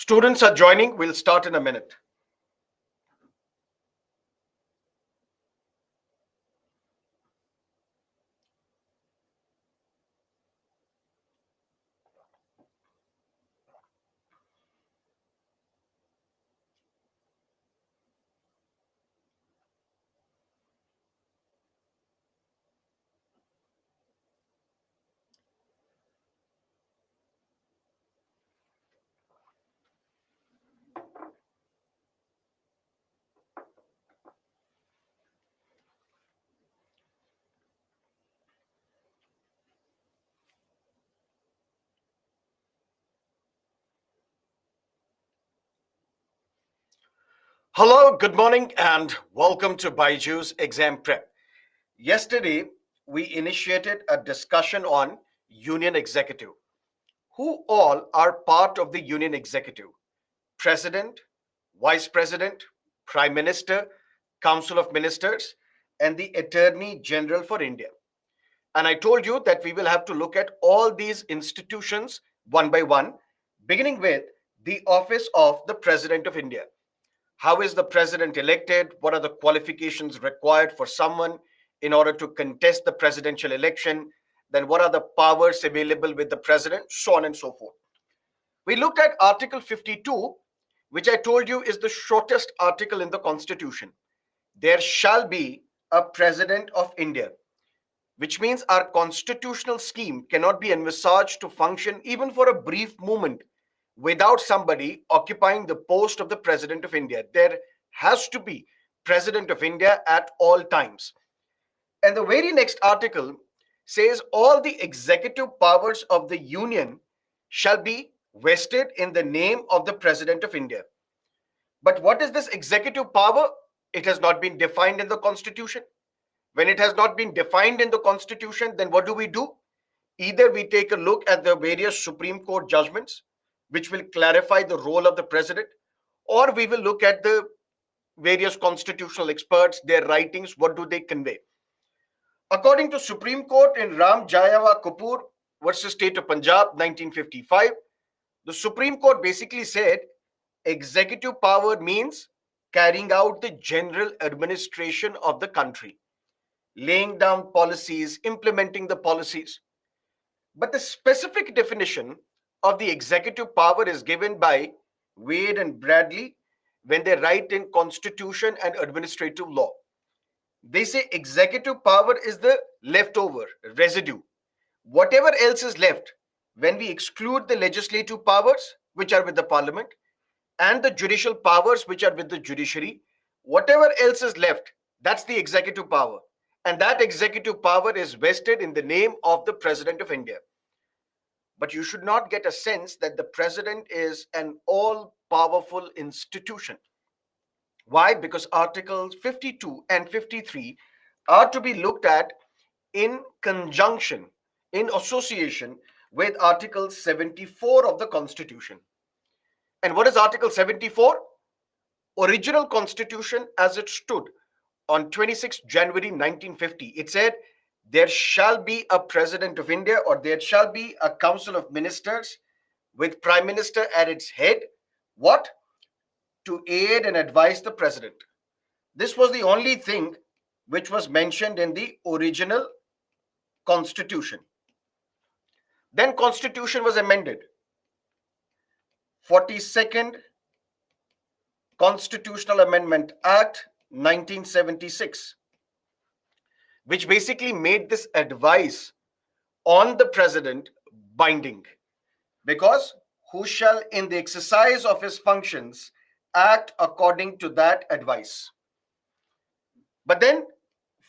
Students are joining. We'll start in a minute. Hello, good morning, and welcome to Byju's Exam Prep. Yesterday, we initiated a discussion on Union Executive. Who all are part of the Union Executive? President, Vice President, Prime Minister, Council of Ministers, and the Attorney General for India. And I told you that we will have to look at all these institutions one by one, beginning with the office of the President of India. How is the president elected? What are the qualifications required for someone in order to contest the presidential election? Then, what are the powers available with the president? So on and so forth. We looked at Article 52, which I told you is the shortest article in the Constitution. There shall be a president of India, which means our constitutional scheme cannot be envisaged to function even for a brief moment without somebody occupying the post of the president of India. There has to be president of India at all times. And the very next article says all the executive powers of the union shall be vested in the name of the president of India. But what is this executive power? It has not been defined in the constitution. When it has not been defined in the constitution, then what do? Either we take a look at the various Supreme Court judgments, which will clarify the role of the president, or we will look at the various constitutional experts, their writings, what do they convey. According to Supreme Court in Ram Jayawa Kapoor versus State of Punjab, 1955, the Supreme Court basically said executive power means carrying out the general administration of the country, laying down policies, implementing the policies. But the specific definition of the executive power is given by Wade and Bradley when they write in Constitution and Administrative Law. They say executive power is the leftover residue. Whatever else is left, when we exclude the legislative powers, which are with the parliament, and the judicial powers, which are with the judiciary, whatever else is left, that's the executive power. And that executive power is vested in the name of the President of India. But you should not get a sense that the president is an all-powerful institution. Why? Because Articles 52 and 53 are to be looked at in conjunction, in association with Article 74 of the Constitution. And what is Article 74? Original Constitution as it stood on 26 January 1950. It said, there shall be a president of India, or there shall be a council of ministers with prime minister at its head. What? To aid and advise the president. This was the only thing which was mentioned in the original constitution. Then constitution was amended. 42nd Constitutional Amendment Act 1976, which basically made this advice on the president binding, because who shall in the exercise of his functions act according to that advice. But then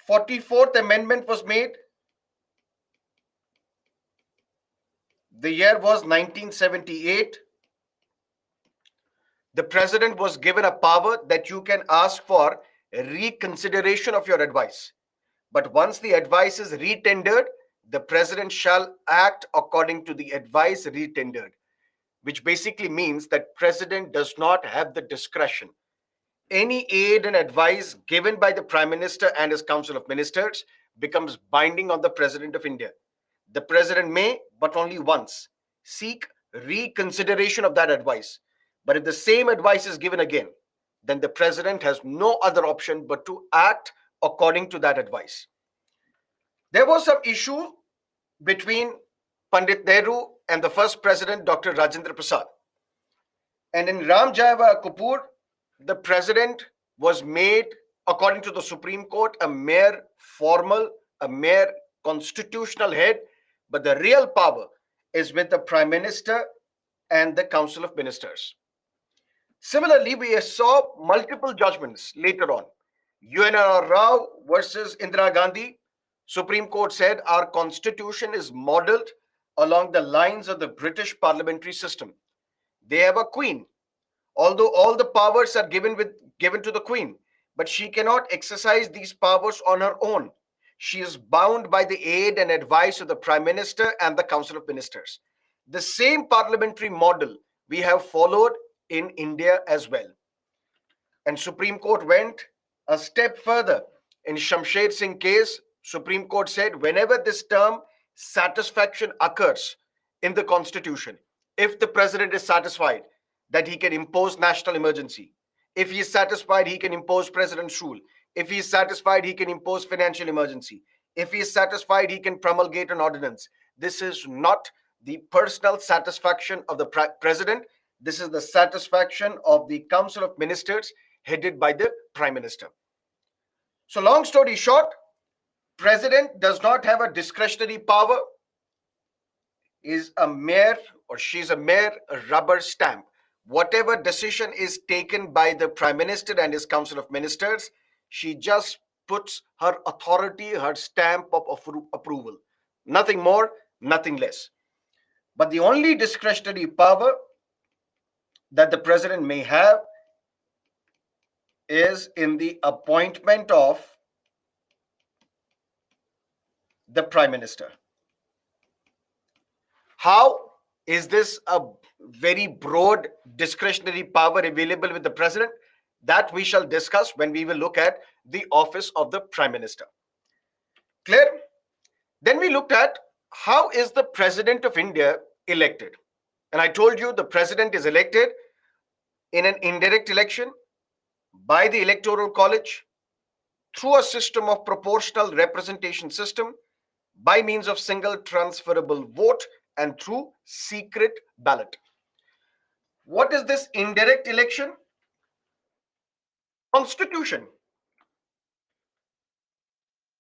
44th Amendment was made. The year was 1978. The president was given a power that you can ask for reconsideration of your advice. But once the advice is retendered, the president shall act according to the advice retendered, which basically means that president does not have the discretion. Any aid and advice given by the prime minister and his council of ministers becomes binding on the president of India. The president may, but only once, seek reconsideration of that advice. But if the same advice is given again, then the president has no other option but to act according to that advice. There was some issue between Pandit Nehru and the first president, Dr. Rajendra Prasad. And in Ram Jayawala Kapoor, the president was made, according to the Supreme Court, a mere formal, a mere constitutional head, but the real power is with the Prime Minister and the Council of Ministers. Similarly, we saw multiple judgments later on. UNR Rao versus Indira Gandhi. Supreme Court said our constitution is modeled along the lines of the British parliamentary system. They have a queen, although all the powers are given to the queen, but she cannot exercise these powers on her own. She is bound by the aid and advice of the Prime Minister and the Council of Ministers. The same parliamentary model we have followed in India as well. And Supreme Court went a step further. In Shamsher Singh case, Supreme Court said whenever this term satisfaction occurs in the Constitution, if the president is satisfied that he can impose national emergency, if he is satisfied he can impose president's rule, if he is satisfied he can impose financial emergency, if he is satisfied he can promulgate an ordinance, this is not the personal satisfaction of the president. This is the satisfaction of the Council of Ministers headed by the Prime Minister. So long story short, president does not have a discretionary power, is a mere or she's a mere rubber stamp. Whatever decision is taken by the Prime Minister and his Council of Ministers, she just puts her authority, her stamp of approval. Nothing more, nothing less. But the only discretionary power that the president may have is in the appointment of the Prime Minister. How is this a very broad discretionary power available with the president? That we shall discuss when we will look at the office of the Prime Minister. Clear? Then we looked at how is the President of India elected. And I told you the president is elected in an indirect election by the Electoral College through a system of proportional representation system by means of single transferable vote and through secret ballot. What is this indirect election? Constitution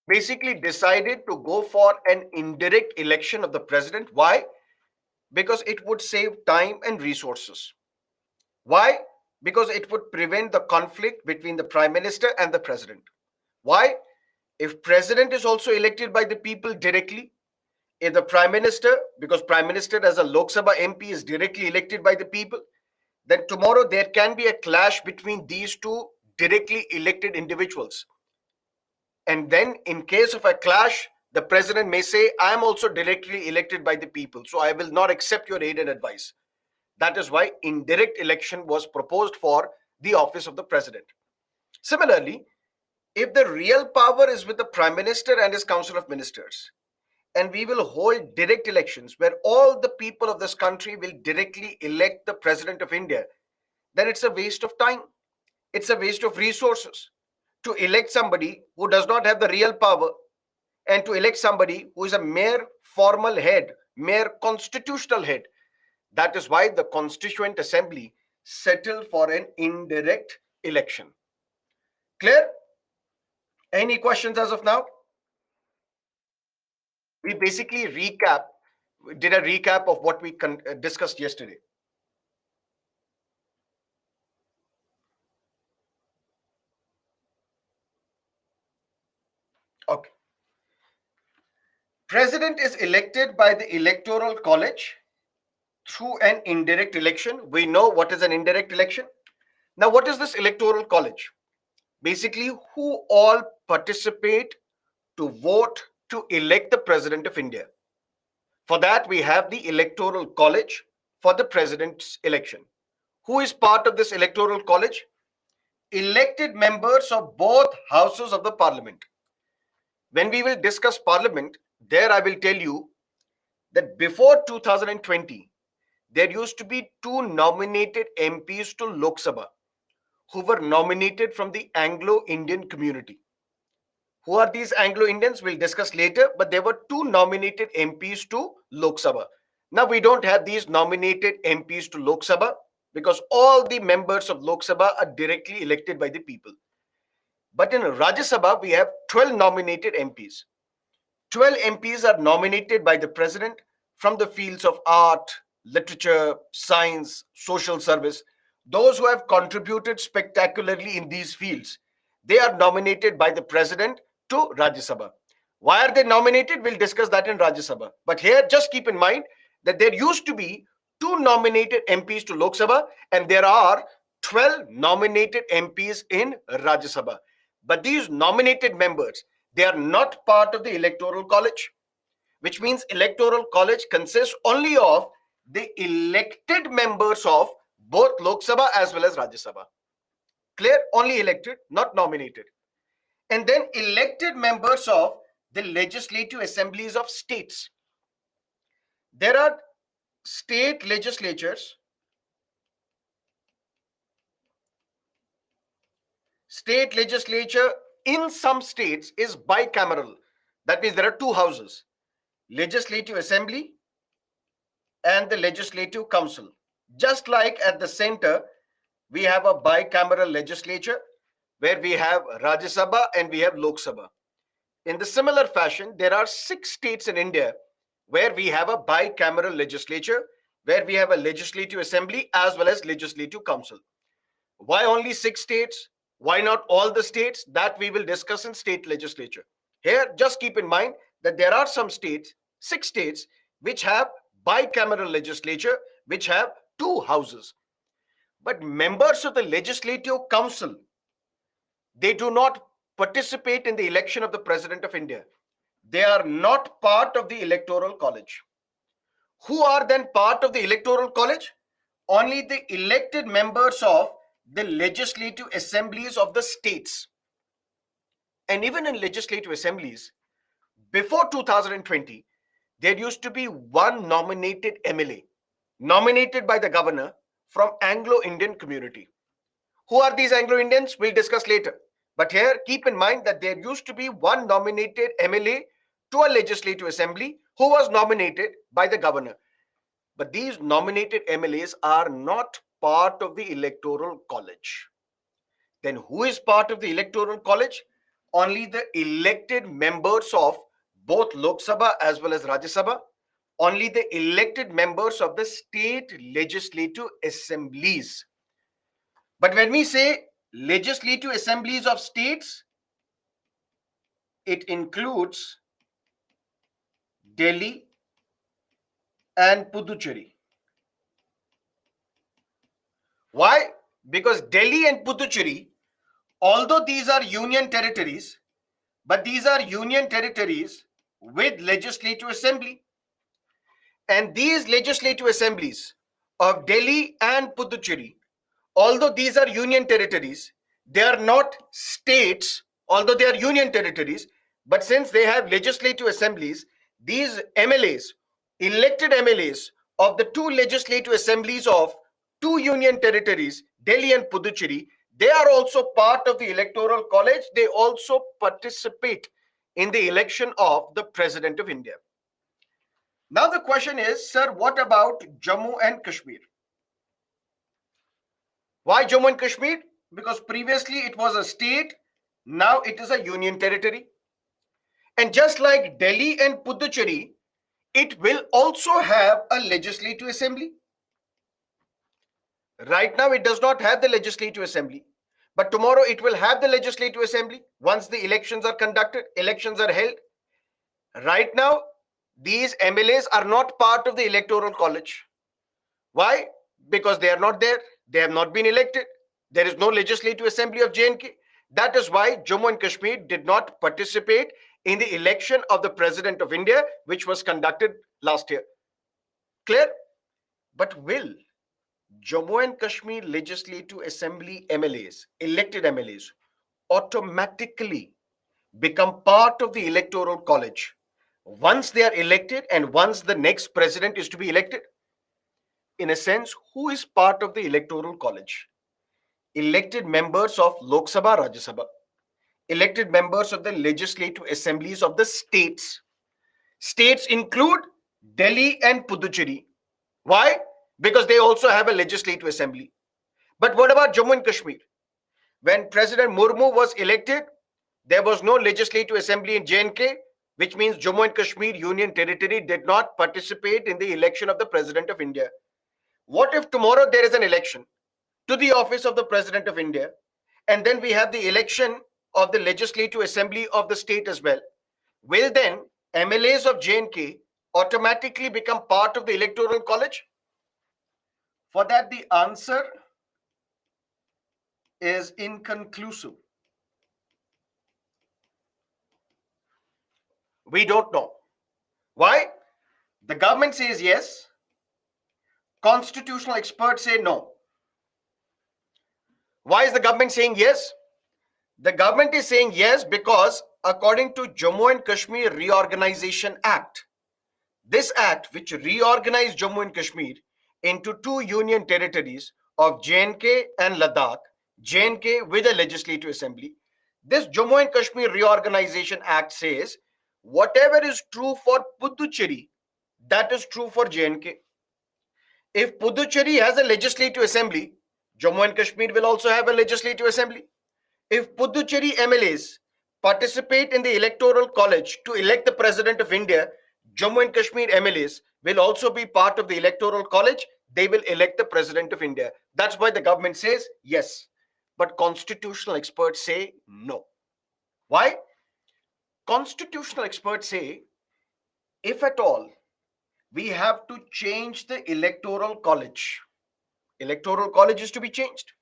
basically decided to go for an indirect election of the president. Why? Because it would save time and resources. Why? Because it would prevent the conflict between the Prime Minister and the President. Why? If President is also elected by the people directly, if the Prime Minister, because Prime Minister as a Lok Sabha MP is directly elected by the people, then tomorrow there can be a clash between these two directly elected individuals. And then in case of a clash, the President may say, I am also directly elected by the people, so I will not accept your aid and advice. That is why indirect election was proposed for the office of the president. Similarly, if the real power is with the Prime Minister and his Council of Ministers, and we will hold direct elections where all the people of this country will directly elect the President of India, then it's a waste of time. It's a waste of resources to elect somebody who does not have the real power and to elect somebody who is a mere formal head, mere constitutional head. That is why the Constituent Assembly settled for an indirect election. Clear? Any questions as of now? We basically did a recap of what we discussed yesterday. Okay. President is elected by the Electoral College through an indirect election. We know what is an indirect election. Now, what is this Electoral College? Basically, who all participate to vote to elect the President of India. For that, we have the Electoral College for the President's election. Who is part of this Electoral College? Elected members of both houses of the Parliament. When we will discuss Parliament, there I will tell you that before 2020, there used to be two nominated MPs to Lok Sabha who were nominated from the Anglo-Indian community. Who are these Anglo-Indians? We'll discuss later, but there were two nominated MPs to Lok Sabha. Now we don't have these nominated MPs to Lok Sabha because all the members of Lok Sabha are directly elected by the people. But in Rajya Sabha, we have 12 nominated MPs. 12 MPs are nominated by the president from the fields of art, literature, science, social service. Those who have contributed spectacularly in these fields, they are nominated by the president to Rajya Sabha. Why are they nominated? We'll discuss that in Rajya Sabha. But here, just keep in mind that there used to be two nominated MPs to Lok Sabha, and there are 12 nominated MPs in Rajya Sabha. But these nominated members, they are not part of the electoral college, which means electoral college consists only of the elected members of both Lok Sabha as well as Rajya Sabha. Clear? Only elected, not nominated. And then elected members of the legislative assemblies of states. There are state legislatures. State legislature in some states is bicameral. That means there are two houses, legislative assembly and the legislative council. Just like at the center, we have a bicameral legislature where we have Rajya Sabha and we have Lok Sabha. In the similar fashion, there are 6 states in India where we have a bicameral legislature, where we have a legislative assembly as well as legislative council. Why only 6 states? Why not all the states? That we will discuss in state legislature. Here, just keep in mind that there are some states, 6 states, which have bicameral legislature, which have 2 houses. But members of the legislative council, they do not participate in the election of the President of India. They are not part of the electoral college. Who are then part of the electoral college? Only the elected members of the legislative assemblies of the states. And even in legislative assemblies, before 2020, there used to be one nominated MLA, nominated by the governor from Anglo-Indian community. Who are these Anglo-Indians? We'll discuss later. But here, keep in mind that there used to be one nominated MLA to a legislative assembly who was nominated by the governor. But these nominated MLAs are not part of the electoral college. Then who is part of the electoral college? Only the elected members of both Lok Sabha as well as Rajya Sabha. Only the elected members of the state legislative assemblies. But when we say legislative assemblies of states, it includes Delhi and Puducherry. Why? Because Delhi and Puducherry, although these are union territories, but these are union territories with legislative assembly. And these legislative assemblies of Delhi and Puducherry, although these are union territories, they are not states, although they are union territories, but since they have legislative assemblies, these MLAs, elected MLAs of the 2 legislative assemblies of 2 union territories, Delhi and Puducherry, they are also part of the electoral college. They also participate in the election of the President of India. Now the question is, sir, what about Jammu and Kashmir? Why Jammu and Kashmir? Because previously it was a state, now it is a union territory. And just like Delhi and Puducherry, it will also have a legislative assembly. Right now, it does not have the legislative assembly, but tomorrow it will have the legislative assembly once the elections are conducted, elections are held. Right now, these MLAs are not part of the electoral college. Why? Because they are not there. They have not been elected. There is no legislative assembly of J&K. That is why Jammu and Kashmir did not participate in the election of the President of India, which was conducted last year. Clear? But will Jammu and Kashmir Legislative Assembly MLAs, elected MLAs, automatically become part of the electoral college once they are elected and once the next president is to be elected? in a sense, who is part of the electoral college? Elected members of Lok Sabha, Rajya Sabha, elected members of the legislative assemblies of the states. States include Delhi and Puducherry. Why? Because they also have a legislative assembly. But what about Jammu and Kashmir? When President Murmu was elected, there was no legislative assembly in J&K, which means Jammu and Kashmir Union Territory did not participate in the election of the President of India. What if tomorrow there is an election to the office of the President of India, and then we have the election of the Legislative Assembly of the state as well? Will then MLAs of J&K automatically become part of the Electoral College? For that, the answer is inconclusive. We don't know. Why? The government says yes. Constitutional experts say no. Why is the government saying yes? The government is saying yes because according to Jammu and Kashmir Reorganization Act, this act which reorganized Jammu and Kashmir into two union territories of J&K and Ladakh, J&K with a legislative assembly, this Jammu and Kashmir Reorganization Act says whatever is true for Puducherry, that is true for J&K. If Puducherry has a legislative assembly, Jammu and Kashmir will also have a legislative assembly. If Puducherry MLAs participate in the electoral college to elect the President of India, Jammu and Kashmir MLAs will also be part of the electoral college. They will elect the President of India. That's why the government says yes. But constitutional experts say no. Why? Constitutional experts say, if at all we have to change the electoral college is to be changed.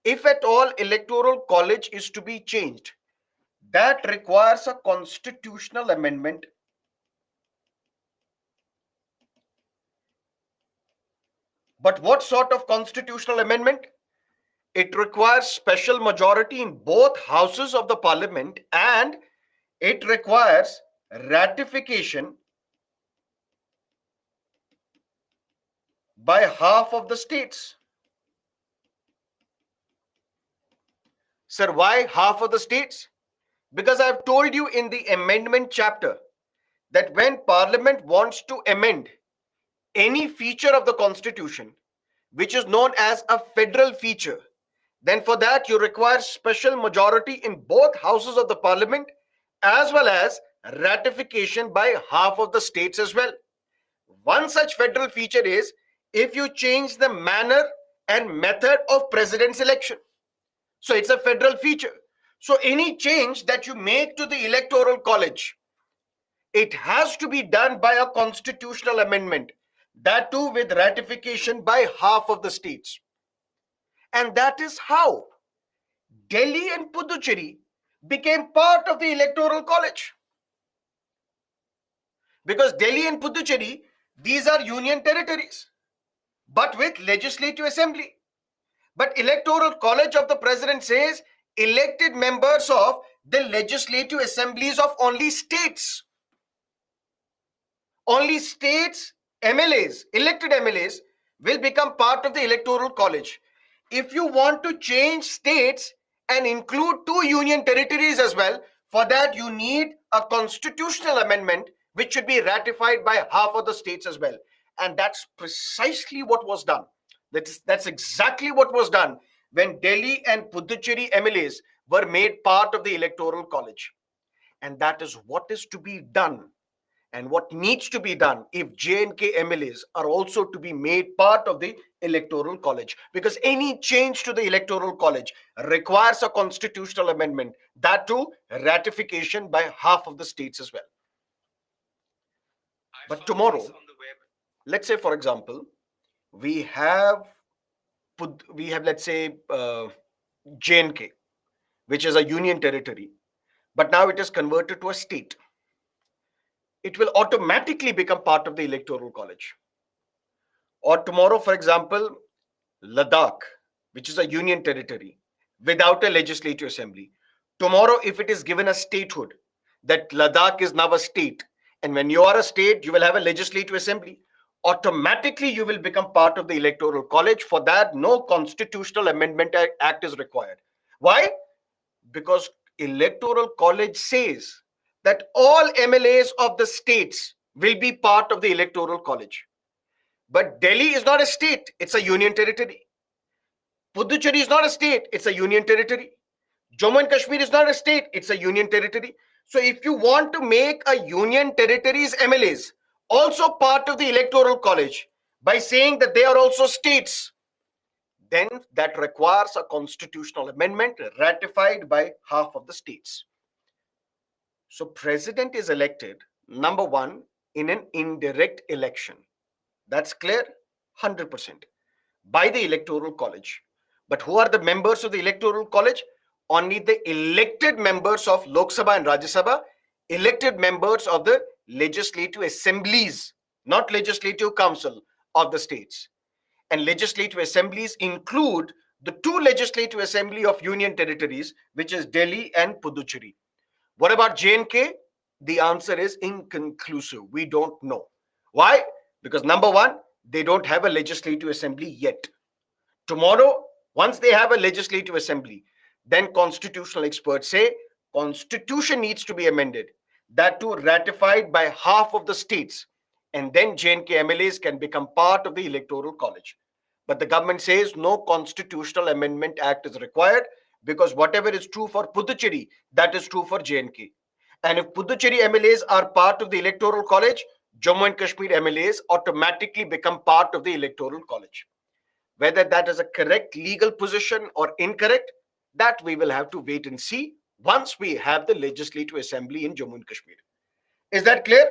If at all electoral college is to be changed, that requires a constitutional amendment. But what sort of constitutional amendment? It requires special majority in both houses of the parliament, and it requires ratification by half of the states. Sir, why half of the states? Because I have told you in the amendment chapter that when Parliament wants to amend any feature of the Constitution, which is known as a federal feature, then for that you require special majority in both houses of the Parliament as well as ratification by half of the states as well. One such federal feature is if you change the manner and method of president's election. So it's a federal feature. So any change that you make to the electoral college, it has to be done by a constitutional amendment, that too with ratification by half of the states. And that is how Delhi and Puducherry became part of the electoral college. Because Delhi and Puducherry, these are union territories, but with legislative assembly. But electoral college of the president says elected members of the legislative assemblies of only states. Only states, MLAs, elected MLAs will become part of the electoral college. If you want to change states and include two union territories as well, for that you need a constitutional amendment which should be ratified by half of the states as well. And that's precisely what was done. That's exactly what was done when Delhi and Puducherry MLAs were made part of the electoral college. And that is what is to be done and what needs to be done if J&K MLAs are also to be made part of the electoral college. Because any change to the electoral college requires a constitutional amendment, that too ratification by half of the states as well. But tomorrow, let's say for example, we have let's say J&K, which is a union territory, but now it is converted to a state. It will automatically become part of the electoral college. Or tomorrow, for example, Ladakh, which is a union territory without a legislative assembly. Tomorrow, if it is given a statehood, that Ladakh is now a state, and when you are a state, you will have a legislative assembly. automatically you will become part of the Electoral College. For that, no Constitutional Amendment Act is required. Why? Because Electoral College says that all MLAs of the states will be part of the Electoral College. But Delhi is not a state, it's a union territory. Puducherry is not a state, it's a union territory. Jammu and Kashmir is not a state, it's a union territory. So if you want to make a union territories MLAs also part of the Electoral College by saying that they are also states, then that requires a constitutional amendment ratified by half of the states. So president is elected, number one, in an indirect election. That's clear, 100%, by the Electoral College. But who are the members of the Electoral College? Only the elected members of Lok Sabha and Rajya Sabha, elected members of the legislative assemblies, not legislative council of the states. And legislative assemblies include the two legislative assembly of union territories, which is Delhi and Puducherry. What about J&K? The answer is inconclusive. We don't know. Why? Because number one, they don't have a legislative assembly yet. Tomorrow, once they have a legislative assembly, then constitutional experts say constitution needs to be amended. That too ratified by half of the states. And then J&K MLAs can become part of the Electoral College. But the government says no Constitutional Amendment Act is required because whatever is true for Puducherry, that is true for J&K. And if Puducherry MLAs are part of the Electoral College, Jammu and Kashmir MLAs automatically become part of the Electoral College. Whether that is a correct legal position or incorrect, that we will have to wait and see once we have the Legislative Assembly in Jammu and Kashmir. Is that clear?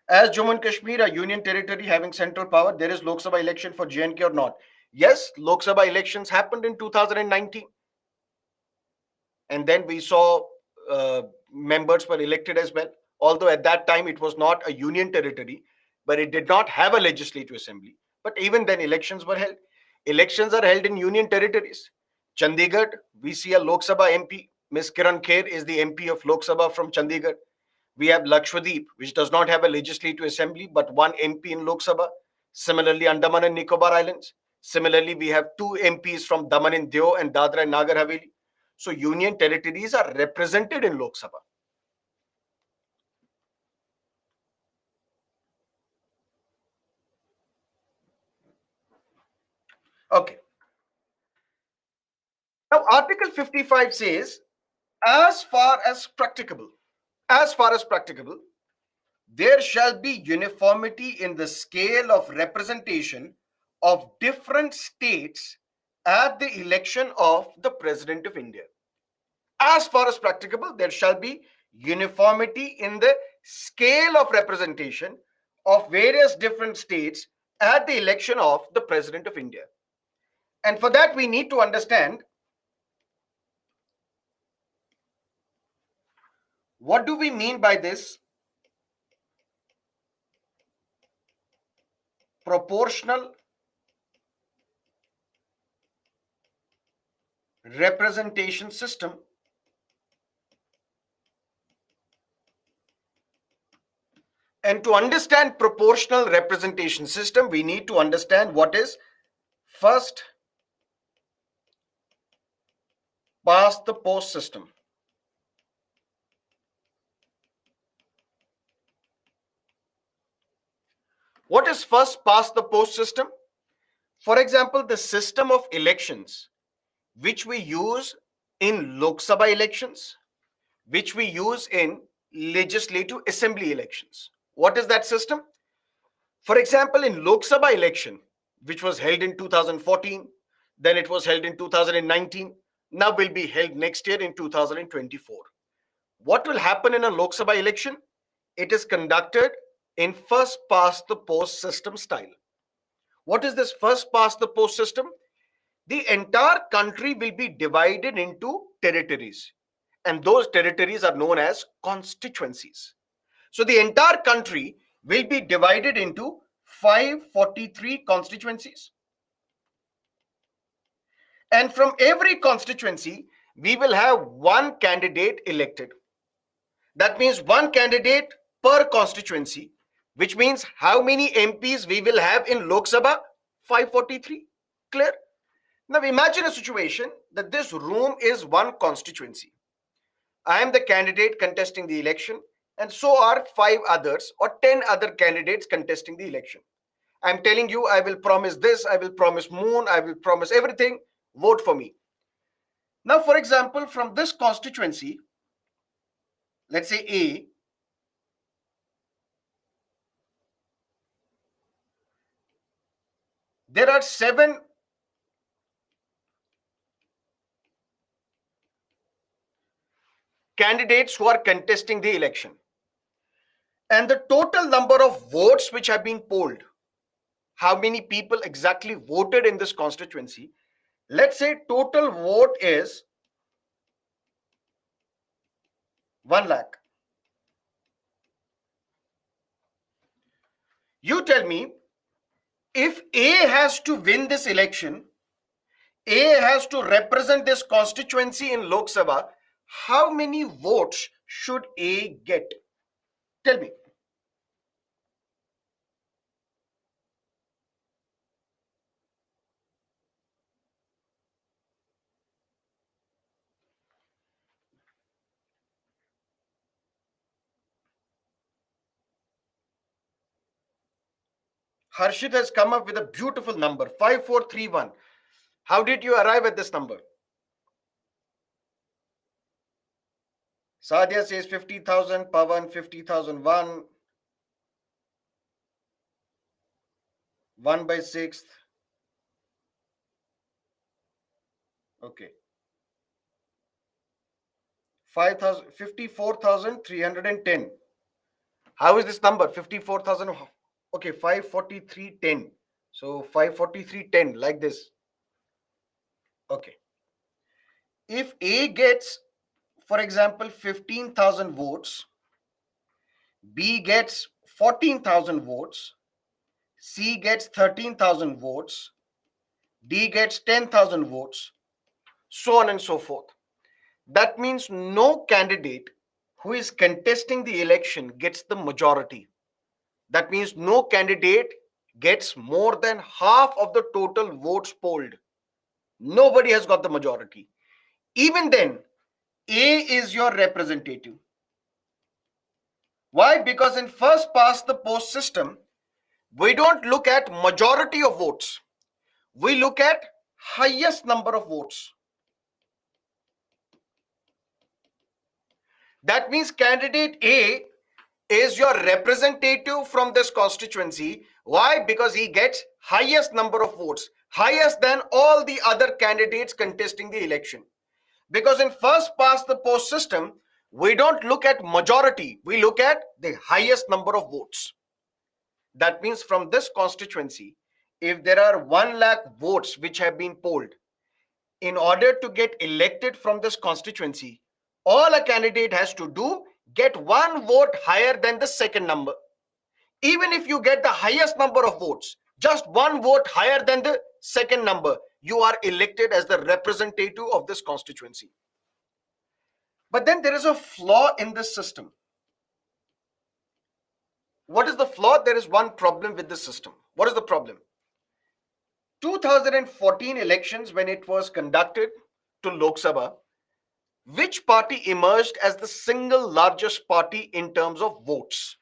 As Jammu and Kashmir, a union territory having central power, there is Lok Sabha election for J&K or not? Yes, Lok Sabha elections happened in 2019. And then we saw members were elected as well. Although at that time it was not a union territory, but it did not have a legislative assembly. But even then elections were held. Elections are held in union territories. Chandigarh, we see a Lok Sabha MP. Ms. Kiran Kher is the MP of Lok Sabha from Chandigarh. We have Lakshadweep, which does not have a legislative assembly, but one MP in Lok Sabha. Similarly, Andaman and Nicobar Islands. Similarly, we have two MPs from Daman and Diu and Dadra and Nagar Haveli. So union territories are represented in Lok Sabha. Okay. Now, Article 55 says, as far as practicable, there shall be uniformity in the scale of representation of different states at the election of the President of India. As far as practicable, there shall be uniformity in the scale of representation of various different states at the election of the President of India. And for that, we need to understand what do we mean by this proportional representation system. And to understand proportional representation system, we need to understand what is first past the post system. What is first past the post system? For example, the system of elections which we use in Lok Sabha elections, which we use in legislative assembly elections. What is that system? For example, in Lok Sabha election, which was held in 2014, then it was held in 2019, now will be held next year in 2024. What will happen in a Lok Sabha election? It is conducted in first past the post system style. What is this first past the post system? The entire country will be divided into territories, and those territories are known as constituencies. So the entire country will be divided into 543 constituencies. And from every constituency, we will have one candidate elected. That means one candidate per constituency, which means how many MPs we will have in Lok Sabha? 543. Clear? Now imagine a situation that this room is one constituency. I am the candidate contesting the election, and so are 5 others or 10 other candidates contesting the election. I'm telling you, I will promise this, I will promise moon, I will promise everything. Vote for me. Now, for example, from this constituency, let's say A, there are 7 candidates who are contesting the election. And the total number of votes which have been polled, how many people exactly voted in this constituency, let's say total vote is 1 lakh. You tell me, if A has to win this election, A has to represent this constituency in Lok Sabha, how many votes should A get? Tell me. Harshit has come up with a beautiful number, 5431. How did you arrive at this number? Sadia says 50,000, Pavan 50,001, 1 by 6th. Okay. 54,310. How is this number? 54,000. Okay, 54310. So 54310, like this. Okay. If A gets, for example, 15,000 votes, B gets 14,000 votes, C gets 13,000 votes, D gets 10,000 votes, so on and so forth. That means no candidate who is contesting the election gets the majority. That means no candidate gets more than half of the total votes polled. Nobody has got the majority. Even then, A is your representative. Why? Because in first past the post system, we don't look at majority of votes. We look at highest number of votes. That means candidate A is your representative from this constituency. Why? Because he gets highest number of votes, highest than all the other candidates contesting the election. Because in first past the post system, we don't look at majority, we look at the highest number of votes. That means from this constituency, if there are 1 lakh votes which have been polled, in order to get elected from this constituency, all a candidate has to do, get 1 vote higher than the second number. Even if you get the highest number of votes, just 1 vote higher than the second number, you are elected as the representative of this constituency. But then there is a flaw in this system. What is the flaw? There is one problem with this system. What is the problem? 2014 elections, when it was conducted to Lok Sabha, which party emerged as the single largest party in terms of votes?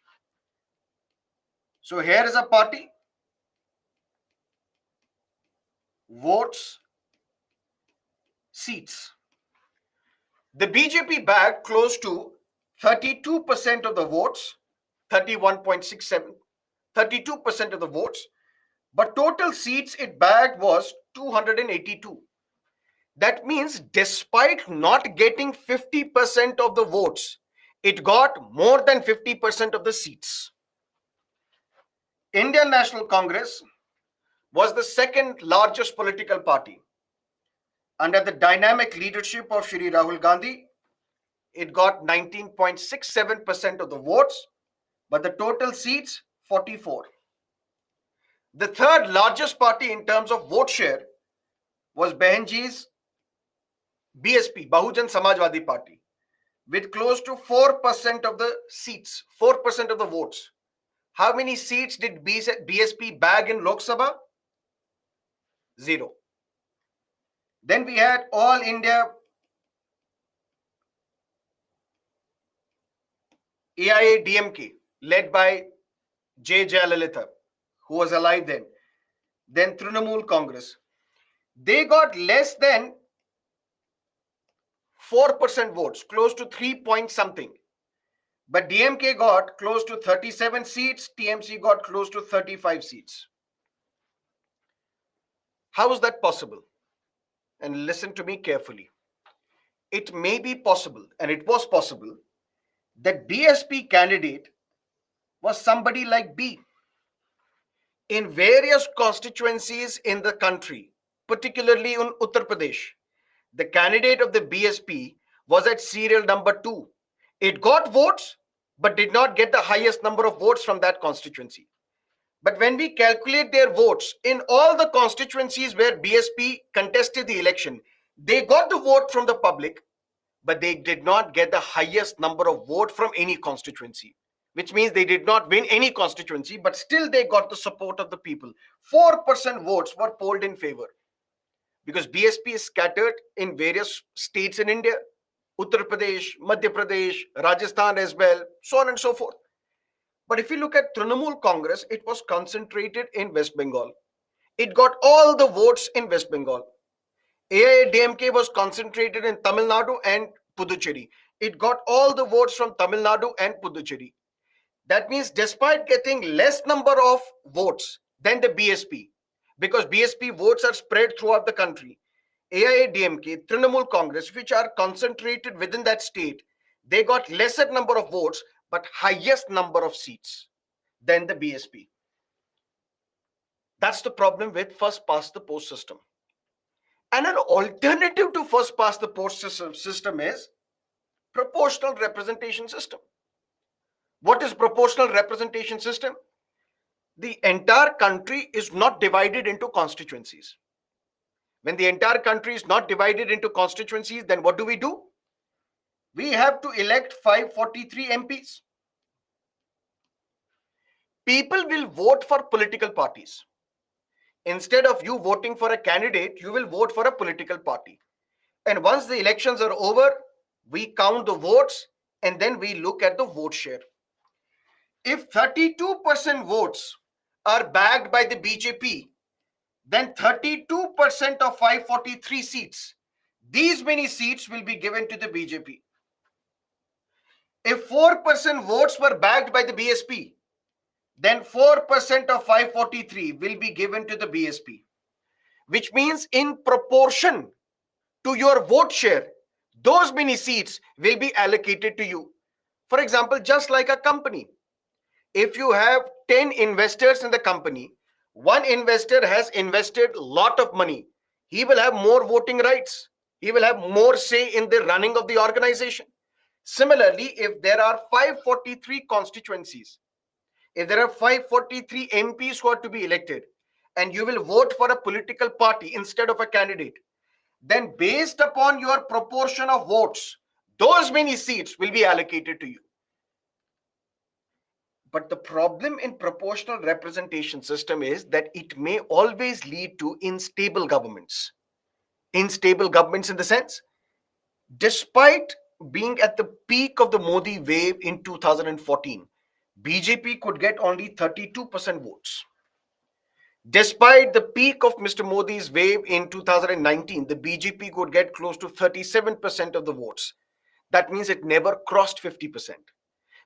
So here is a party, votes, seats. The BJP bagged close to 32% of the votes, 31.67, 32% of the votes, but total seats it bagged was 282. That means despite not getting 50% of the votes, it got more than 50% of the seats. Indian National Congress was the second largest political party. Under the dynamic leadership of Shri Rahul Gandhi, it got 19.67% of the votes, but the total seats, 44. The third largest party in terms of vote share was Behenji's BSP, Bahujan Samajwadi Party. with close to 4% of the seats, 4% of the votes. How many seats did BSP bag in Lok Sabha? Zero. Then we had All India AIA DMK, led by J. Jayalalitha, who was alive then. Then Trinamool Congress. They got less than 4% votes, close to 3 point something. But DMK got close to 37 seats, TMC got close to 35 seats. How is that possible? And listen to me carefully. It may be possible, and it was possible, that BSP candidate was somebody like B. In various constituencies in the country, particularly in Uttar Pradesh, the candidate of the BSP was at serial number 2. It got votes, but did not get the highest number of votes from that constituency. But when we calculate their votes in all the constituencies where BSP contested the election, they got the vote from the public, but they did not get the highest number of votes from any constituency, which means they did not win any constituency, but still they got the support of the people. 4% votes were polled in favor, because BSP is scattered in various states in India, Uttar Pradesh, Madhya Pradesh, Rajasthan as well, so on and so forth. But if you look at Trinamool Congress, it was concentrated in West Bengal. It got all the votes in West Bengal. AIADMK was concentrated in Tamil Nadu and Puducherry. It got all the votes from Tamil Nadu and Puducherry. That means despite getting less number of votes than the BSP, because BSP votes are spread throughout the country, AIADMK, Trinamool Congress, which are concentrated within that state, they got lesser number of votes but highest number of seats than the BSP. That's the problem with first past the post system. And an alternative to first past the post system is proportional representation system. What is proportional representation system? The entire country is not divided into constituencies. When the entire country is not divided into constituencies, then what do? We have to elect 543 MPs. People will vote for political parties. Instead of you voting for a candidate, you will vote for a political party. And once the elections are over, we count the votes and then we look at the vote share. If 32% votes are bagged by the BJP, then 32% of 543 seats, these many seats will be given to the BJP. If 4% votes were bagged by the BSP, then 4% of 543 will be given to the BSP, which means in proportion to your vote share, those many seats will be allocated to you. For example, just like a company, if you have 10 investors in the company, one investor has invested a lot of money, he will have more voting rights, he will have more say in the running of the organization. Similarly, if there are 543 constituencies, if there are 543 MPs who are to be elected, and you will vote for a political party instead of a candidate, then based upon your proportion of votes, those many seats will be allocated to you. But the problem in proportional representation system is that it may always lead to unstable governments. Unstable governments in the sense, despite being at the peak of the Modi wave in 2014, BJP could get only 32% votes. Despite the peak of Mr. Modi's wave in 2019, the BJP could get close to 37% of the votes. That means it never crossed 50%.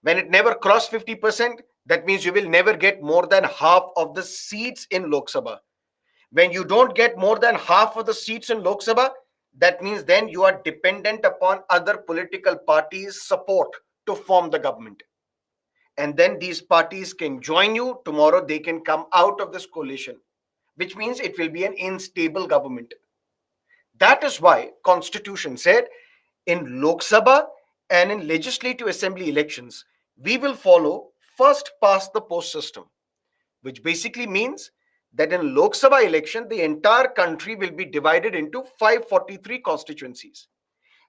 When it never crossed 50%, that means you will never get more than half of the seats in Lok Sabha. When you don't get more than half of the seats in Lok Sabha, that means then you are dependent upon other political parties' support to form the government. And then these parties can join you. Tomorrow they can come out of this coalition, which means it will be an unstable government. That is why Constitution said in Lok Sabha and in Legislative Assembly elections, we will follow first past the post system, which basically means that in Lok Sabha election, the entire country will be divided into 543 constituencies.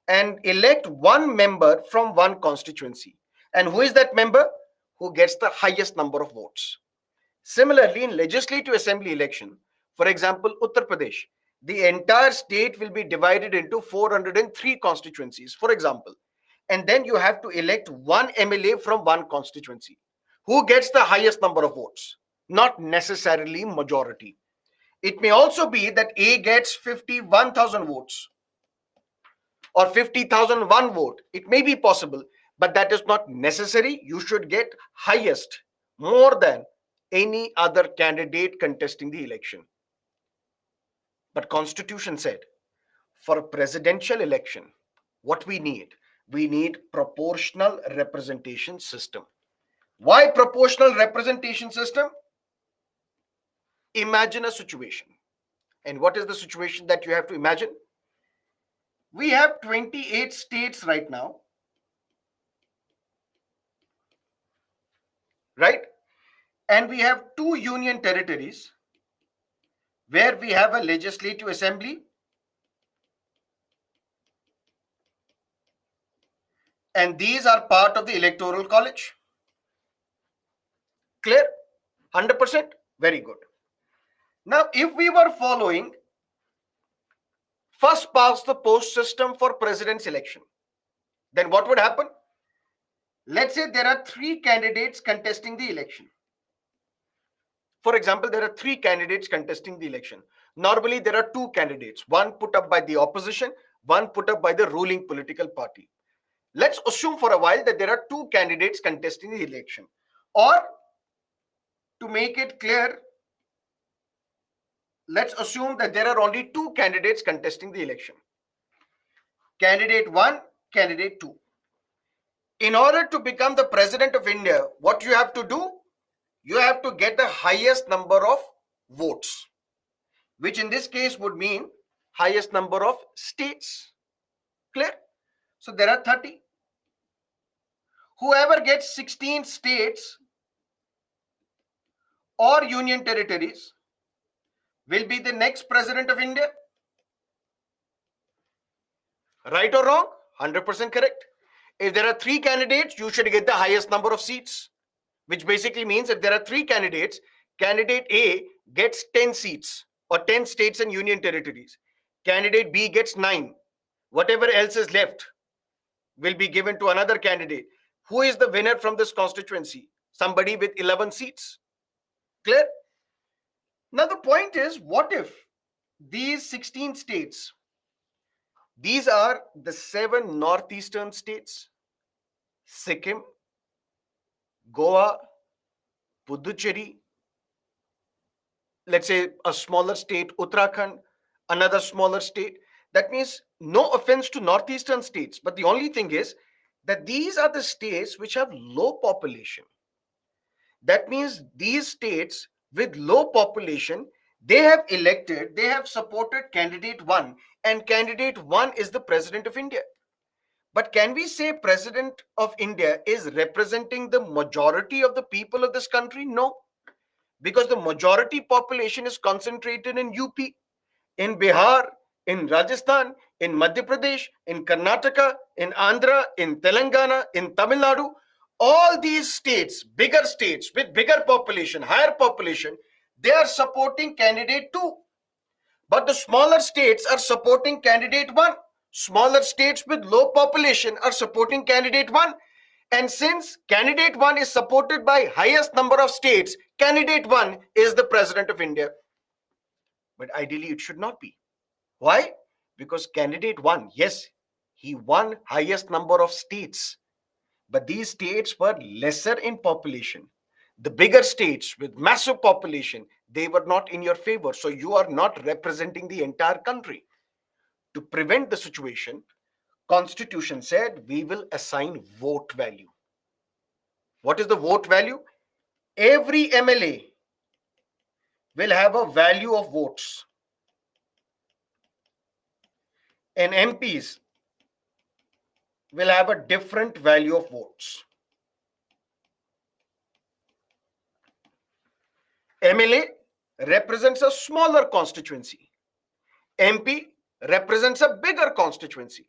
and elect one member from one constituency. And who is that member? Who gets the highest number of votes. Similarly, in legislative assembly election, for example, Uttar Pradesh, the entire state will be divided into 403 constituencies, for example. And then you have to elect one MLA from one constituency. Who gets the highest number of votes? Not necessarily majority. It may also be that A gets 51,000 votes or 50,001 vote. It may be possible, but that is not necessary. You should get highest, more than any other candidate contesting the election. But Constitution said for a presidential election, what we need proportional representation system. Why proportional representation system? Imagine a situation. And what is the situation that you have to imagine? We have 28 states right now, right? And we have 2 union territories where we have a legislative assembly and these are part of the electoral college. Clear? 100%? Very good. Now, if we were following first past the post system for president's election, then what would happen? Let's say there are 3 candidates contesting the election. For example, there are 3 candidates contesting the election. Normally, there are 2 candidates, one put up by the opposition, one put up by the ruling political party. Let's assume for a while that there are 2 candidates contesting the election. Or, to make it clear, let's assume that there are only 2 candidates contesting the election. Candidate 1, candidate 2. In order to become the president of India, what you have to do? You have to get the highest number of votes, which in this case would mean highest number of states. Clear? So there are 30. Whoever gets 16 states or union territories will be the next president of India. Right or wrong? 100% correct. If there are 3 candidates, you should get the highest number of seats, which basically means if there are 3 candidates, candidate A gets 10 seats or 10 states and union territories. Candidate B gets 9. Whatever else is left will be given to another candidate. Who is the winner from this constituency? Somebody with 11 seats. Clear? Now the point is, what if these 16 states, these are the 7 northeastern states, Sikkim, Goa, Puducherry, let's say a smaller state, Uttarakhand, another smaller state. That means no offense to northeastern states, but the only thing is that these are the states which have low population. That means these states with low population, they have supported candidate 1, and candidate 1 is the president of India. But can we say president of India is representing the majority of the people of this country? No, because the majority population is concentrated in UP, in Bihar, in Rajasthan, in Madhya Pradesh, in Karnataka, in Andhra, in Telangana, in Tamil Nadu. All these states with bigger population, higher population, they are supporting candidate 2. But the smaller states are supporting candidate 1. Smaller states with low population are supporting candidate 1. And since candidate 1 is supported by highest number of states, candidate 1 is the president of India. But ideally, it should not be. Why? Because candidate 1, yes, he won highest number of states. But these states were lesser in population. The bigger states with massive population, they were not in your favor. So you are not representing the entire country. To prevent the situation, Constitution said we will assign vote value. What is the vote value? Every MLA will have a value of votes. And MPs will have a different value of votes. MLA represents a smaller constituency. MP represents a bigger constituency.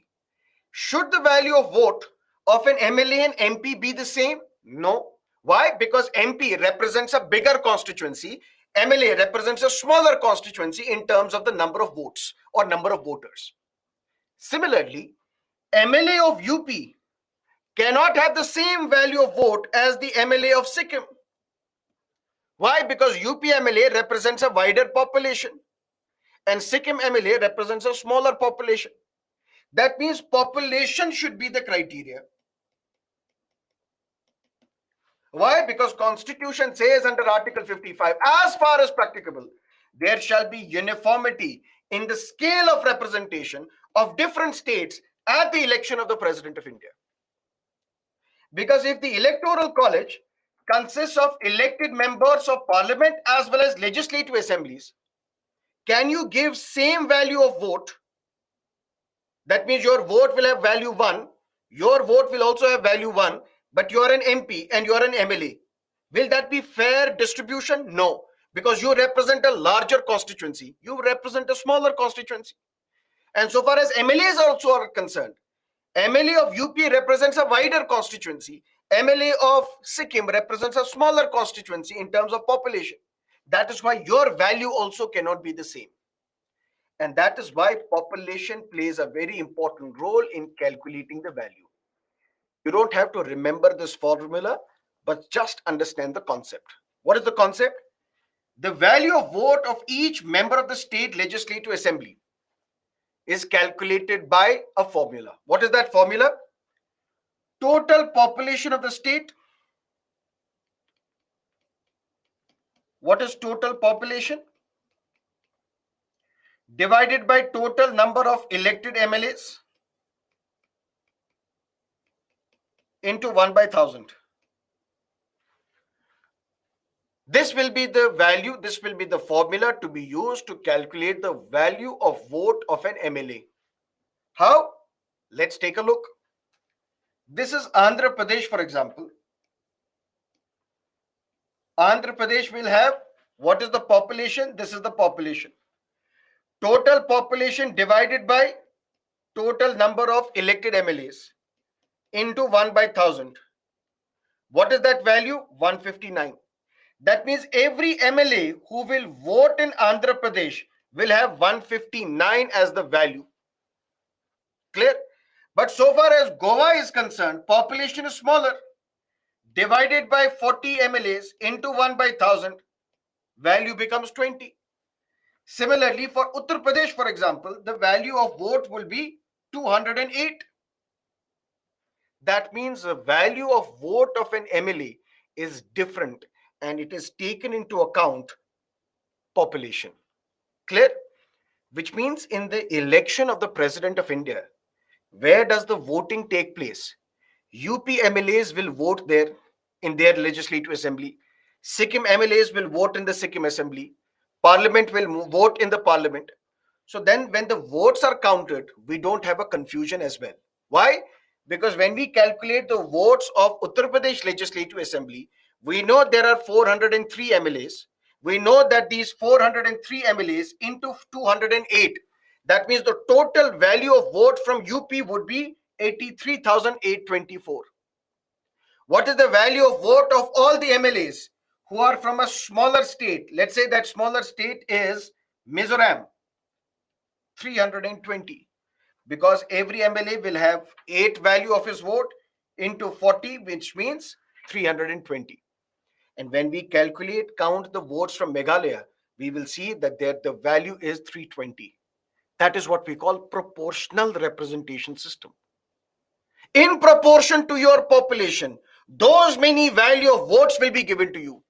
Should the value of vote of an MLA and MP be the same? No. Why? Because MP represents a bigger constituency, MLA represents a smaller constituency in terms of the number of votes or number of voters. Similarly, MLA of UP cannot have the same value of vote as the MLA of Sikkim. Why? Because UP MLA represents a wider population and Sikkim MLA represents a smaller population. That means population should be the criteria. Why? Because Constitution says under Article 55, as far as practicable, there shall be uniformity in the scale of representation of different states at the election of the President of India. Because if the Electoral College consists of elected members of Parliament as well as legislative assemblies, can you give same value of vote? That means your vote will have value 1, your vote will also have value 1, but you are an MP and you are an MLA. Will that be fair distribution? No, because you represent a larger constituency, you represent a smaller constituency. And so far as MLAs also are concerned, MLA of UP represents a wider constituency, MLA of Sikkim represents a smaller constituency in terms of population. That is why your value also cannot be the same. And that is why population plays a very important role in calculating the value. You don't have to remember this formula, but just understand the concept. What is the concept? The value of vote of each member of the state legislative assembly is calculated by a formula. What is that formula? Total population of the state. What is total population? Divided by total number of elected MLAs into 1 by 1000. This will be the value, this will be the formula to be used to calculate the value of vote of an MLA. How? Let's take a look. This is Andhra Pradesh, for example. Andhra Pradesh will have, what is the population? This is the population. Total population divided by total number of elected MLAs into 1 by 1000. What is that value? 159. That means every MLA who will vote in Andhra Pradesh will have 159 as the value. Clear? But so far as Goa is concerned, population is smaller. Divided by 40 MLAs into 1 by 1000, value becomes 20. Similarly, for Uttar Pradesh, for example, the value of vote will be 208. That means the value of vote of an MLA is different and it is taken into account population. Clear? Which means in the election of the President of India, where does the voting take place? UP MLAs will vote there in their legislative assembly. Sikkim MLAs will vote in the Sikkim assembly. Parliament will vote in the parliament. So then when the votes are counted, we don't have a confusion as well. Why? Because when we calculate the votes of Uttar Pradesh Legislative Assembly, we know there are 403 MLAs. We know that these 403 MLAs into 208, that means the total value of vote from UP would be 83,824. What is the value of vote of all the MLAs who are from a smaller state? Let's say that smaller state is Mizoram, 320. Because every MLA will have 8 value of his vote into 40, which means 320. And when we count the votes from Meghalaya, we will see that the value is 320. That is what we call proportional representation system. In proportion to your population, those many value of votes will be given to you.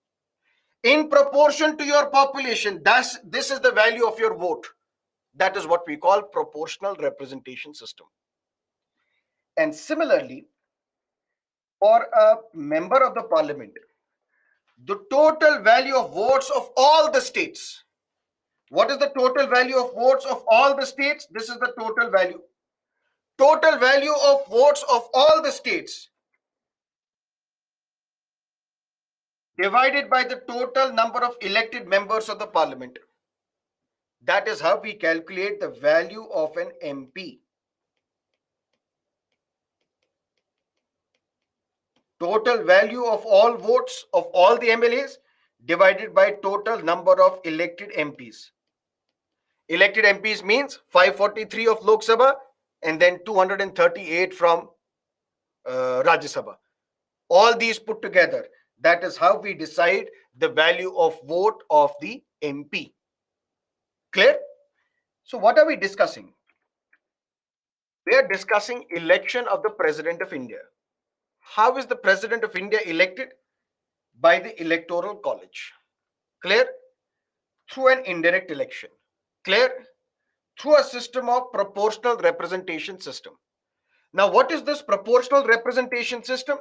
In proportion to your population, this is the value of your vote. That is what we call proportional representation system. And similarly, for a member of the parliament, the total value of votes of all the states. What is the total value of votes of all the states? This is the total value. Total value of votes of all the states divided by the total number of elected members of the parliament. That is how we calculate the value of an MP. total value of all votes of all the MLAs divided by total number of elected MPs. Elected MPs means 543 of Lok Sabha and then 238 from Rajya Sabha. All these put together, that is how we decide the value of vote of the MP. Clear? So what are we discussing? We are discussing election of the President of India. How is the President of India elected? By the Electoral College. Clear? Through an indirect election. Clear? Through a system of proportional representation system. Now, what is this proportional representation system?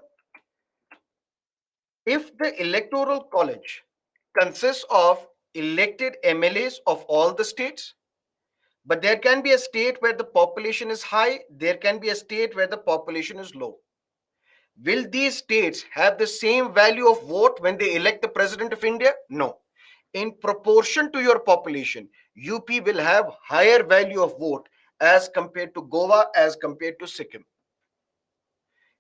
If the Electoral College consists of elected MLAs of all the states, but there can be a state where the population is high, there can be a state where the population is low. Will these states have the same value of vote when they elect the President of India? No. In proportion to your population, UP will have higher value of vote as compared to Goa, as compared to Sikkim.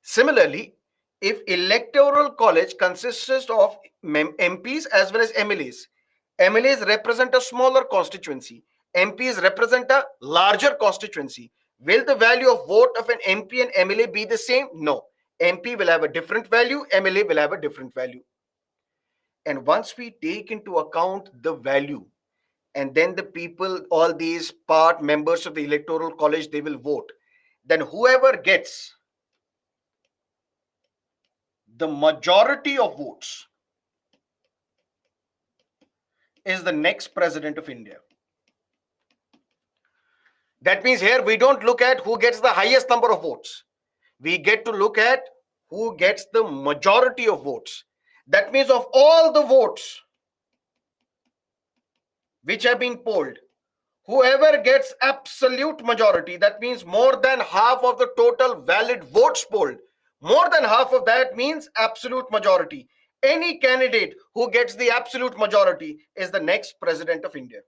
Similarly, if Electoral College consists of MPs as well as MLAs, MLAs represent a smaller constituency, MPs represent a larger constituency. Will the value of vote of an MP and MLA be the same? No. MP will have a different value, MLA will have a different value. And once we take into account the value, and then the people, all these part members of the Electoral College, they will vote, then whoever gets the majority of votes is the next President of India. That means here we don't look at who gets the highest number of votes. We get to look at who gets the majority of votes. That means of all the votes which have been polled, whoever gets absolute majority, that means more than half of the total valid votes polled, more than half of that means absolute majority. Any candidate who gets the absolute majority is the next President of India.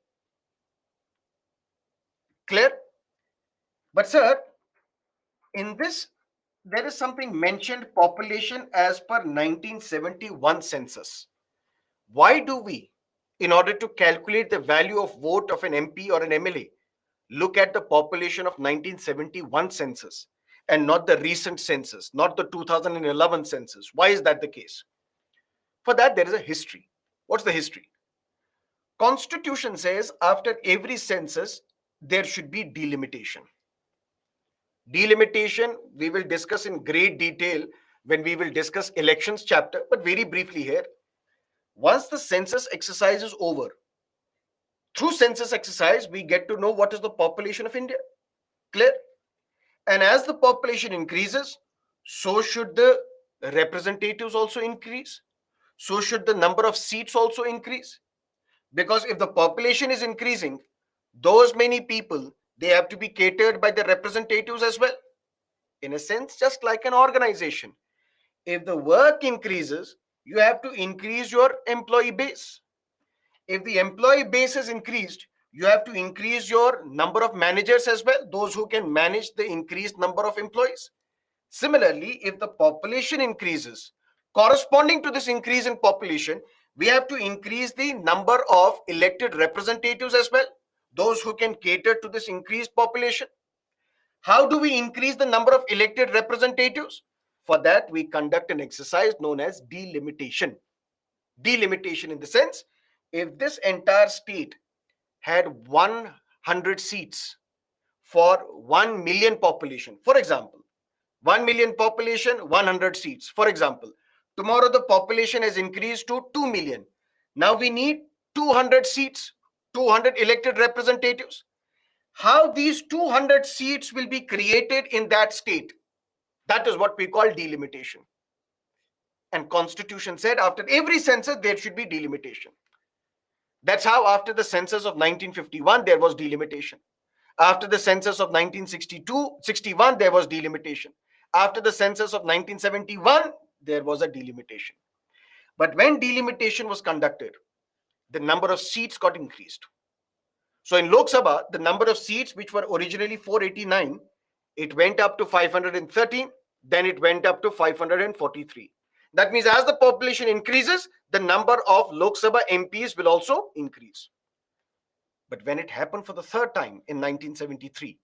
Clear? But sir, in this, there is something mentioned, population as per 1971 census. Why do we, in order to calculate the value of vote of an MP or an MLA, look at the population of 1971 census and not the recent census, not the 2011 census? Why is that the case? For that, there is a history. What's the history? Constitution says after every census, there should be delimitation. Delimitation, we will discuss in great detail when we will discuss elections chapter, but very briefly here, once the census exercise is over, through census exercise, we get to know what is the population of India. Clear? And as the population increases, so should the representatives also increase. So should the number of seats also increase. Because if the population is increasing, those many people, they have to be catered by the representatives as well. In a sense, just like an organization. If the work increases, you have to increase your employee base. If the employee base is increased, you have to increase your number of managers as well, those who can manage the increased number of employees. Similarly, if the population increases, corresponding to this increase in population, we have to increase the number of elected representatives as well, those who can cater to this increased population. How do we increase the number of elected representatives? For that, we conduct an exercise known as delimitation. Delimitation in the sense, if this entire state had 100 seats for 1 million population, for example, 1 million population, 100 seats. For example, tomorrow the population has increased to 2 million. Now we need 200 seats, 200 elected representatives. How these 200 seats will be created in that state, that is what we call delimitation. And Constitution said after every census there should be delimitation. That's how after the census of 1951 there was delimitation. After the census of 1961 there was delimitation. After the census of 1971 there was a delimitation. But when delimitation was conducted, the number of seats got increased. So in Lok Sabha, the number of seats which were originally 489, it went up to 513, then it went up to 543. That means as the population increases, the number of Lok Sabha MPs will also increase. But when it happened for the third time in 1973,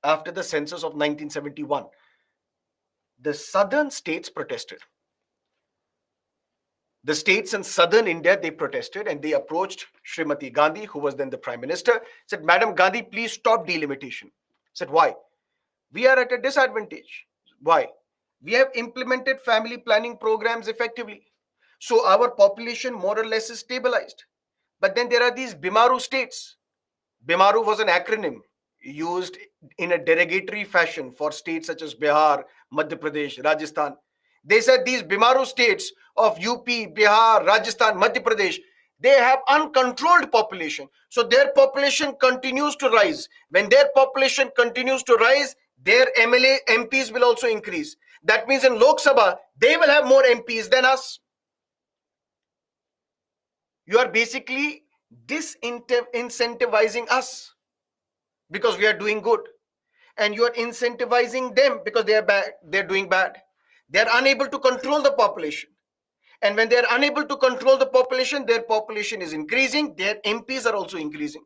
after the census of 1971, the southern states protested. The states in southern India, they protested and they approached Srimati Gandhi, who was then the prime minister, said, Madam Gandhi, please stop delimitation. Said, why? We are at a disadvantage. Why? We have implemented family planning programs effectively. So our population more or less is stabilized. But then there are these Bimaru states. Bimaru was an acronym used in a derogatory fashion for states such as Bihar, Madhya Pradesh, Rajasthan. They said these Bimaru states of UP, Bihar, Rajasthan, Madhya Pradesh, they have uncontrolled population. So their population continues to rise. When their population continues to rise, their MLA MPs will also increase. That means in Lok Sabha, they will have more MPs than us. You are basically disincentivizing us because we are doing good, and you are incentivizing them because they are bad. They're doing bad. They are unable to control the population, and when they are unable to control the population, their population is increasing, their MPs are also increasing.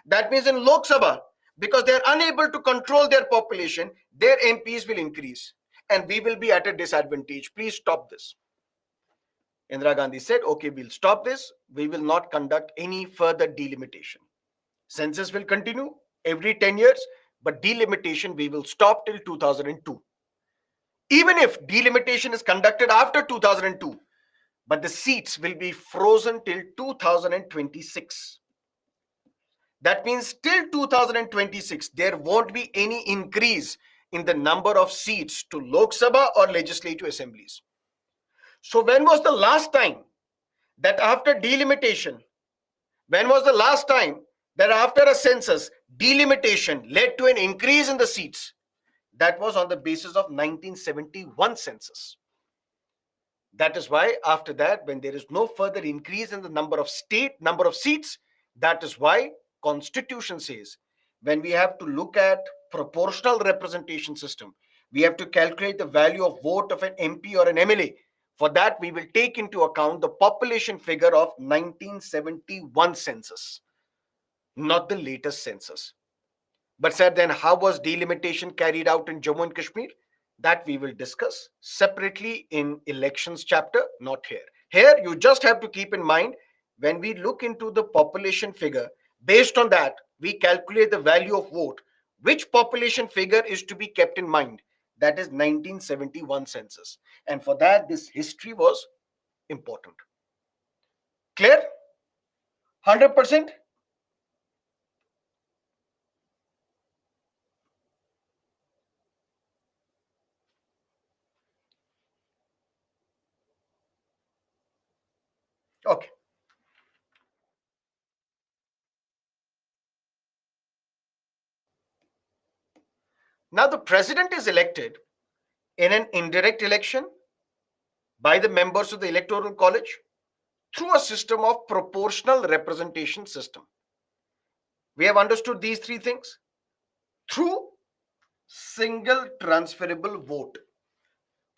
That means in Lok Sabha, because they are unable to control their population, their MPs will increase, and we will be at a disadvantage. Please stop this. Indira Gandhi said, okay, we'll stop this. We will not conduct any further delimitation. Census will continue every 10 years, but delimitation we will stop till 2002. Even if delimitation is conducted after 2002, but the seats will be frozen till 2026. That means till 2026, there won't be any increase in the number of seats to Lok Sabha or legislative assemblies. So when was the last time that after delimitation, when was the last time that after a census, delimitation led to an increase in the seats? That was on the basis of 1971 census. That is why after that, when there is no further increase in the number of seats, that is why Constitution says when we have to look at proportional representation system, we have to calculate the value of vote of an MP or an MLA. For that, we will take into account the population figure of 1971 census, not the latest census. But sir, then how was delimitation carried out in Jammu and Kashmir? That we will discuss separately in elections chapter, not here. Here, you just have to keep in mind, when we look into the population figure, based on that, we calculate the value of vote. Which population figure is to be kept in mind? That is 1971 census. And for that, this history was important. Clear? 100%? Okay. Now the president is elected in an indirect election by the members of the electoral college through a system of proportional representation system. We have understood these three things through single transferable vote.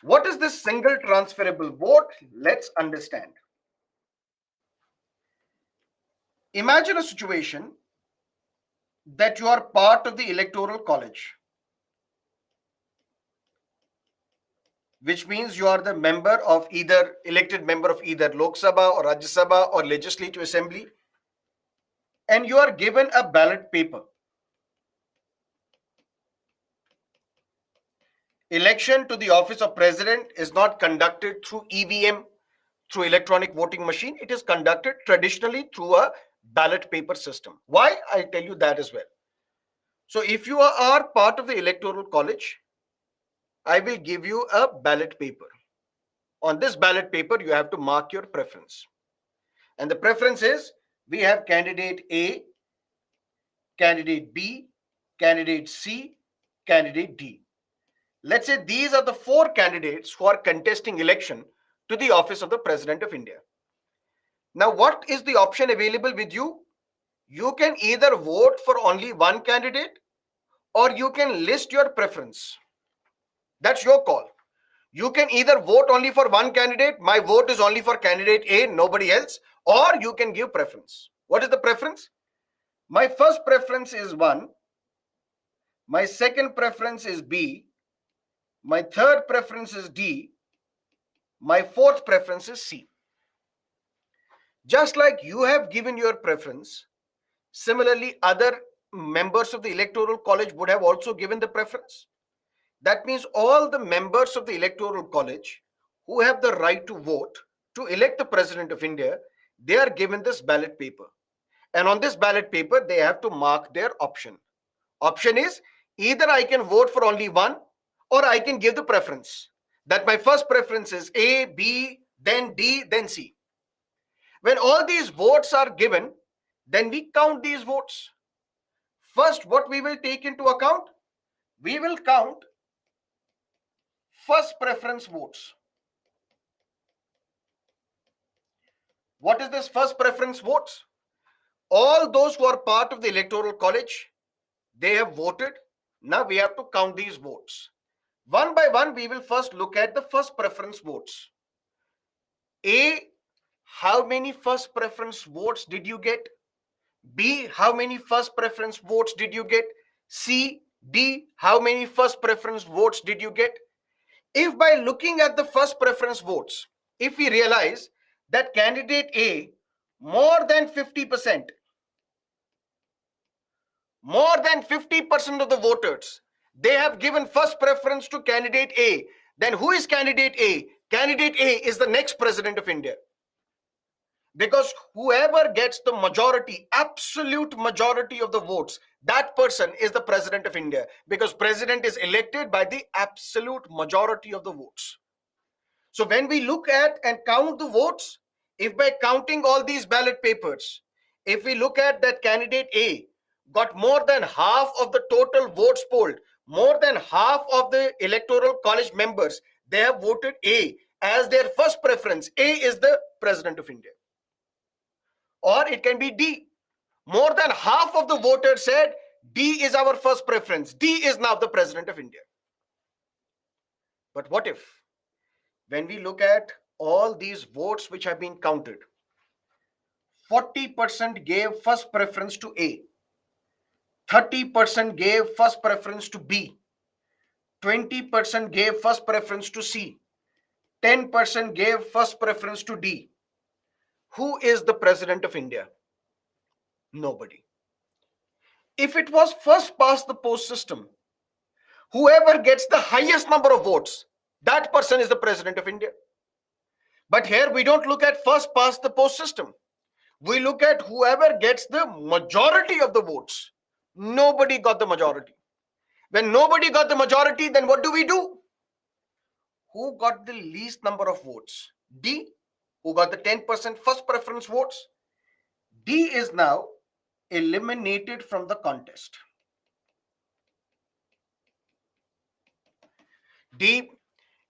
What is this single transferable vote? Let's understand. Imagine a situation that you are part of the electoral college, which means you are the member of either elected member of either Lok Sabha or Rajya Sabha or Legislative Assembly, and you are given a ballot paper. Election to the office of president is not conducted through EVM, through electronic voting machine. It is conducted traditionally through a ballot paper system. Why? I'll tell you that as well. So if you are part of the electoral college, I will give you a ballot paper. On this ballot paper, you have to mark your preference. And the preference is, we have candidate A, candidate B, candidate C, candidate D. Let's say these are the four candidates who are contesting election to the office of the President of India. Now, what is the option available with you? You can either vote for only one candidate or you can list your preference. That's your call. You can either vote only for one candidate, my vote is only for candidate A, nobody else, or you can give preference. What is the preference? My first preference is 1, my second preference is B, my third preference is D, my fourth preference is C. Just like you have given your preference, similarly, other members of the Electoral College would have also given the preference. That means all the members of the Electoral College who have the right to vote to elect the President of India, they are given this ballot paper. And on this ballot paper, they have to mark their option. Option is either I can vote for only one or I can give the preference. That my first preference is A, B, then D, then C. When all these votes are given, then we count these votes. First, what we will take into account? We will count first preference votes. What is this first preference votes? All those who are part of the Electoral College, they have voted. Now we have to count these votes. One by one, we will first look at the first preference votes. A, how many first preference votes did you get? B, how many first preference votes did you get? C, D, how many first preference votes did you get? If by looking at the first preference votes, if we realize that candidate A, more than 50% of the voters, they have given first preference to candidate A, then who is candidate A? Candidate A is the next President of India. Because whoever gets the majority, absolute majority of the votes, that person is the President of India. Because President is elected by the absolute majority of the votes. So when we look at and count the votes, if by counting all these ballot papers, if we look at that candidate A got more than half of the total votes polled, more than half of the Electoral College members, they have voted A as their first preference. A is the President of India. Or it can be D. More than half of the voters said D is our first preference. D is now the President of India. But what if, when we look at all these votes which have been counted, 40% gave first preference to A, 30% gave first preference to B, 20% gave first preference to C, 10% gave first preference to D. Who is the President of India? Nobody. If it was first past the post system, whoever gets the highest number of votes, that person is the President of India. But here we don't look at first past the post system. We look at whoever gets the majority of the votes. Nobody got the majority. When nobody got the majority, then what do we do? Who got the least number of votes? D, who got the 10% first preference votes. D is now eliminated from the contest. D,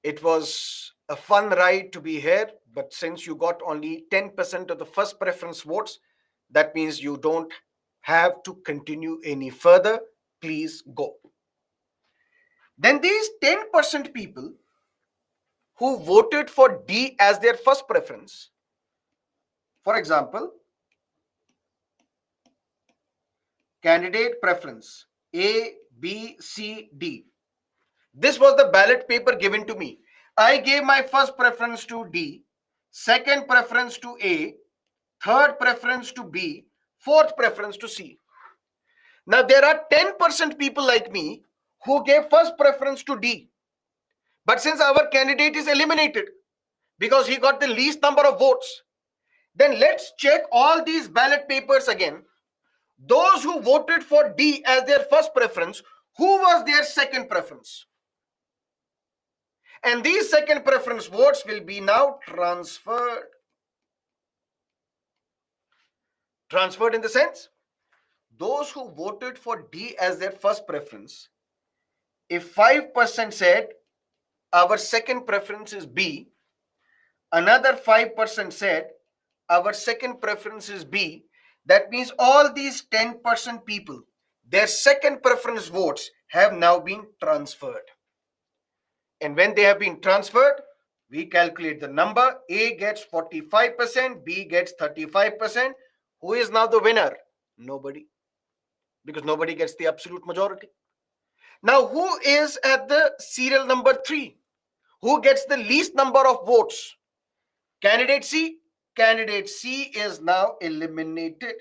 it was a fun ride to be here, but since you got only 10% of the first preference votes, that means you don't have to continue any further. Please go. Then these 10% people who voted for D as their first preference, for example, candidate preference A, B, C, D. This was the ballot paper given to me. I gave my first preference to D, second preference to A, third preference to B, fourth preference to C. Now there are 10% people like me who gave first preference to D. But since our candidate is eliminated because he got the least number of votes, then let's check all these ballot papers again. Those who voted for D as their first preference, who was their second preference? And these second preference votes will be now transferred. Transferred in the sense, those who voted for D as their first preference, if 5% said our second preference is B, another 5% said our second preference is B, that means all these 10% people, their second preference votes have now been transferred. And when they have been transferred, we calculate the number. A gets 45%, B gets 35%. Who is now the winner? Nobody, because nobody gets the absolute majority. Now, who is at the serial number 3? Who gets the least number of votes? Candidate C. Candidate C is now eliminated.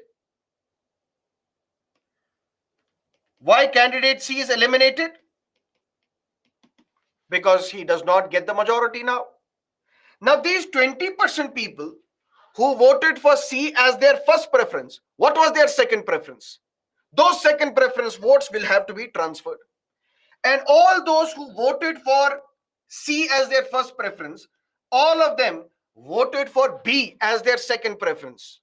Why candidate C is eliminated? Because he does not get the majority now. Now, these 20% people who voted for C as their first preference, what was their second preference? Those second preference votes will have to be transferred. And all those who voted for C as their first preference, all of them voted for B as their second preference.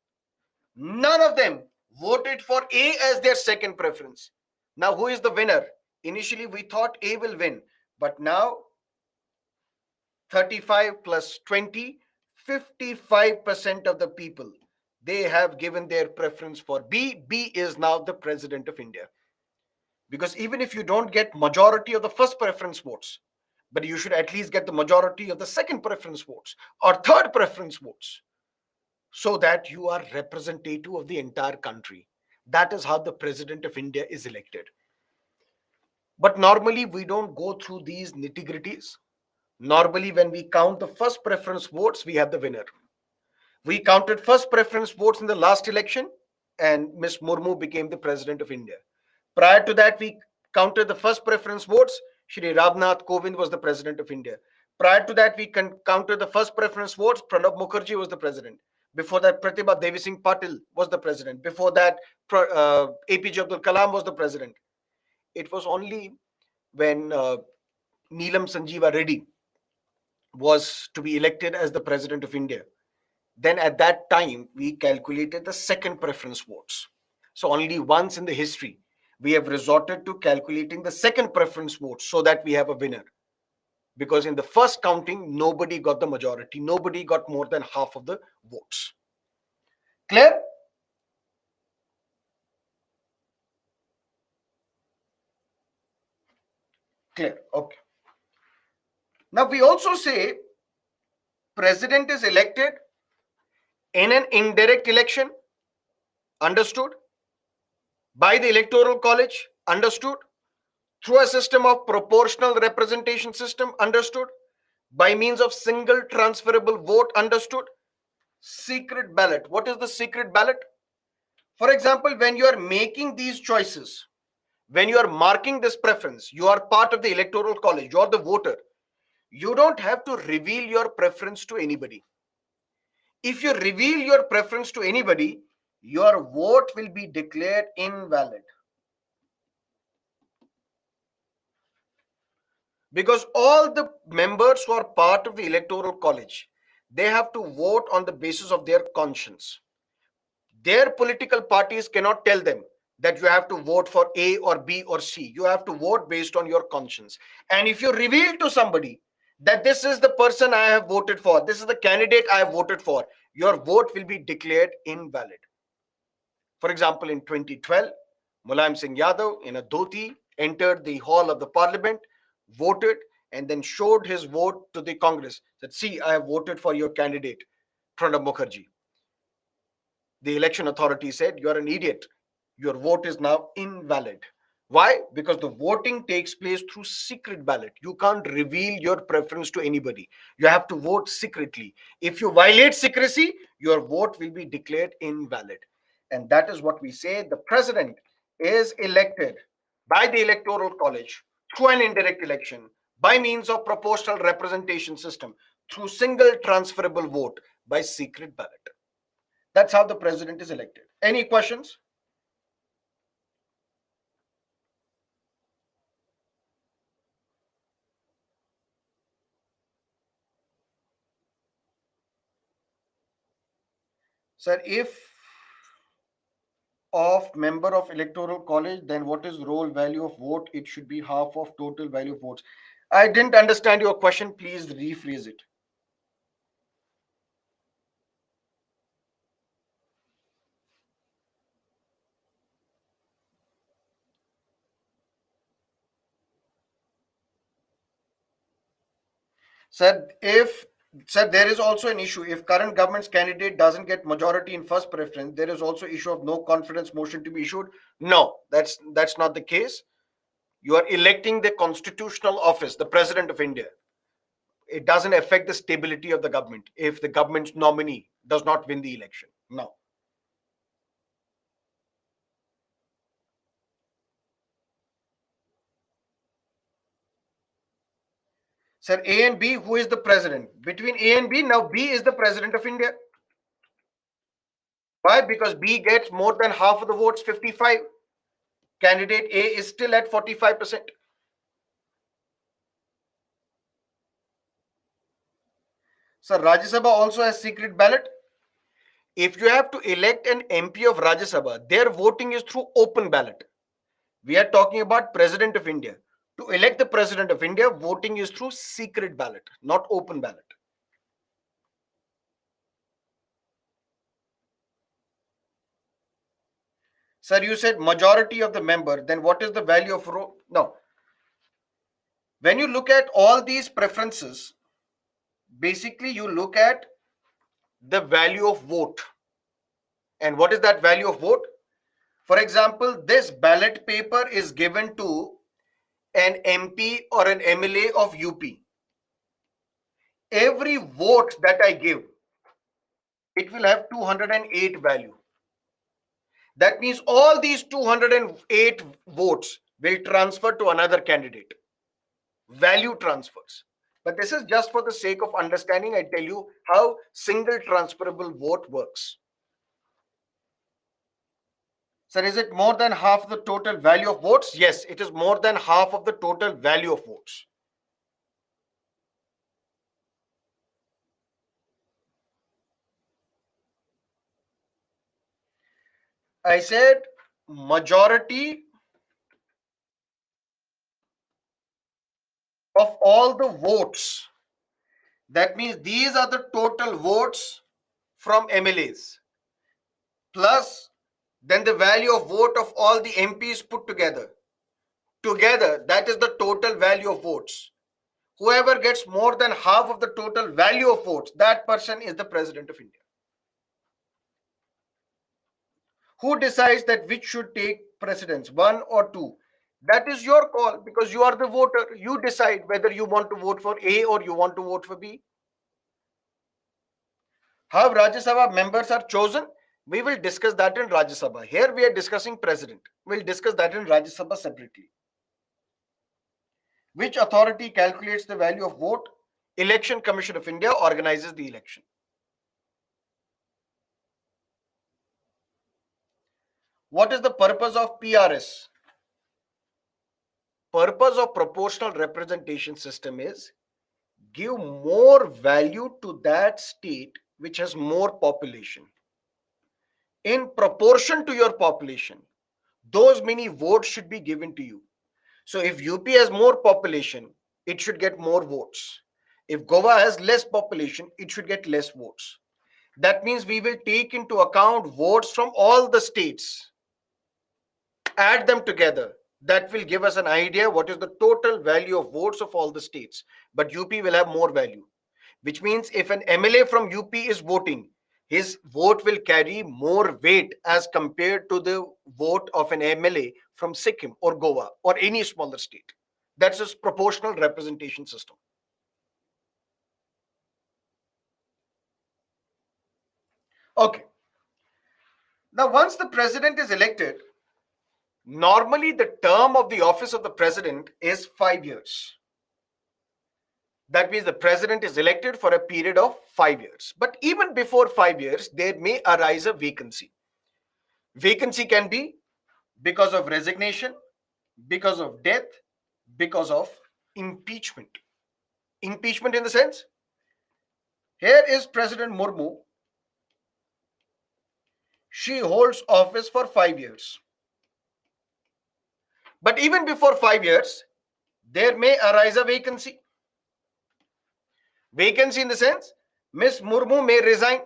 None of them voted for A as their second preference. Now, who is the winner? Initially, we thought A will win, but now 35 plus 20, 55% of the people, they have given their preference for B. B is now the president of India. Because even if you don't get majority of the first preference votes, but you should at least get the majority of the second preference votes or third preference votes, so that you are representative of the entire country. That is how the president of India is elected. But normally we don't go through these nitty-gritties. Normally, when we count the first preference votes, we have the winner. We counted first preference votes in the last election, and Ms. Murmu became the president of India. Prior to that, we counted the first preference votes. Shri Ramnath Kovind was the president of India. Prior to that, we counted the first preference votes. Pranab Mukherjee was the president. Before that, Pratibha Devi Singh Patil was the president. Before that, APJ Abdul Kalam was the president. It was only when Neelam Sanjeeva Reddy was to be elected as the president of India, then at that time we calculated the second preference votes. So only once in the history we have resorted to calculating the second preference votes so that we have a winner. Because in the first counting, nobody got the majority. Nobody got more than half of the votes. Clear? Clear. Okay. Now we also say president is elected in an indirect election. Understood? By the electoral college. Understood? Through a system of proportional representation system. Understood? By means of single transferable vote. Understood? Secret ballot. What is the secret ballot? For example, when you are making these choices, when you are marking this preference, you are part of the electoral college, you are the voter. You don't have to reveal your preference to anybody. If you reveal your preference to anybody, your vote will be declared invalid. Because all the members who are part of the electoral college, they have to vote on the basis of their conscience. Their political parties cannot tell them that you have to vote for A or B or C. You have to vote based on your conscience. And if you reveal to somebody that this is the person I have voted for, this is the candidate I have voted for, your vote will be declared invalid. For example, in 2012, Mulayam Singh Yadav in a dhoti entered the hall of the parliament, voted, and then showed his vote to the Congress. Said, see, I have voted for your candidate, Pranab Mukherjee. The election authority said, you're an idiot. Your vote is now invalid. Why? Because the voting takes place through secret ballot. You can't reveal your preference to anybody. You have to vote secretly. If you violate secrecy, your vote will be declared invalid. And that is what we say. The president is elected by the electoral college through an indirect election by means of proportional representation system through single transferable vote by secret ballot. That's how the president is elected. Any questions? Sir, if of member of electoral college, then what is role value of vote? It should be half of total value of votes. I didn't understand your question. Please rephrase it. Said there is also an issue. If current government's candidate doesn't get majority in first preference, there is also issue of no confidence motion to be issued. No, that's not the case. You are electing the constitutional office, the president of India. It doesn't affect the stability of the government if the government's nominee does not win the election. No. Sir, A and B, who is the president? Between A and B, now B is the president of India. Why? Because B gets more than half of the votes, 55. Candidate A is still at 45%. So Rajya Sabha also has secret ballot. If you have to elect an MP of Rajya Sabha, their voting is through open ballot. We are talking about President of India. To elect the President of India, voting is through secret ballot, not open ballot. Sir, you said majority of the member, then what is the value of row? No. When you look at all these preferences, basically you look at the value of vote. And what is that value of vote? For example, this ballot paper is given to an MP or an MLA of UP. Every vote that I give, it will have 208 value. That means all these 208 votes will transfer to another candidate. Value transfers. But this is just for the sake of understanding. I tell you how single transferable vote works. Sir, is it more than half the total value of votes? Yes, it is more than half of the total value of votes. I said majority of all the votes. That means these are the total votes from MLAs plus then the value of vote of all the MPs put together. Together, that is the total value of votes. Whoever gets more than half of the total value of votes, that person is the President of India. Who decides that which should take precedence, one or two? That is your call because you are the voter. You decide whether you want to vote for A or you want to vote for B. How Rajya Sabha members are chosen? We will discuss that in Rajya Sabha. Here we are discussing president. We'll discuss that in Rajya Sabha separately. Which authority calculates the value of vote? Election Commission of India organizes the election. What is the purpose of PRS? Purpose of proportional representation system is give more value to that state which has more population. In proportion to your population, those many votes should be given to you. So if UP has more population, it should get more votes. If Goa has less population, it should get less votes. That means we will take into account votes from all the states, add them together. That will give us an idea what is the total value of votes of all the states. But UP will have more value, which means if an MLA from UP is voting, his vote will carry more weight as compared to the vote of an MLA from Sikkim or Goa or any smaller state. That's a proportional representation system. Okay. Now, once the president is elected, normally the term of the office of the president is 5 years. That means the president is elected for a period of 5 years. But even before 5 years, there may arise a vacancy. Vacancy can be because of resignation, because of death, because of impeachment. Impeachment in the sense, here is President Murmu. She holds office for 5 years. But even before 5 years, there may arise a vacancy. Vacancy in the sense, Miss Murmu may resign.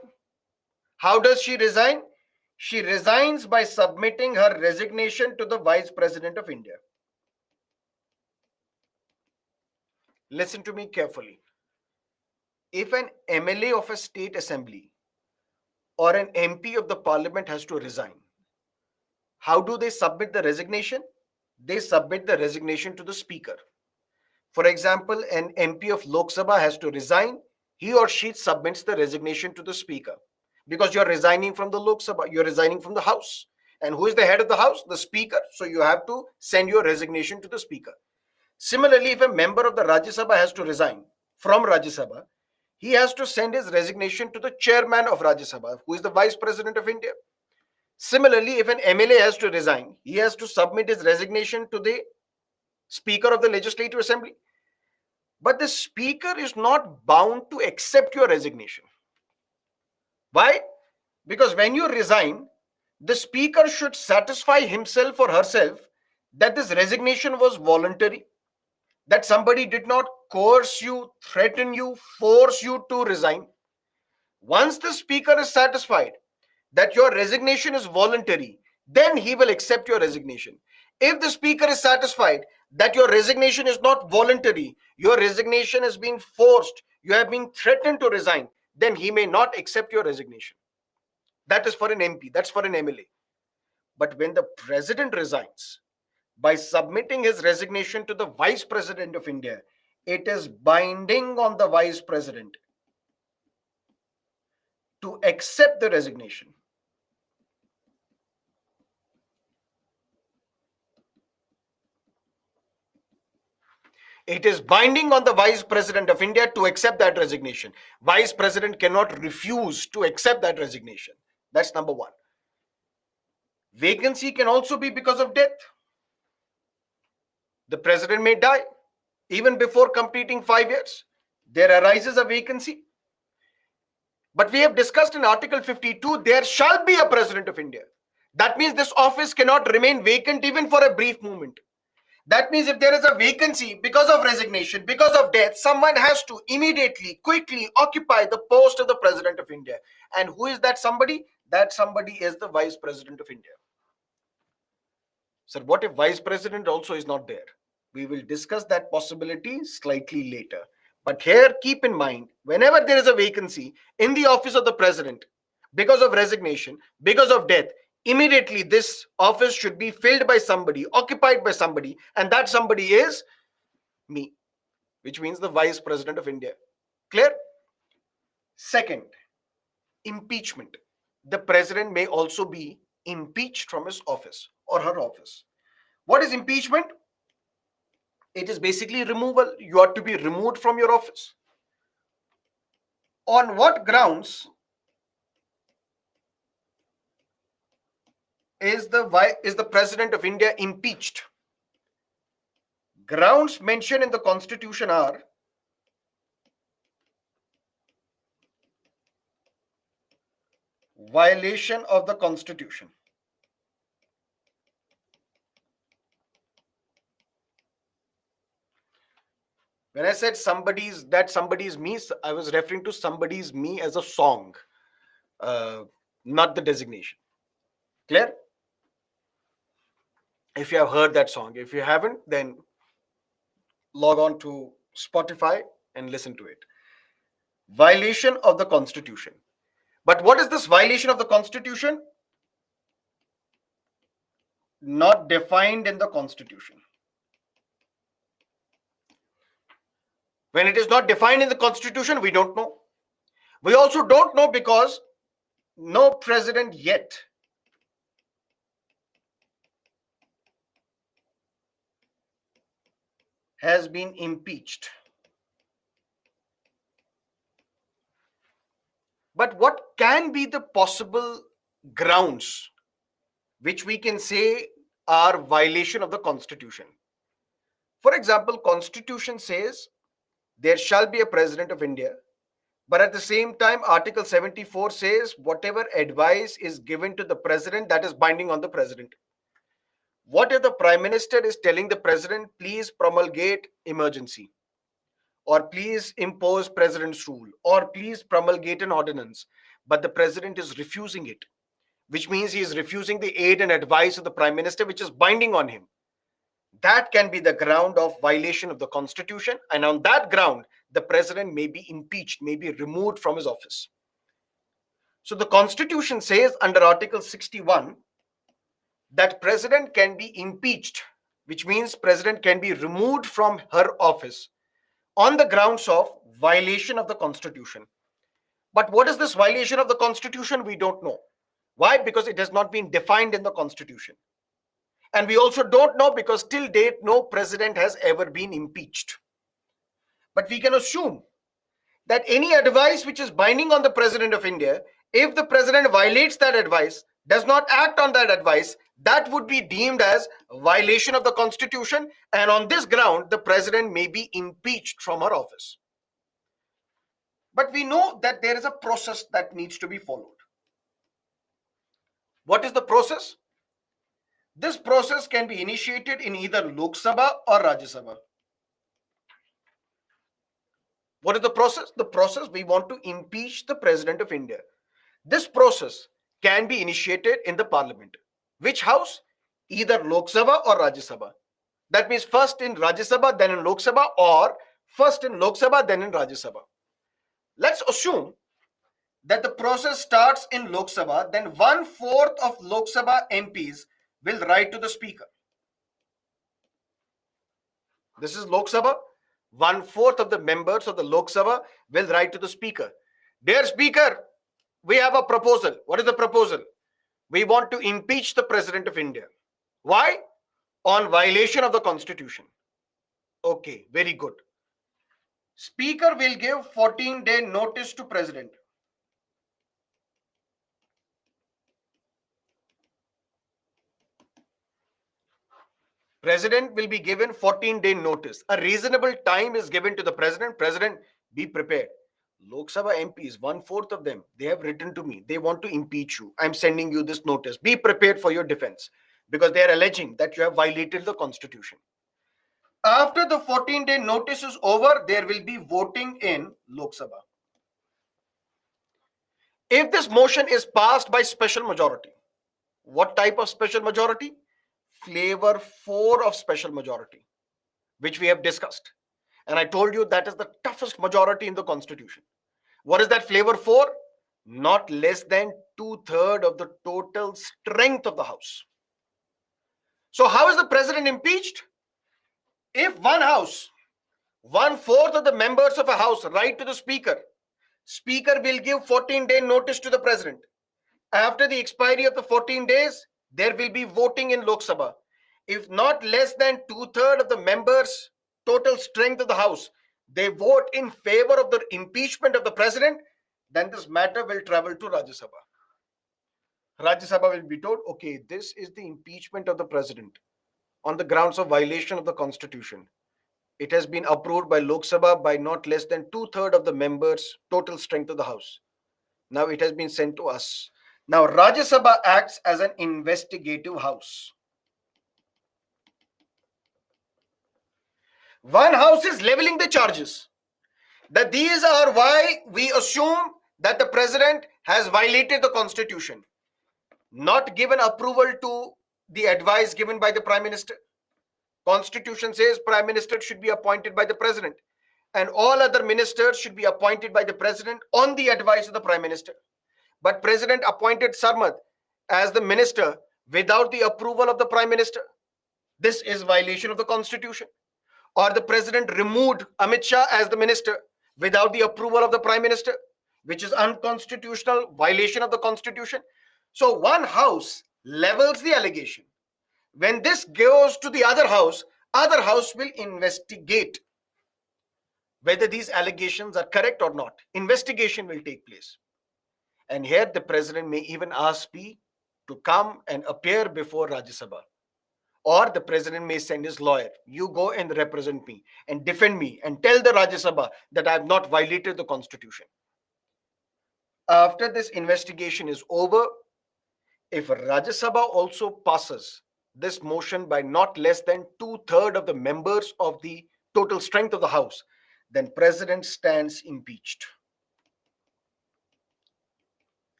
How does she resign? She resigns by submitting her resignation to the Vice President of India. Listen to me carefully. if an MLA of a state assembly or an MP of the parliament has to resign, how do they submit the resignation? They submit the resignation to the speaker. For example, an MP of Lok Sabha has to resign. He or she submits the resignation to the speaker because you're resigning from the Lok Sabha, you're resigning from the house. And who is the head of the house? The speaker. So you have to send your resignation to the speaker. Similarly, if a member of the Rajya Sabha has to resign from Rajya Sabha, he has to send his resignation to the chairman of Rajya Sabha, who is the vice president of India. Similarly, if an MLA has to resign, he has to submit his resignation to the Speaker of the Legislative Assembly. But the Speaker is not bound to accept your resignation. Why? Because when you resign, the Speaker should satisfy himself or herself that this resignation was voluntary, that somebody did not coerce you, threaten you, force you to resign. Once the Speaker is satisfied that your resignation is voluntary, then he will accept your resignation. If the Speaker is satisfied that your resignation is not voluntary, your resignation is being forced, you have been threatened to resign, then he may not accept your resignation. That is for an MP, that's for an MLA. But when the president resigns by submitting his resignation to the vice president of India, it is binding on the vice president to accept the resignation. It is binding on the Vice President of India to accept that resignation. Vice President cannot refuse to accept that resignation. That's number one. Vacancy can also be because of death. The president may die even before completing 5 years. There arises a vacancy. But we have discussed in Article 52, there shall be a President of India. That means this office cannot remain vacant even for a brief moment. That means if there is a vacancy because of resignation, because of death, someone has to immediately, quickly occupy the post of the President of India. And who is that somebody? That somebody is the Vice President of India. Sir, what if Vice President also is not there? We will discuss that possibility slightly later. But here, keep in mind, whenever there is a vacancy in the office of the President, because of resignation, because of death, immediately this office should be filled by somebody, occupied by somebody, and that somebody is me, which means the Vice President of India. Clear? Second, impeachment. The president may also be impeached from his office or her office. What is impeachment? It is basically removal. You are to be removed from your office. On what grounds is the President of India impeached? Grounds mentioned in the Constitution are violation of the Constitution, when I said somebody's me, I was referring to somebody's me as a song, not the designation. Clear? If you have heard that song, if you haven't, then log on to Spotify and listen to it. Violation of the Constitution. But what is this violation of the Constitution? Not defined in the Constitution. When it is not defined in the Constitution, we don't know. We also don't know because no president yet has been impeached. But what can be the possible grounds which we can say are violation of the Constitution? For example, Constitution says there shall be a President of India, but at the same time, Article 74 says whatever advice is given to the President, that is binding on the President. What if the Prime Minister is telling the President, please promulgate emergency, or please impose President's rule, or please promulgate an ordinance, but the President is refusing it, which means he is refusing the aid and advice of the Prime Minister, which is binding on him. That can be the ground of violation of the Constitution, and on that ground, the president may be impeached, may be removed from his office. So the constitution says under Article 61 that president can be impeached, which means president can be removed from her office on the grounds of violation of the constitution. But what is this violation of the constitution? We don't know. Why? Because it has not been defined in the constitution. And we also don't know because till date, no president has ever been impeached. But we can assume that any advice which is binding on the president of India, if the president violates that advice, does not act on that advice, that would be deemed as a violation of the constitution. And on this ground, the president may be impeached from her office. But we know that there is a process that needs to be followed. What is the process? This process can be initiated in either Lok Sabha or Rajya Sabha. What is the process? The process, we want to impeach the president of India. This process can be initiated in the parliament. Which house? Either Lok Sabha or Rajya Sabha. That means first in Rajya Sabha, then in Lok Sabha, or first in Lok Sabha, then in Rajya Sabha. Let's assume that the process starts in Lok Sabha, then 1/4 of Lok Sabha MPs will write to the speaker. This is Lok Sabha. 1/4 of the members of the Lok Sabha will write to the speaker. Dear speaker, we have a proposal. What is the proposal? We want to impeach the president of India. Why? On violation of the constitution. Okay, very good. Speaker will give 14-day notice to president. President will be given 14-day notice. A reasonable time is given to the president. President, be prepared. Lok Sabha MPs, 1/4 of them, they have written to me. They want to impeach you. I'm sending you this notice. Be prepared for your defense because they are alleging that you have violated the constitution. After the 14-day notice is over, there will be voting in Lok Sabha. If this motion is passed by special majority, what type of special majority? Flavor 4 of special majority, which we have discussed. And I told you that is the toughest majority in the constitution. What is that flavor 4? Not less than 2/3 of the total strength of the house. So how is the president impeached? If one house, 1/4 of the members of a house write to the speaker, speaker will give 14-day notice to the president. After the expiry of the 14 days, there will be voting in Lok Sabha. If not less than 2/3 of the members, total strength of the house, they vote in favor of the impeachment of the president, then this matter will travel to Rajya Sabha. Rajya Sabha will be told, okay, this is the impeachment of the president on the grounds of violation of the constitution. It has been approved by Lok Sabha by not less than 2/3 of the members, total strength of the house. Now it has been sent to us. Now Rajya Sabha acts as an investigative house. One house is leveling the charges. That these are why we assume that the president has violated the constitution. Not given approval to the advice given by the prime minister. Constitution says prime minister should be appointed by the president and all other ministers should be appointed by the president on the advice of the prime minister. But president appointed Sarmad as the minister without the approval of the prime minister. This is violation of the constitution. Or the president removed Amit Shah as the minister without the approval of the prime minister, which is unconstitutional, violation of the constitution. So one house levels the allegation. When this goes to the other house will investigate whether these allegations are correct or not. Investigation will take place. And here the president may even ask me to come and appear before Rajya Sabha. Or the president may send his lawyer, you go and represent me and defend me and tell the Rajya Sabha that I have not violated the constitution. After this investigation is over, if Rajya Sabha also passes this motion by not less than 2/3 of the members of the total strength of the house, then president stands impeached.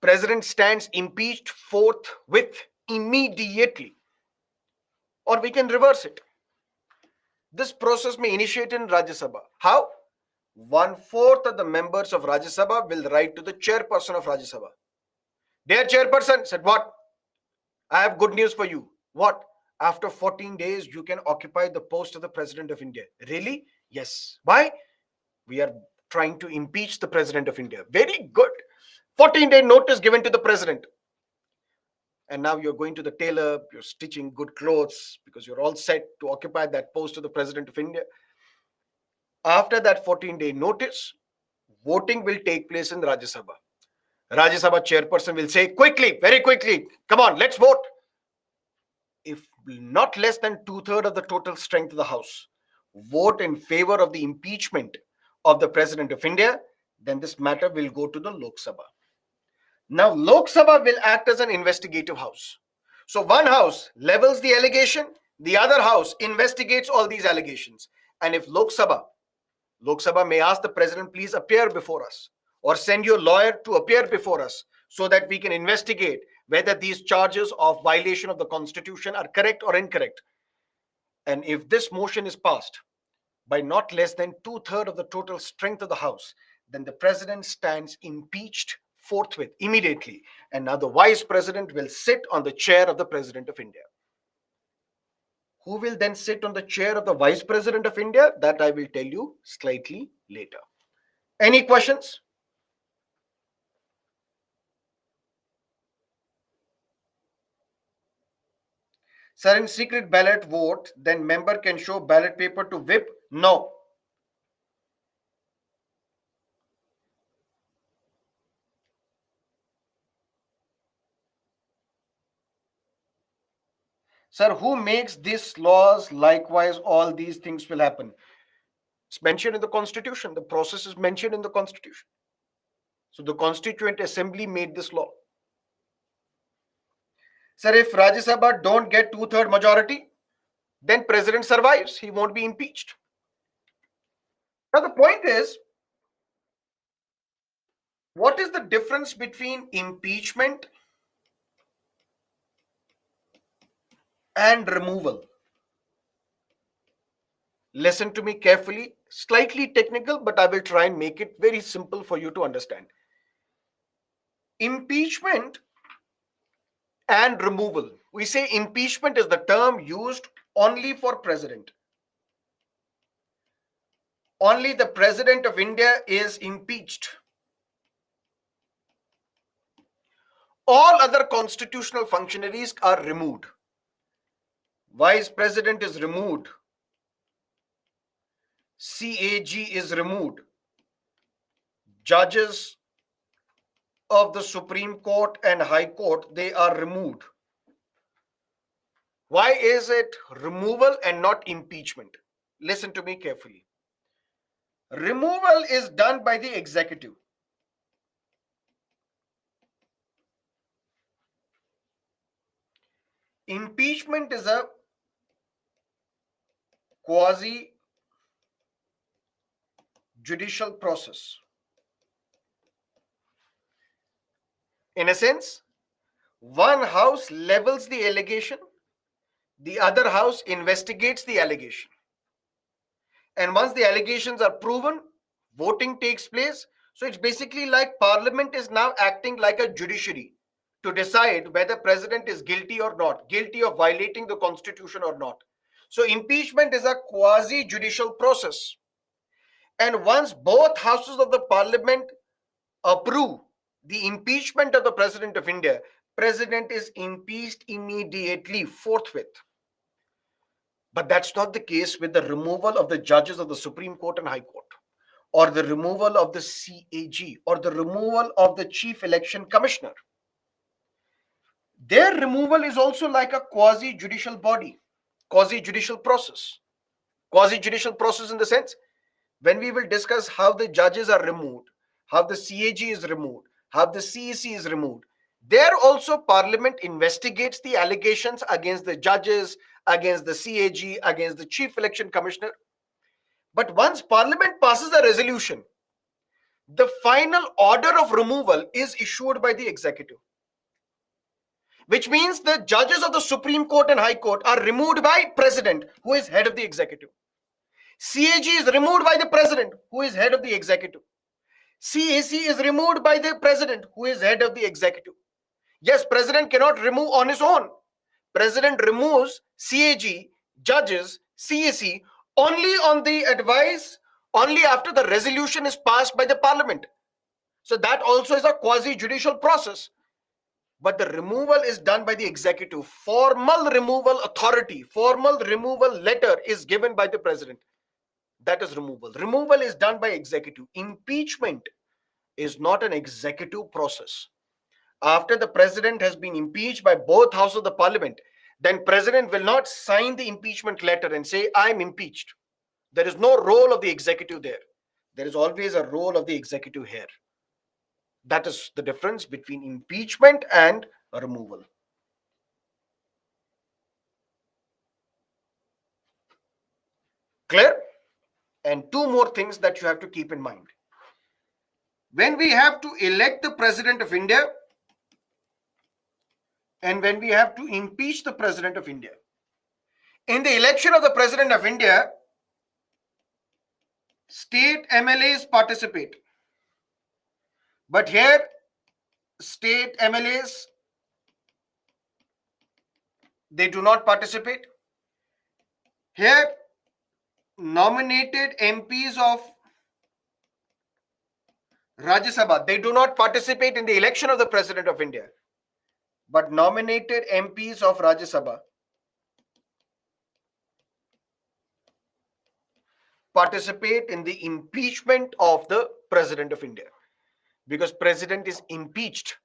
President stands impeached forthwith, immediately. Or we can reverse it. This process may initiate in Rajya Sabha. How? 1/4 of the members of Rajya Sabha will write to the chairperson of Rajya Sabha. Dear chairperson, said what? I have good news for you. What? After 14 days, you can occupy the post of the President of India. Really? Yes. Why? We are trying to impeach the President of India. Very good. 14-day notice given to the President. And now you're going to the tailor, you're stitching good clothes because you're all set to occupy that post of the President of India. After that 14-day notice, voting will take place in Rajya Sabha. Rajya Sabha chairperson will say, quickly, very quickly, come on, let's vote. If not less than 2/3 of the total strength of the House vote in favor of the impeachment of the President of India, then this matter will go to the Lok Sabha. Now, Lok Sabha will act as an investigative house. So one house levels the allegation, the other house investigates all these allegations. And if Lok Sabha may ask the president, please appear before us, or send your lawyer to appear before us so that we can investigate whether these charges of violation of the constitution are correct or incorrect. And if this motion is passed by not less than 2/3 of the total strength of the House, then the president stands impeached forthwith, immediately. And now the vice president will sit on the chair of the President of India. Who will then sit on the chair of the Vice President of India? That I will tell you slightly later. Any questions? Sir, in secret ballot vote, then member can show ballot paper to whip? No. Sir, who makes these laws? Likewise, all these things will happen. It's mentioned in the Constitution. The process is mentioned in the Constitution. So the Constituent Assembly made this law. Sir, if Rajya Sabha don't get 2/3 majority, then president survives. He won't be impeached. Now the point is, what is the difference between impeachment and removal? Listen to me carefully. Slightly technical, but I will try and make it very simple for you to understand. Impeachment and removal. We say impeachment is the term used only for president. Only the President of India is impeached. All other constitutional functionaries are removed. Vice President is removed. CAG is removed. Judges of the Supreme Court and High Court, they are removed. Why is it removal and not impeachment? Listen to me carefully. Removal is done by the executive. Impeachment is a quasi judicial process. In a sense, one house levels the allegation, the other house investigates the allegation. And once the allegations are proven, voting takes place. So it's basically like Parliament is now acting like a judiciary to decide whether president is guilty or not, guilty of violating the constitution or not. So impeachment is a quasi-judicial process. And once both houses of the Parliament approve the impeachment of the President of India, President is impeached immediately, forthwith. But that's not the case with the removal of the judges of the Supreme Court and High Court, or the removal of the CAG, or the removal of the Chief Election Commissioner. Their removal is also like a quasi-judicial body, quasi-judicial process. Quasi-judicial process in the sense, when we will discuss how the judges are removed, how the CAG is removed, how the CEC is removed, there also Parliament investigates the allegations against the judges, against the CAG, against the Chief Election Commissioner. But once Parliament passes a resolution, the final order of removal is issued by the executive, which means the judges of the Supreme Court and High Court are removed by President, who is head of the executive. CAG is removed by the president, who is head of the executive. CAC is removed by the president, who is head of the executive. Yes, president cannot remove on his own. President removes CAG, judges, CAC only on the advice, only after the resolution is passed by the parliament. So that also is a quasi-judicial process. But the removal is done by the executive. Formal removal authority, formal removal letter is given by the president. That is removal. Removal is done by executive. Impeachment is not an executive process. After the president has been impeached by both houses of the parliament, then president will not sign the impeachment letter and say, I'm impeached. There is no role of the executive there. There is always a role of the executive here. That is the difference between impeachment and removal. Clear? And two more things that you have to keep in mind. When we have to elect the president of India and when we have to impeach the president of India. In the election of the president of India, state MLAs participate. But here, state MLAs, they do not participate. Here, nominated MPs of Rajya Sabha, they do not participate in the election of the president of India. But nominated MPs of Rajya Sabha participate in the impeachment of the president of India, because president is impeached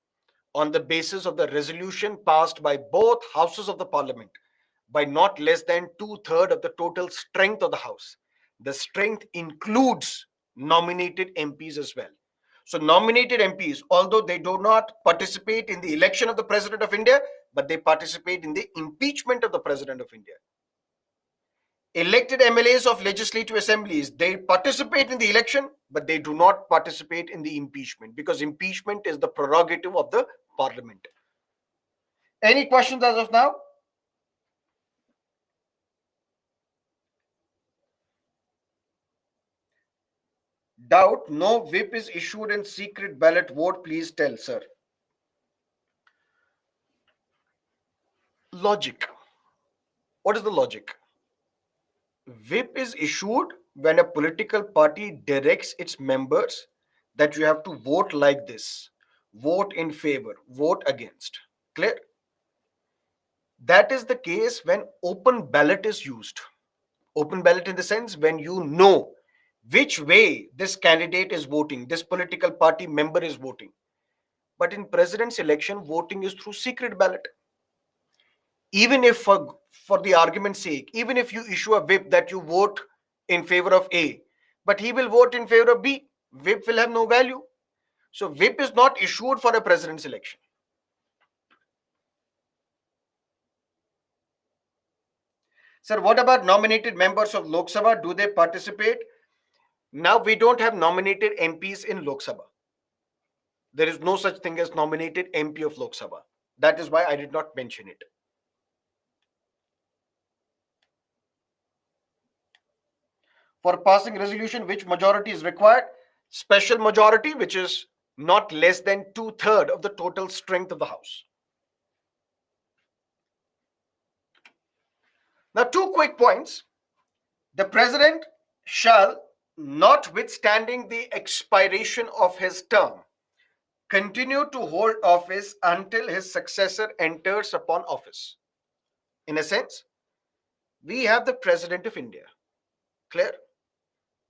on the basis of the resolution passed by both houses of the parliament by not less than 2/3 of the total strength of the house. The strength includes nominated MPs as well. So nominated MPs, although they do not participate in the election of the president of India, but they participate in the impeachment of the president of India. Elected MLAs of legislative assemblies, they participate in the election, but they do not participate in the impeachment, because impeachment is the prerogative of the parliament. Any questions as of now? Doubt, no whip is issued in secret ballot vote, please tell, sir. Logic. What is the logic? Whip is issued when a political party directs its members that you have to vote like this. Vote in favor, vote against. Clear? That is the case when open ballot is used. Open ballot in the sense when you know which way this candidate is voting, this political party member is voting. But in president's election, voting is through secret ballot. Even if, for the argument's sake, even if you issue a whip that you vote in favor of A, but he will vote in favor of B, whip will have no value. So whip is not issued for a president's election. Sir, what about nominated members of Lok Sabha? Do they participate? Now we don't have nominated MPs in Lok Sabha. There is no such thing as nominated MP of Lok Sabha. That is why I did not mention it. For passing resolution, which majority is required? Special majority, which is not less than 2/3 of the total strength of the House. Now, two quick points. The president shall, notwithstanding the expiration of his term, continue to hold office until his successor enters upon office. In a sense, we have the president of India. Clear?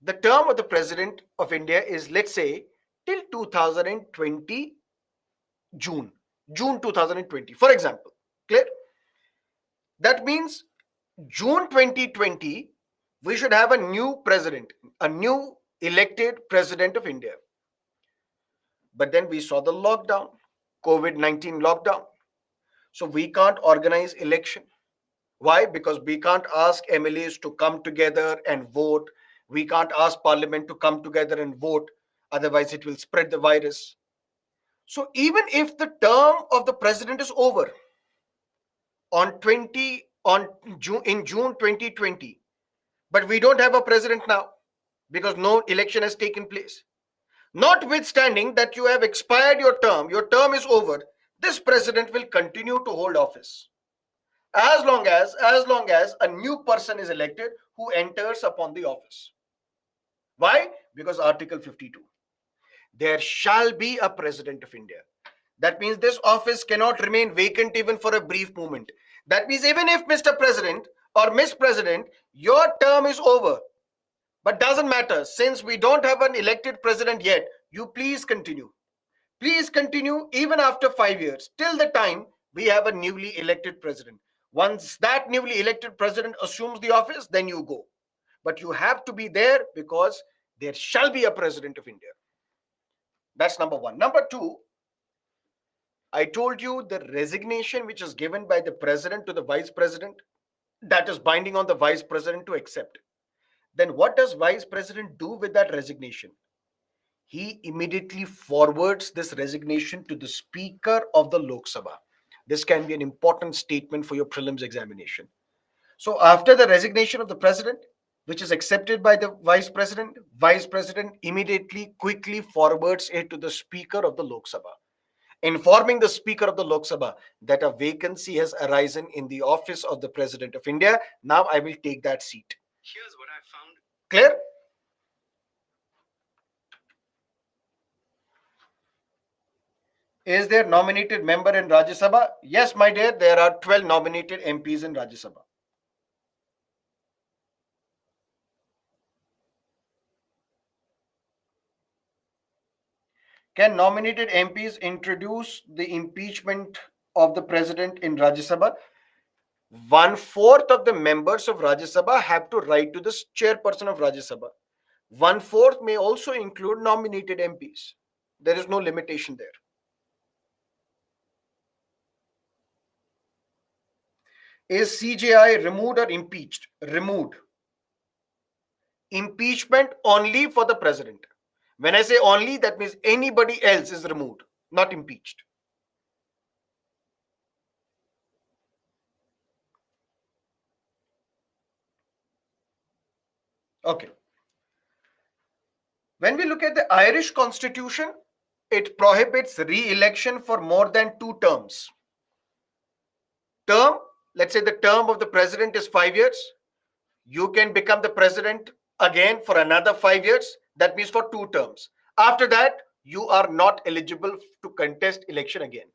The term of the president of India is, let's say, till 2020 June 2020, for example. Clear? That means June 2020, we should have a new president, a new elected president of India. But then we saw the lockdown, COVID-19 lockdown. So we can't organize election. Why? Because we can't ask MLAs to come together and vote. We can't ask parliament to come together and vote. Otherwise, it will spread the virus. So even if the term of the president is over in June 2020, But we don't have a president now because no election has taken place. Notwithstanding that you have expired your term is over, this president will continue to hold office as long as a new person is elected who enters upon the office. Why? Because Article 52. There shall be a president of India. That means this office cannot remain vacant even for a brief moment. That means even if Mr. President or Miss President, your term is over, but doesn't matter. Since we don't have an elected president yet, you please continue. Please continue even after 5 years, till the time we have a newly elected president. Once that newly elected president assumes the office, then you go. But you have to be there because there shall be a president of India. That's number one. Number two, I told you the resignation which is given by the president to the vice president, that is binding on the vice president to accept. Then what does vice president do with that resignation? He immediately forwards this resignation to the Speaker of the Lok Sabha. This can be an important statement for your prelims examination. So after the resignation of the president, which is accepted by the vice president immediately quickly forwards it to the Speaker of the Lok Sabha, informing the Speaker of the Lok Sabha that a vacancy has arisen in the office of the President of India. Now I will take that seat. Here's what I found. Clear? Is there nominated member in Rajya Sabha? Yes, my dear, there are 12 nominated MPs in Rajya Sabha. Can nominated MPs introduce the impeachment of the president in Rajya Sabha? 1/4 of the members of Rajya Sabha have to write to the chairperson of Rajya Sabha. 1/4 may also include nominated MPs. There is no limitation there. Is CJI removed or impeached? Removed. Impeachment only for the president. When I say only, that means anybody else is removed, not impeached. Okay. When we look at the Irish constitution, it prohibits re-election for more than 2 terms. Let's say the term of the president is 5 years. You can become the president again for another 5 years. That means for 2 terms. After that, you are not eligible to contest election again.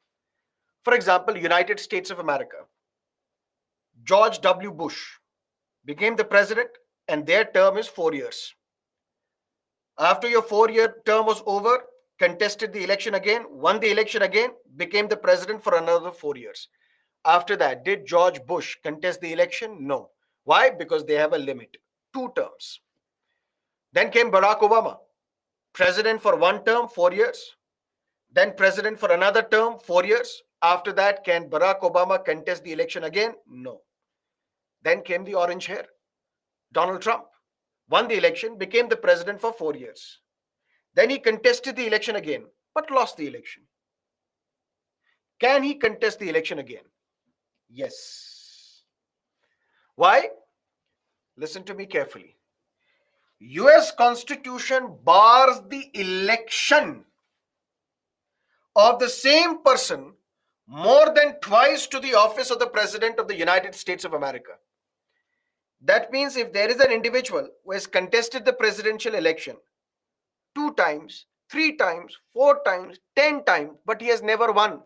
For example, United States of America. George W. Bush became the president and their term is 4 years. After your 4-year term was over, contested the election again, won the election again, became the president for another 4 years. After that, did George Bush contest the election? No. Why? Because they have a limit, 2 terms. Then came Barack Obama, president for 1 term, 4 years. Then president for another term, 4 years. After that, can Barack Obama contest the election again? No. Then came the orange hair, Donald Trump. Won the election, became the president for 4 years. Then he contested the election again, but lost the election. Can he contest the election again? Yes. Why? Listen to me carefully. US Constitution bars the election of the same person more than twice to the office of the President of the United States of America. That means if there is an individual who has contested the presidential election 2 times, 3 times, 4 times, 10 times, but he has never won,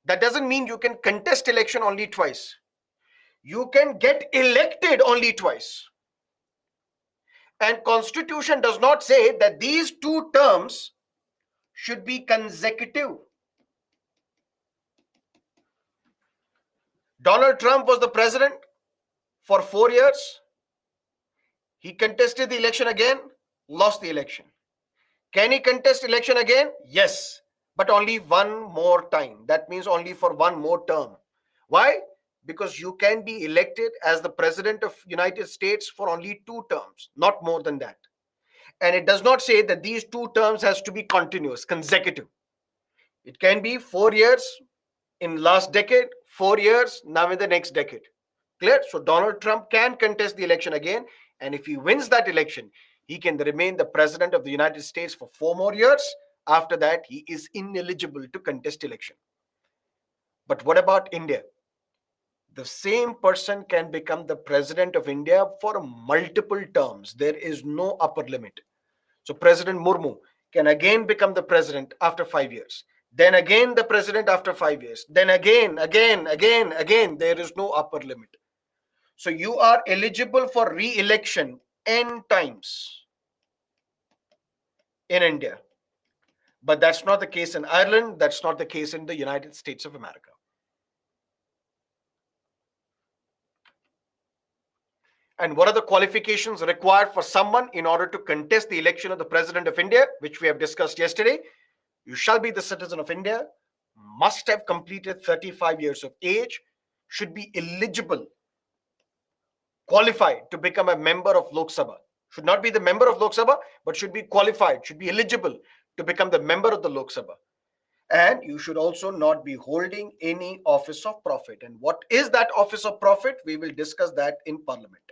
that doesn't mean you can contest election only twice. You can get elected only twice. And Constitution does not say that these 2 terms should be consecutive. Donald Trump was the president for 4 years. He contested the election again, lost the election. Can he contest election again? Yes, but only 1 more time. That means only for 1 more term. Why? Because you can be elected as the president of United States for only 2 terms, not more than that. And it does not say that these 2 terms has to be continuous, consecutive. It can be 4 years in last decade, 4 years now in the next decade. Clear? So Donald Trump can contest the election again And if he wins that election, he can remain the president of the United States for 4 more years. After that, he is ineligible to contest election. But what about India? The same person can become the president of India for multiple terms. There is no upper limit. So President Murmu can again become the president after 5 years. Then again the president after 5 years. Then again. There is no upper limit. So you are eligible for re-election n times in India. But that's not the case in Ireland. That's not the case in the United States of America. And what are the qualifications required for someone in order to contest the election of the President of India, which we have discussed yesterday? You shall be the citizen of India, must have completed 35 years of age, should be eligible, qualified to become a member of Lok Sabha. Should not be the member of Lok Sabha, but should be qualified, should be eligible to become the member of the Lok Sabha. And you should also not be holding any office of profit. And what is that office of profit? We will discuss that in Parliament.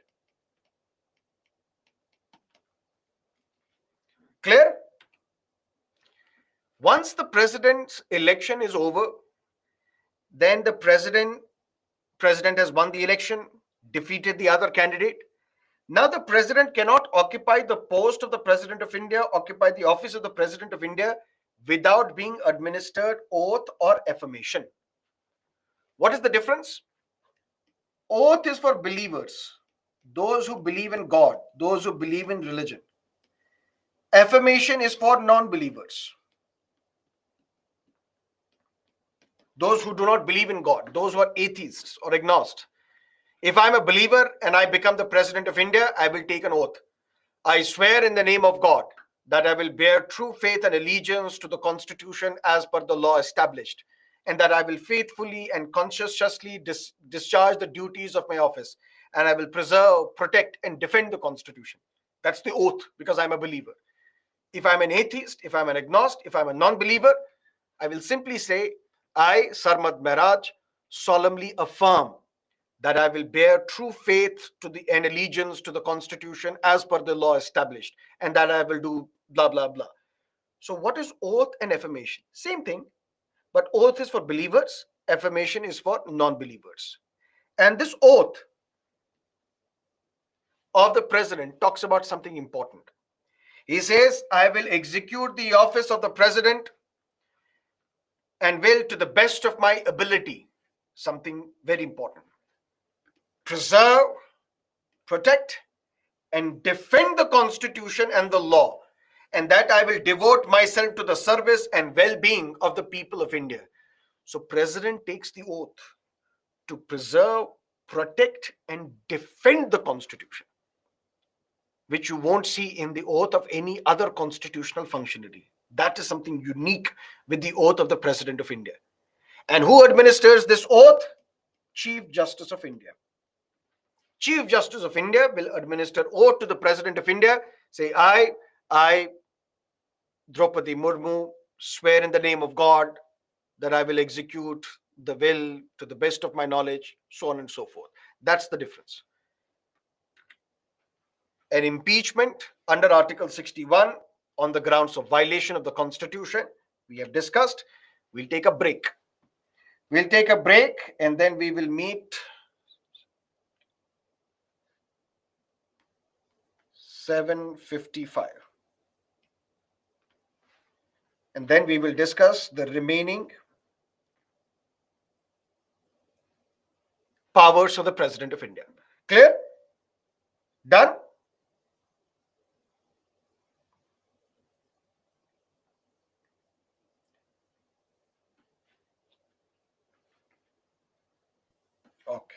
Clear? Once the president's election is over, then the president has won the election, defeated the other candidate. Now the president cannot occupy the post of the president of India, occupy the office of the president of India without being administered oath or affirmation. What is the difference? Oath is for believers, those who believe in God, those who believe in religion. Affirmation is for non-believers, those who do not believe in God, those who are atheists or agnostics. If I'm a believer and I become the president of India, I will take an oath. I swear in the name of God that I will bear true faith and allegiance to the Constitution as per the law established, and that I will faithfully and conscientiously discharge the duties of my office, and I will preserve, protect, and defend the Constitution. That's the oath, because I'm a believer. If I'm an atheist, if I'm an agnostic, if I'm a non-believer, I will simply say, I, Sarmad Mehraj, solemnly affirm that I will bear true faith to the and allegiance to the Constitution as per the law established, and that I will do blah blah blah. So, what is oath and affirmation? Same thing, but oath is for believers, affirmation is for non-believers. And this oath of the president talks about something important. He says, I will execute the office of the president and will, to the best of my ability, something very important, preserve, protect, and defend the Constitution and the law, and that I will devote myself to the service and well-being of the people of India. So president takes the oath to preserve, protect, and defend the Constitution, which you won't see in the oath of any other constitutional functionary. That is something unique with the oath of the President of India. And who administers this oath? Chief Justice of India. Chief Justice of India will administer oath to the President of India, say, I, Draupadi Murmu, swear in the name of God that I will execute the will to the best of my knowledge, so on and so forth. That's the difference. An impeachment under Article 61 on the grounds of violation of the Constitution, we have discussed. We'll take a break. We'll take a break and then we will meet 7:55. And then we will discuss the remaining powers of the President of India. Clear? Done? Okay.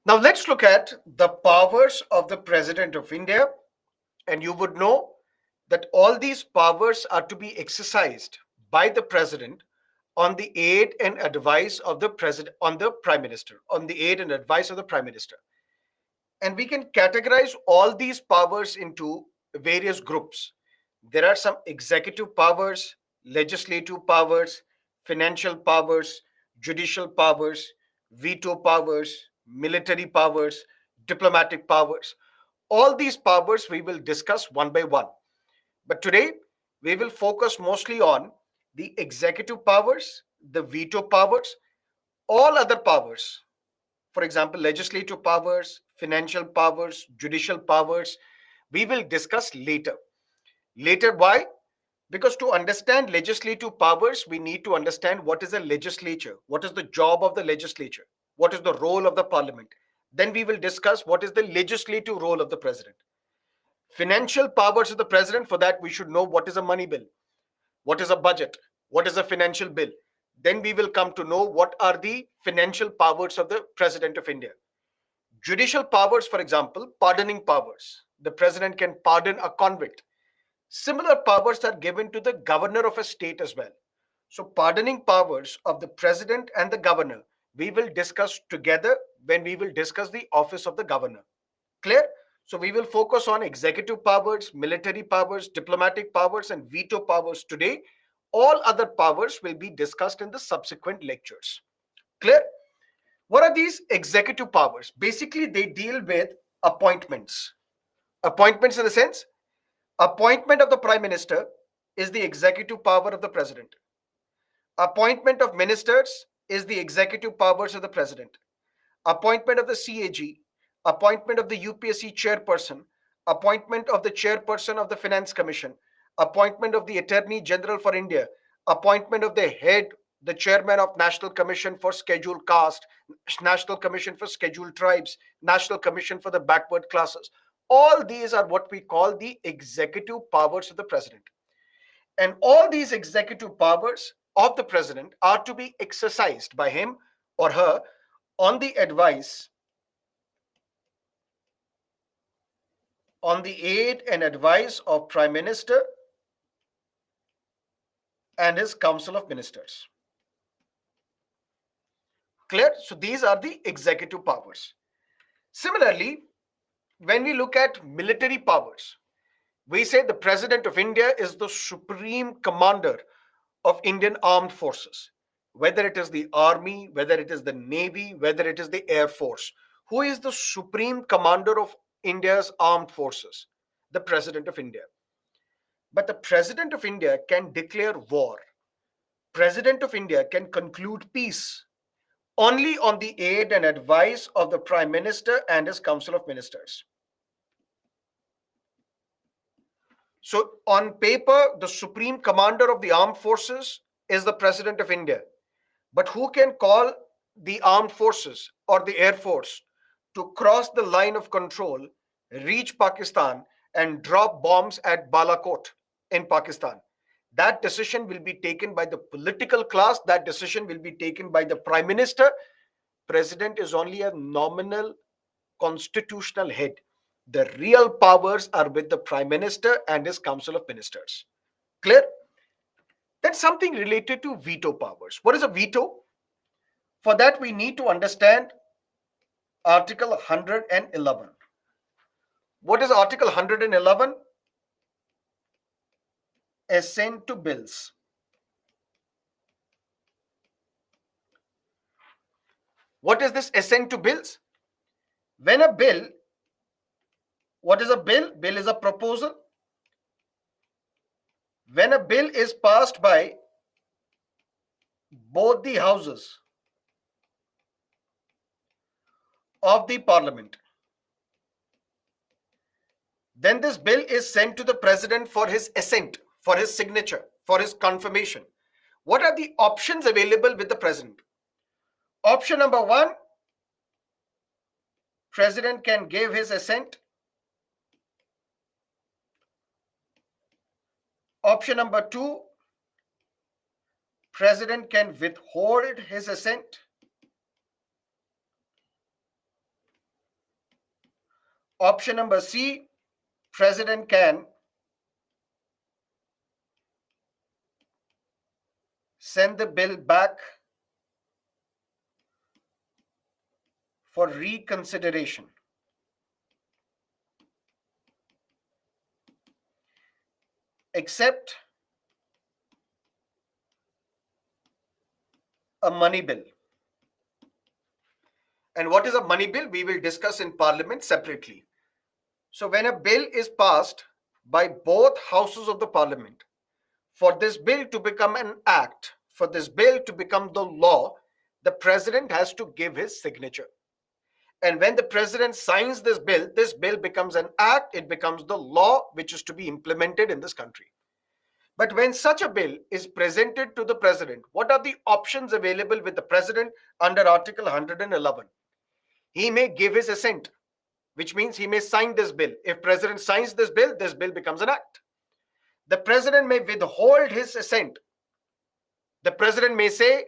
Now let's look at the powers of the President of India, and you would know that all these powers are to be exercised by the President on the aid and advice of the President, on the Prime Minister, on the aid and advice of the Prime Minister. And we can categorize all these powers into various groups. There are some executive powers, legislative powers, financial powers, judicial powers, veto powers, military powers, diplomatic powers. All these powers we will discuss one by one. But today we will focus mostly on the executive powers, the veto powers, all other powers. For example, legislative powers, financial powers, judicial powers, we will discuss later. Later, why? Because to understand legislative powers, we need to understand what is a legislature, what is the job of the legislature, what is the role of the parliament. Then we will discuss what is the legislative role of the president. Financial powers of the president, for that we should know what is a money bill, what is a budget, what is a financial bill. Then we will come to know what are the financial powers of the president of India. Judicial powers, for example, pardoning powers. The president can pardon a convict. Similar powers are given to the governor of a state as well. So, pardoning powers of the president and the governor, we will discuss together when we will discuss the office of the governor. Clear? So, we will focus on executive powers, military powers, diplomatic powers, and veto powers today. All other powers will be discussed in the subsequent lectures. Clear? What are these executive powers? Basically, they deal with appointments. Appointments in the sense, appointment of the prime minister is the executive power of the president. Appointment of ministers is the executive powers of the president. Appointment of the CAG, appointment of the UPSC chairperson, appointment of the chairperson of the Finance Commission, appointment of the Attorney General for India, appointment of the head, the chairman of National Commission for Scheduled Caste, National Commission for Scheduled Tribes, National Commission for the Backward Classes. All these are what we call the executive powers of the president. And all these executive powers of the president are to be exercised by him or her on the advice, on the aid and advice of Prime Minister and his Council of Ministers. Clear? So these are the executive powers. Similarly, when we look at military powers, we say the President of India is the supreme commander of Indian armed forces, whether it is the army, whether it is the navy, whether it is the air force. Who is the supreme commander of India's armed forces? The President of India. But the President of India can declare war. President of India can conclude peace only on the aid and advice of the Prime Minister and his Council of Ministers. So, on paper, the supreme commander of the armed forces is the President of India. But who can call the armed forces or the air force to cross the line of control, reach Pakistan, and drop bombs at Balakot in Pakistan? That decision will be taken by the political class. That decision will be taken by the Prime Minister. President is only a nominal constitutional head. The real powers are with the Prime Minister and his Council of Ministers. Clear? Then something related to veto powers. What is a veto? For that, we need to understand Article 111. What is Article 111? Assent to bills. What is this assent to bills? When a bill, what is a bill? Bill is a proposal. When a bill is passed by both the houses of the parliament, then this bill is sent to the president for his assent, for his signature, for his confirmation. What are the options available with the president? Option number one, president can give his assent. Option number two, president can withhold his assent. Option number C, President can send the bill back for reconsideration. Except a money bill. And what is a money bill? We will discuss in Parliament separately. So when a bill is passed by both houses of the Parliament, for this bill to become an act, for this bill to become the law, the President has to give his signature. And when the President signs this bill becomes an act, it becomes the law which is to be implemented in this country. But when such a bill is presented to the President, what are the options available with the President under Article 111? He may give his assent, which means he may sign this bill. If President signs this bill becomes an act. The President may withhold his assent. The President may say,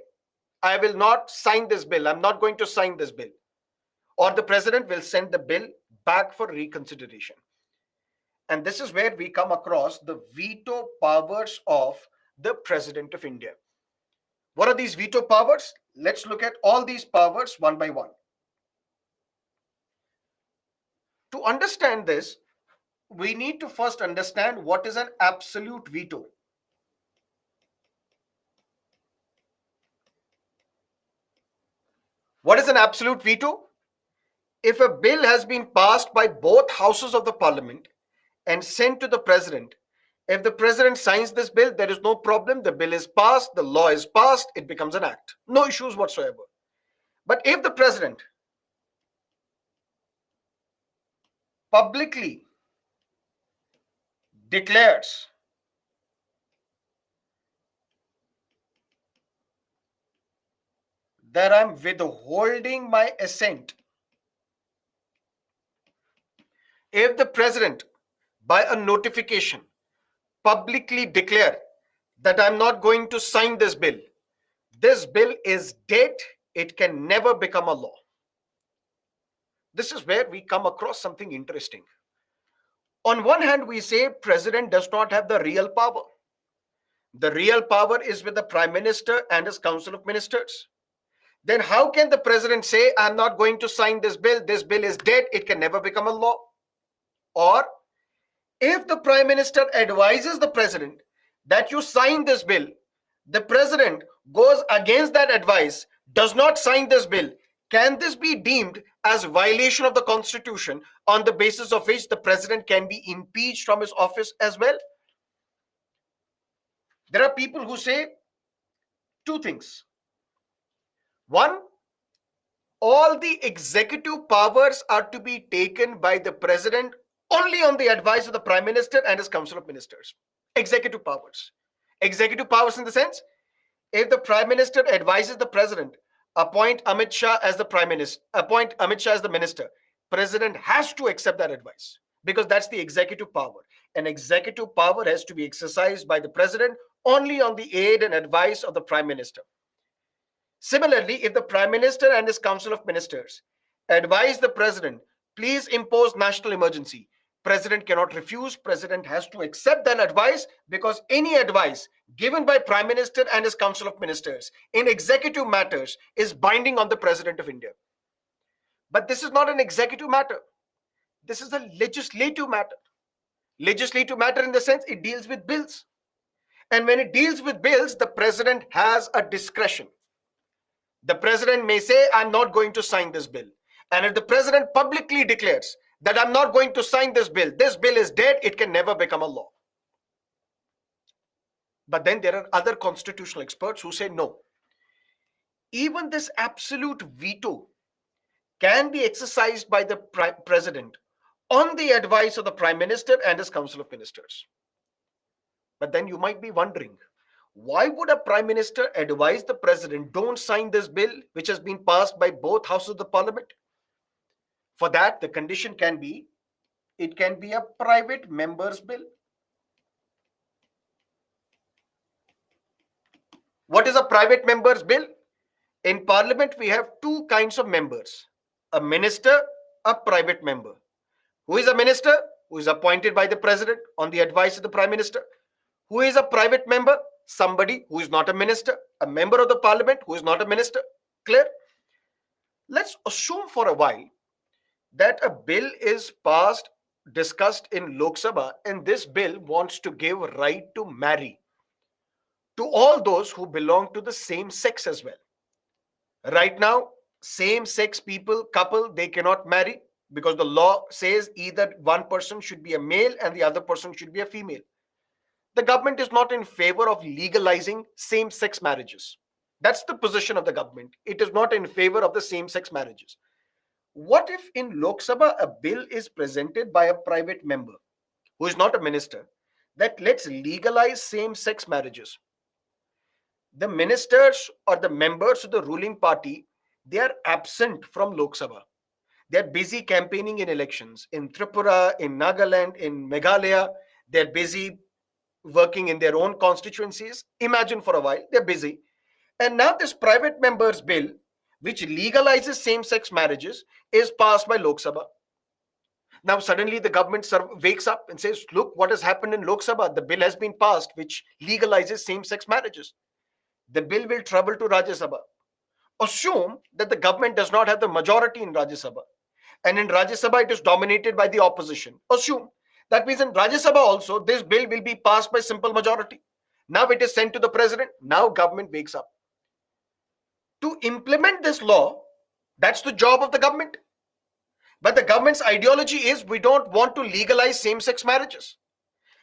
I will not sign this bill. I'm not going to sign this bill. Or the President will send the bill back for reconsideration. And this is where we come across the veto powers of the President of India. What are these veto powers? Let's look at all these powers one by one. To understand this, we need to first understand what is an absolute veto. What is an absolute veto? If a bill has been passed by both houses of the Parliament and sent to the President, if the President signs this bill, there is no problem. The bill is passed, the law is passed, it becomes an act. No issues whatsoever. But if the President publicly declares that I'm withholding my assent, if the President by a notification publicly declare that I'm not going to sign this bill is dead, it can never become a law. This is where we come across something interesting. On one hand, we say President does not have the real power. The real power is with the Prime Minister and his Council of Ministers. Then how can the President say, I'm not going to sign this bill is dead, it can never become a law? Or if the Prime Minister advises the President that you sign this bill, the President goes against that advice, does not sign this bill, can this be deemed as violation of the Constitution, on the basis of which the President can be impeached from his office as well? There are people who say two things. One, all the executive powers are to be taken by the President only on the advice of the Prime Minister and his Council of Ministers. Executive powers. Executive powers in the sense, if the Prime Minister advises the President, appoint Amit Shah as the Prime Minister, appoint Amit Shah as the Minister, President has to accept that advice, because that's the executive power. An executive power has to be exercised by the President only on the aid and advice of the Prime Minister. Similarly, if the Prime Minister and his Council of Ministers advise the President, please impose national emergency, President cannot refuse. President has to accept that advice, because any advice given by Prime Minister and his Council of Ministers in executive matters is binding on the President of India. But this is not an executive matter. This is a legislative matter. Legislative matter in the sense it deals with bills. And when it deals with bills, the President has a discretion. The President may say, I'm not going to sign this bill. And if the President publicly declares that I'm not going to sign this bill is dead, it can never become a law. But then there are other constitutional experts who say no. Even this absolute veto can be exercised by the President on the advice of the Prime Minister and his Council of Ministers. But then you might be wondering, why would a Prime Minister advise the President, don't sign this bill which has been passed by both houses of the Parliament? For that, the condition can be, it can be a private member's bill. What is a private member's bill? In Parliament, we have two kinds of members, a minister, a private member. Who is a minister? Who is appointed by the president on the advice of the prime minister. Who is a private member? Somebody who is not a minister, a member of the parliament who is not a minister. Clear? Let's assume for a while that a bill is passed, discussed in Lok Sabha, and this bill wants to give right to marry to all those who belong to the same sex as well. Right now, same sex people, couple, they cannot marry because the law says either one person should be a male and the other person should be a female. The government is not in favor of legalizing same sex marriages. That's the position of the government. It is not in favor of the same sex marriages. What if in Lok Sabha a bill is presented by a private member who is not a minister that let's legalize same sex marriages? The ministers or the members of the ruling party, they are absent from Lok Sabha. They're busy campaigning in elections in Tripura, in Nagaland, in Meghalaya. They're busy working in their own constituencies. Imagine for a while, they're busy. And now this private members bill, which legalizes same-sex marriages, is passed by Lok Sabha. Now suddenly the government wakes up and says, look, what has happened in Lok Sabha? The bill has been passed, which legalizes same-sex marriages. The bill will travel to Rajya Sabha. Assume that the government does not have the majority in Rajya Sabha. And in Rajya Sabha, it is dominated by the opposition. Assume. That means in Rajya Sabha also, this bill will be passed by simple majority. Now it is sent to the president. Now government wakes up. To implement this law, that's the job of the government. But the government's ideology is we don't want to legalize same-sex marriages.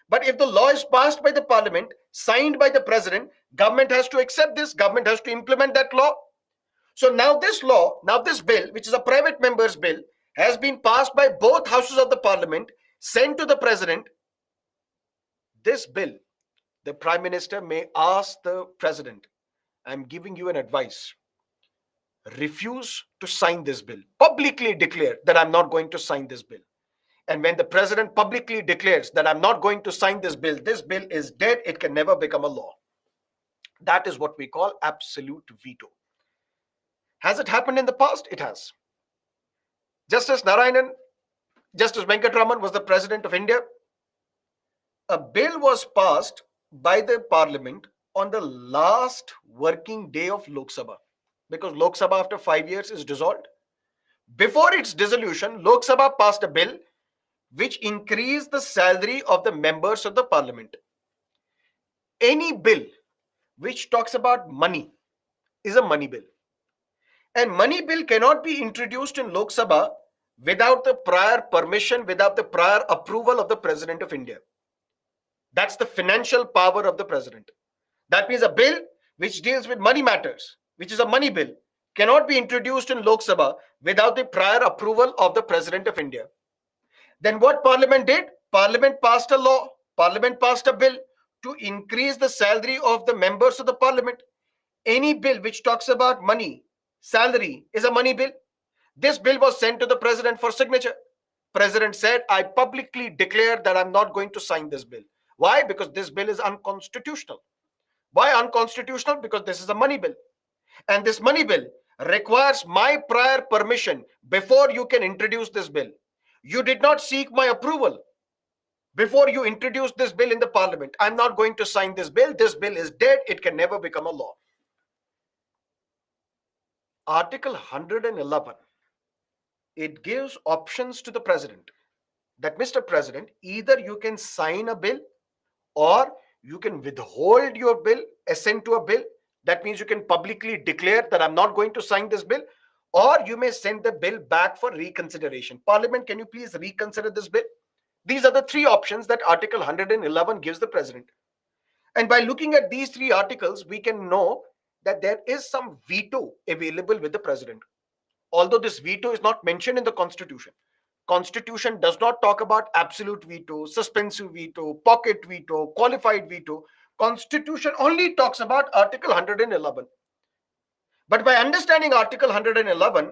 But if the law is passed by the parliament, signed by the president, government has to accept this, government has to implement that law. So now this law, now this bill, which is a private member's bill, has been passed by both houses of the parliament, sent to the president. This bill, the prime minister may ask the president, I'm giving you an advice. Refuse to sign this bill. Publicly declare that I'm not going to sign this bill. And when the president publicly declares that I'm not going to sign this bill is dead, it can never become a law. That is what we call absolute veto. Has it happened in the past? It has. Justice Narayanan, Justice Venkatraman was the president of India. A bill was passed by the parliament on the last working day of Lok Sabha, because Lok Sabha after 5 years is dissolved. Before its dissolution, Lok Sabha passed a bill which increased the salary of the members of the parliament. Any bill which talks about money is a money bill. And money bill cannot be introduced in Lok Sabha without the prior permission, without the prior approval of the President of India. That's the financial power of the President. That means a bill which deals with money matters, which is a money bill, cannot be introduced in Lok Sabha without the prior approval of the President of India. Then what Parliament did? Parliament passed a law, Parliament passed a bill to increase the salary of the members of the Parliament. Any bill which talks about money, salary, is a money bill. This bill was sent to the president for signature. President said, I publicly declare that I'm not going to sign this bill. Why? Because this bill is unconstitutional. Why unconstitutional? Because this is a money bill. And this money bill requires my prior permission before you can introduce this bill. You did not seek my approval before you introduced this bill in the parliament. I'm not going to sign this bill. This bill is dead. It can never become a law. Article 111, it gives options to the president that, Mr. President, either you can sign a bill or you can withhold your bill, assent to a bill. That means you can publicly declare that I'm not going to sign this bill, or you may send the bill back for reconsideration. Parliament, can you please reconsider this bill? These are the three options that Article 111 gives the president. And by looking at these three articles, we can know that there is some veto available with the president. Although this veto is not mentioned in the Constitution. Constitution does not talk about absolute veto, suspensive veto, pocket veto, qualified veto. Constitution only talks about Article 111. But by understanding Article 111,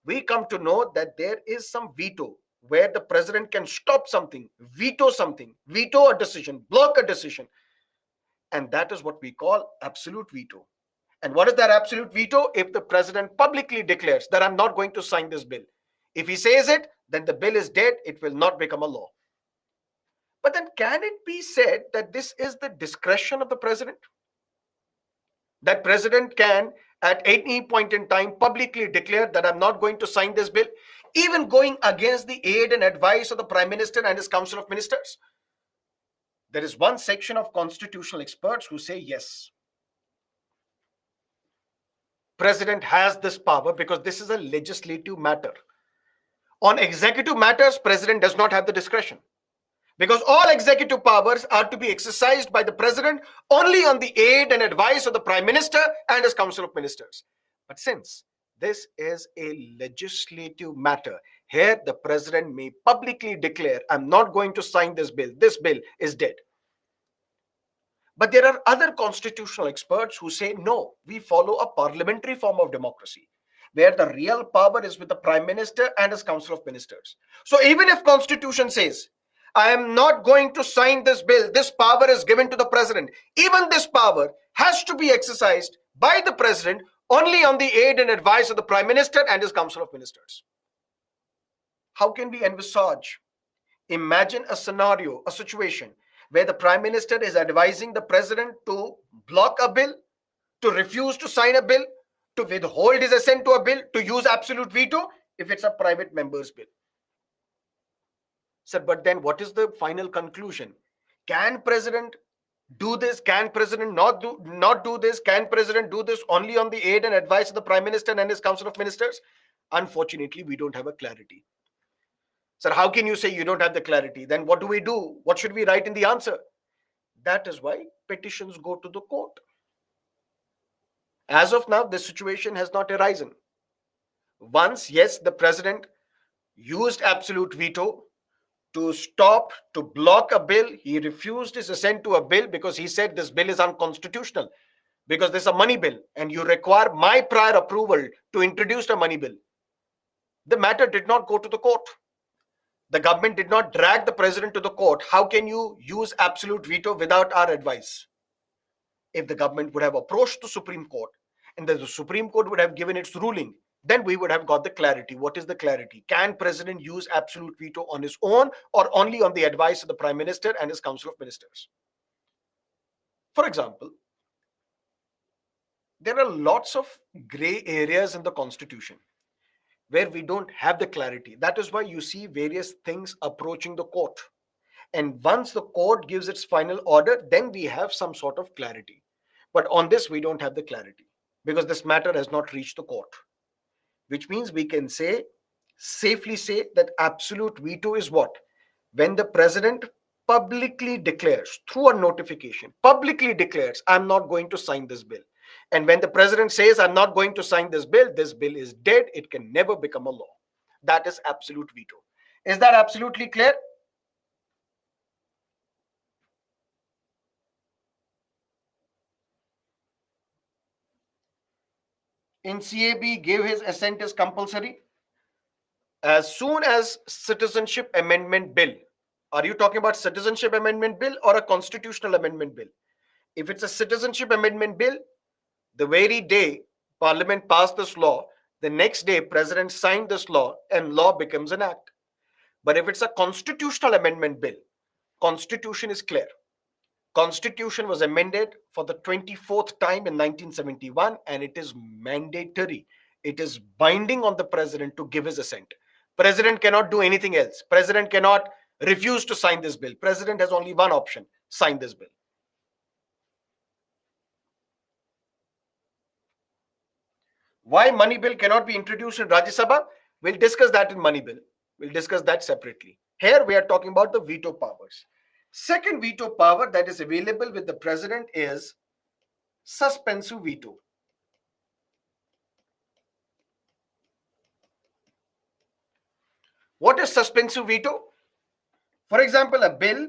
we come to know that there is some veto where the president can stop something, veto a decision, block a decision. And that is what we call absolute veto. And what is that absolute veto? If the president publicly declares that I'm not going to sign this bill. If he says it, then the bill is dead, it will not become a law. But then can it be said that this is the discretion of the president? That president can at any point in time publicly declare that I'm not going to sign this bill, even going against the aid and advice of the prime minister and his council of ministers? There is one section of constitutional experts who say yes, president has this power because this is a legislative matter. On executive matters, president does not have the discretion, because all executive powers are to be exercised by the president only on the aid and advice of the prime minister and his council of ministers. But since this is a legislative matter, here the president may publicly declare, I'm not going to sign this bill is dead. But there are other constitutional experts who say, no, we follow a parliamentary form of democracy, where the real power is with the prime minister and his council of ministers. So even if constitution says, I am not going to sign this bill, this power is given to the president, even this power has to be exercised by the president only on the aid and advice of the prime minister and his council of ministers. How can we envisage, imagine a scenario, a situation where the prime minister is advising the president to block a bill, to refuse to sign a bill, to withhold his assent to a bill, to use absolute veto if it's a private member's bill? Sir, but then what is the final conclusion? Can president do this? Can president not do this? Can president do this only on the aid and advice of the prime minister and his council of ministers? Unfortunately, we don't have a clarity. Sir, how can you say you don't have the clarity? Then what do we do? What should we write in the answer? That is why petitions go to the court. As of now, this situation has not arisen. Once, yes, the president used absolute veto to stop, to block a bill. He refused his assent to a bill because he said this bill is unconstitutional, because this is a money bill and you require my prior approval to introduce a money bill. The matter did not go to the court. The government did not drag the president to the court. How can you use absolute veto without our advice? If the government would have approached the Supreme Court and the Supreme Court would have given its ruling, then we would have got the clarity. What is the clarity? Can president use absolute veto on his own or only on the advice of the prime minister and his council of ministers? For example, there are lots of gray areas in the constitution where we don't have the clarity. That is why you see various things approaching the court. And once the court gives its final order, then we have some sort of clarity. But on this, we don't have the clarity because this matter has not reached the court, which means we can safely say that absolute veto is what? When the president publicly declares through a notification, publicly declares, I'm not going to sign this bill. And when the president says, I'm not going to sign this bill is dead. It can never become a law. That is absolute veto. Is that absolutely clear? In CAB, give his assent is compulsory. As soon as citizenship amendment bill, are you talking about citizenship amendment bill or a constitutional amendment bill? If it's a citizenship amendment bill, the very day parliament passed this law, the next day president signed this law and law becomes an act. But if it's a constitutional amendment bill, constitution is clear. Constitution was amended for the 24th time in 1971 and it is mandatory. It is binding on the president to give his assent. President cannot do anything else. President cannot refuse to sign this bill. President has only one option: sign this bill. Why money bill cannot be introduced in Rajya Sabha? We'll discuss that in money bill. We'll discuss that separately. Here we are talking about the veto powers. Second veto power that is available with the president is suspensive veto. What is suspensive veto? For example, a bill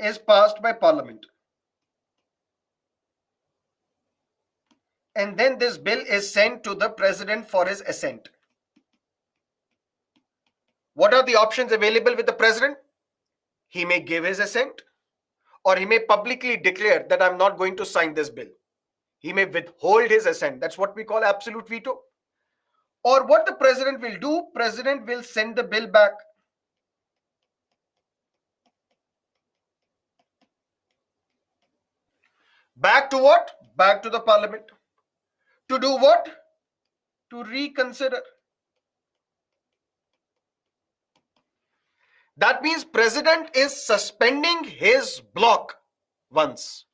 is passed by parliament. And then this bill is sent to the president for his assent. What are the options available with the president? He may give his assent, or he may publicly declare that I'm not going to sign this bill. He may withhold his assent. That's what we call absolute veto. Or what the president will do, president will send the bill back. Back to what? Back to the parliament. To do what? To reconsider. That means president is suspending his block once.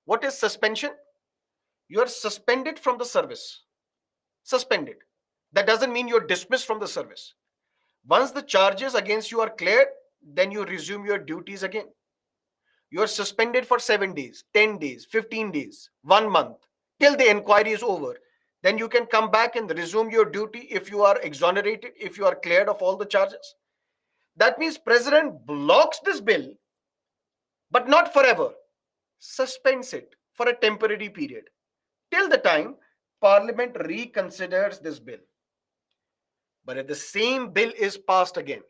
What is suspension? You are suspended from the service. Suspended. That doesn't mean you're dismissed from the service. Once the charges against you are cleared, then you resume your duties again. You are suspended for 7 days, 10 days, 15 days, 1 month, till the inquiry is over. Then you can come back and resume your duty if you are exonerated, if you are cleared of all the charges. That means president blocks this bill, but not forever. Suspends it for a temporary period till the time parliament reconsiders this bill. But if the same bill is passed again,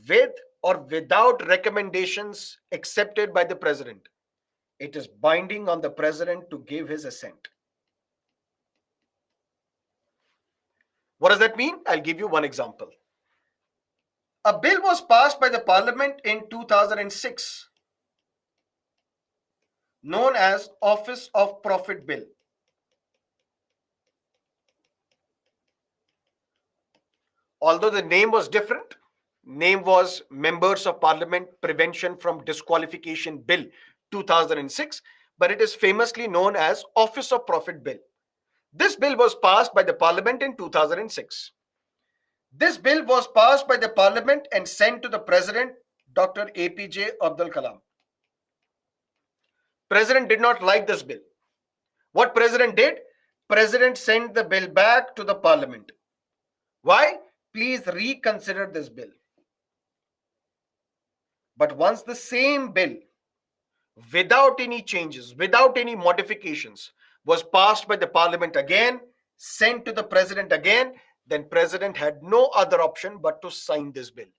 with or without recommendations accepted by the president, it is binding on the president to give his assent. What does that mean? I'll give you one example. A bill was passed by the parliament in 2006, known as Office of Profit Bill. Although the name was different, name was Members of Parliament Prevention from Disqualification Bill 2006, but it is famously known as Office of Profit Bill. This bill was passed by the parliament in 2006. This bill was passed by the parliament and sent to the president, Dr. APJ Abdul Kalam. President did not like this bill. What president did? President sent the bill back to the parliament. Why? Please reconsider this bill. But once the same bill, without any changes, without any modifications, was passed by the parliament again, sent to the president again, then president had no other option but to sign this bill.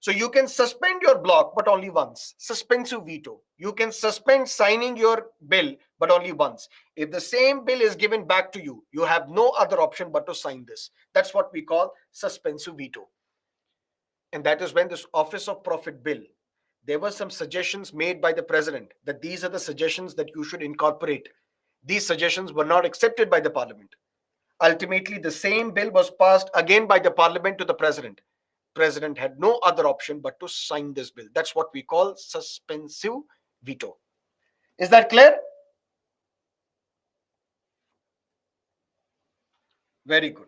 So you can suspend your block, but only once. Suspensive veto. You can suspend signing your bill, but only once. If the same bill is given back to you, you have no other option but to sign this. That's what we call suspensive veto. And that is when this Office of Profit Bill, there were some suggestions made by the president that these are the suggestions that you should incorporate. These suggestions were not accepted by the parliament. Ultimately, the same bill was passed again by the parliament to the president. President had no other option but to sign this bill. That's what we call suspensive veto. Is that clear? Very good.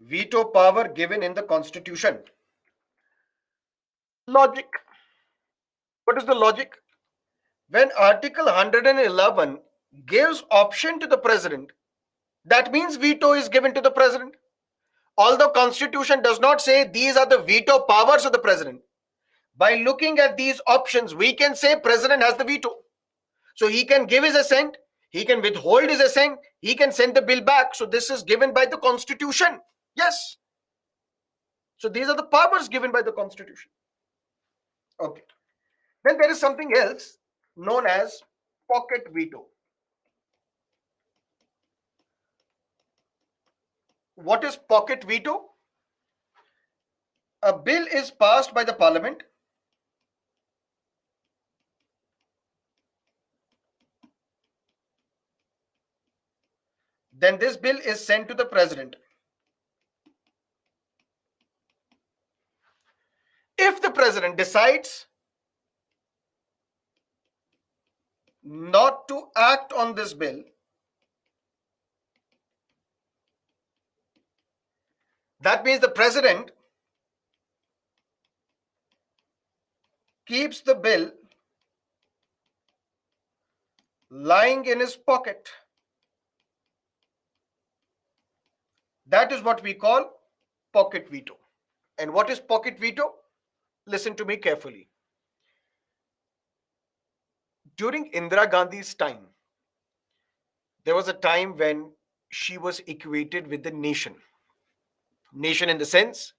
Veto power given in the constitution. Logic. What is the logic? When Article 111 gives option to the president, that means veto is given to the president. Although Constitution does not say these are the veto powers of the president, by looking at these options, we can say president has the veto. So he can give his assent, he can withhold his assent, he can send the bill back. So this is given by the Constitution. Yes. So these are the powers given by the Constitution. Okay. Then there is something else known as pocket veto. What is pocket veto? A bill is passed by the parliament. Then this bill is sent to the president. If the president decides not to act on this bill, that means the president keeps the bill lying in his pocket. That is what we call pocket veto. And what is pocket veto? Listen to me carefully. During Indira Gandhi's time, there was a time when she was equated with the nation. Nation in the sense,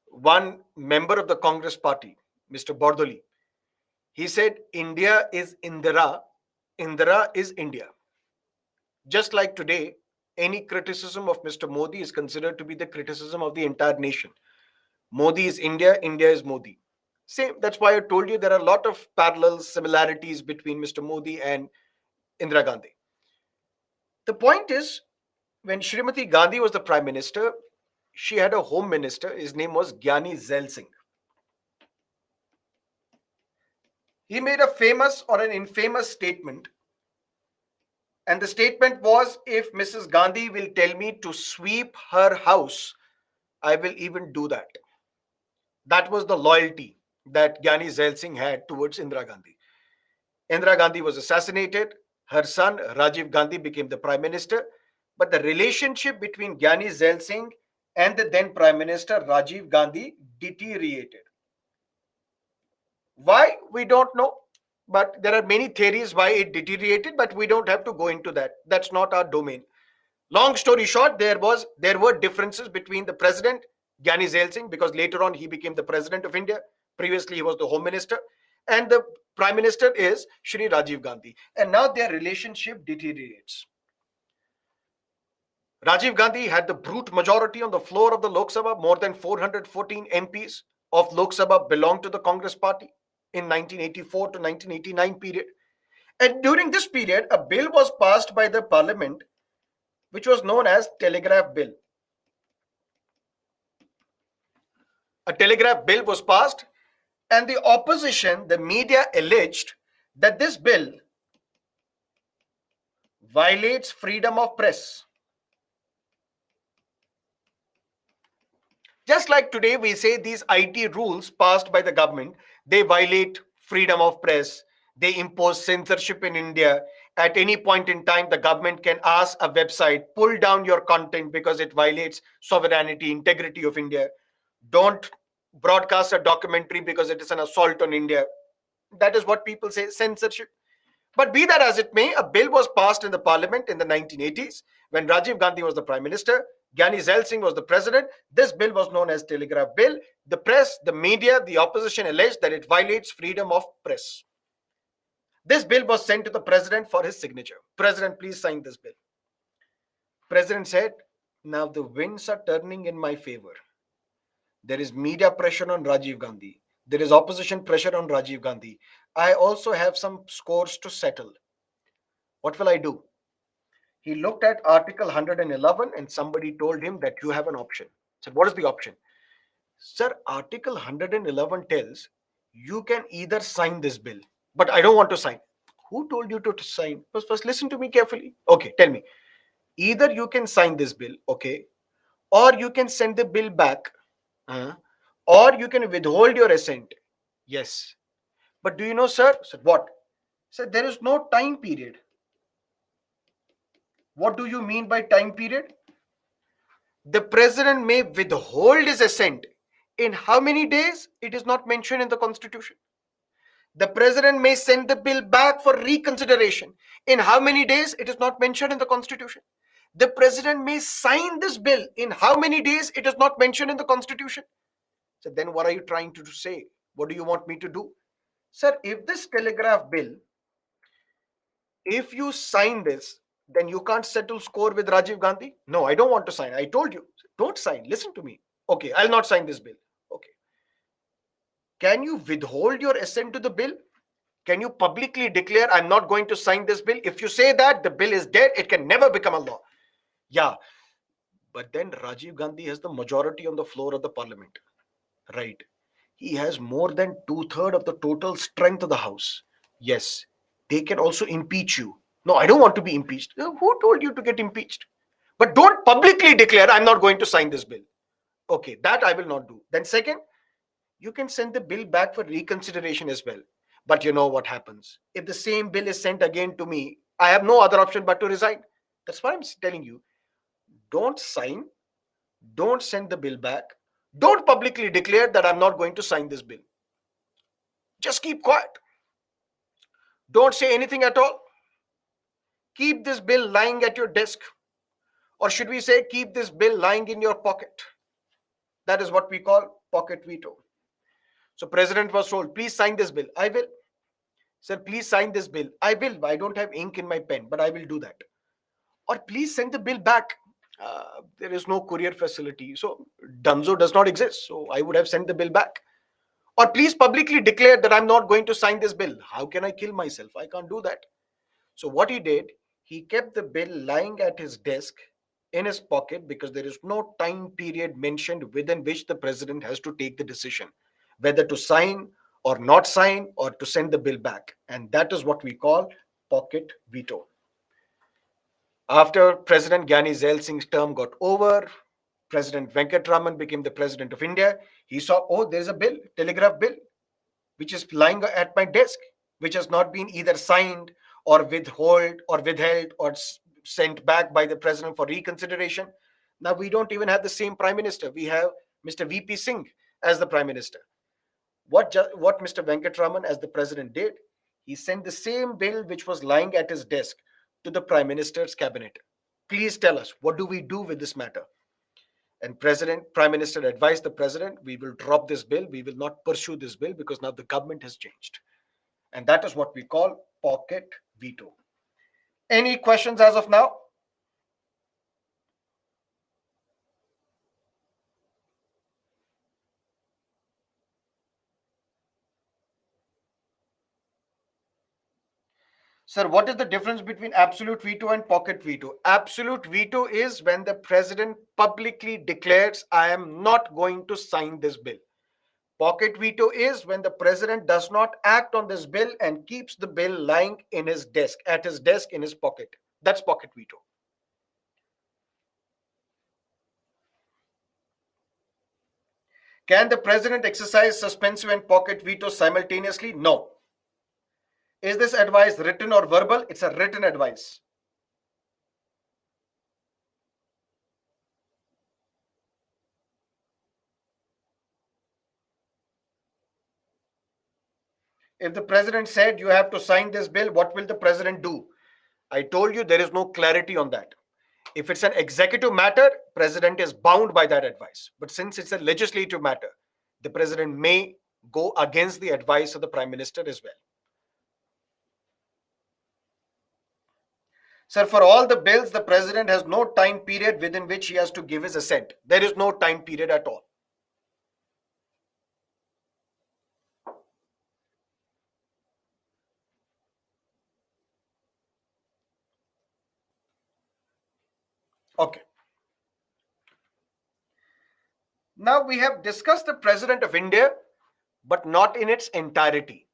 one member of the Congress party, Mr. Bordoli, he said India is Indira Indira is India. Just like today, any criticism of Mr. Modi is considered to be the criticism of the entire nation. Modi is India, India is Modi. Same, that's why I told you there are a lot of parallels, similarities between Mr. Modi and Indira Gandhi. The point is, when Srimati Gandhi was the prime minister, she had a home minister. His name was Gyani Zail Singh. He made a famous or an infamous statement, and the statement was, if Mrs. Gandhi will tell me to sweep her house, I will even do that. That was the loyalty that Gyani Zail Singh had towards Indira Gandhi. Indira Gandhi was assassinated. Her son Rajiv Gandhi became the prime minister. But the relationship between Gyani Zail Singh and the then prime minister Rajiv Gandhi deteriorated. Why? We don't know. But there are many theories why it deteriorated, but we don't have to go into that. That's not our domain. Long story short, there were differences between the president, Gyani Zail Singh, because later on he became the president of India. Previously, he was the home minister. And the prime minister is Shri Rajiv Gandhi. And now their relationship deteriorates. Rajiv Gandhi had the brute majority on the floor of the Lok Sabha. More than 414 MPs of Lok Sabha belonged to the Congress party in 1984 to 1989 period. And during this period, a bill was passed by the parliament which was known as Telegraph Bill. A telegraph bill was passed, and the opposition, the media, alleged that this bill violates freedom of press. Just like today, we say these IT rules passed by the government, they violate freedom of press, they impose censorship in India. At any point in time, the government can ask a website, pull down your content because it violates sovereignty, integrity of India. Don't broadcast a documentary because it is an assault on India. That is what people say, censorship. But be that as it may, a bill was passed in the parliament in the 1980s when Rajiv Gandhi was the prime minister. Gyani Zail Singh was the president. This bill was known as Telegraph Bill. The press, the media, the opposition alleged that it violates freedom of press. This bill was sent to the president for his signature. President, please sign this bill. President said, now the winds are turning in my favor. There is media pressure on Rajiv Gandhi. There is opposition pressure on Rajiv Gandhi. I also have some scores to settle. What will I do? He looked at Article 111 and somebody told him that you have an option. I said, what is the option? Sir, Article 111 tells you can either sign this bill, but I don't want to sign. Who told you to sign? First, listen to me carefully. Okay, tell me. Either you can sign this bill, okay, or you can send the bill back, or you can withhold your assent. Yes. But do you know, sir? Said, what? Said, there is no time period. What do you mean by time period? The president may withhold his assent. In how many days? It is not mentioned in the constitution. The president may send the bill back for reconsideration. In how many days? It is not mentioned in the constitution. The president may sign this bill. In how many days? It is not mentioned in the constitution. So then what are you trying to say? What do you want me to do? Sir, if this telegraph bill, if you sign this, then you can't settle score with Rajiv Gandhi? No, I don't want to sign. I told you, don't sign. Listen to me. Okay, I'll not sign this bill. Okay. Can you withhold your assent to the bill? Can you publicly declare, I'm not going to sign this bill? If you say that, the bill is dead. It can never become a law. Yeah. But then Rajiv Gandhi has the majority on the floor of the parliament. Right. He has more than 2/3 of the total strength of the house. Yes. They can also impeach you. No, I don't want to be impeached. Who told you to get impeached? But don't publicly declare, I'm not going to sign this bill. Okay, that I will not do. Then, second, you can send the bill back for reconsideration as well. But you know what happens? If the same bill is sent again to me, I have no other option but to resign. That's why I'm telling you. Don't sign. Don't send the bill back. Don't publicly declare that I'm not going to sign this bill. Just keep quiet. Don't say anything at all. Keep this bill lying at your desk. Or should we say, keep this bill lying in your pocket? That is what we call pocket veto. So president was told, please sign this bill. I will. Sir, please sign this bill. I will. I don't have ink in my pen, but I will do that. Or please send the bill back. There is no courier facility. So Dunzo does not exist. So I would have sent the bill back. Or please publicly declare that I'm not going to sign this bill. How can I kill myself? I can't do that. So what he did, he kept the bill lying at his desk in his pocket because there is no time period mentioned within which the president has to take the decision whether to sign or not sign or to send the bill back. And that is what we call pocket veto. After President Gyani Zail Singh's term got over, President Venkatraman became the president of India. He saw, oh, there's a bill, telegraph bill, which is lying at my desk, which has not been either signed or withheld or sent back by the president for reconsideration. Now we don't even have the same prime minister. We have Mr. VP Singh as the prime minister. What Mr. Venkatraman as the president did, he sent the same bill which was lying at his desk to the prime minister's cabinet. Please tell us, what do we do with this matter? And prime minister advised the president, we will drop this bill, we will not pursue this bill because now the government has changed. And that is what we call pocket veto. Any questions as of now? Sir, what is the difference between absolute veto and pocket veto? Absolute veto is when the president publicly declares, I am not going to sign this bill. Pocket veto is when the president does not act on this bill and keeps the bill lying in his desk, at his desk in his pocket. That's pocket veto. Can the president exercise suspensive and pocket veto simultaneously? No. Is this advice written or verbal? It's a written advice. If the president said you have to sign this bill, what will the president do? I told you there is no clarity on that. If it's an executive matter, president is bound by that advice. But since it's a legislative matter, the president may go against the advice of the prime minister as well. Sir, for all the bills, the president has no time period within which he has to give his assent. There is no time period at all. Okay. Now we have discussed the President of India, but not in its entirety.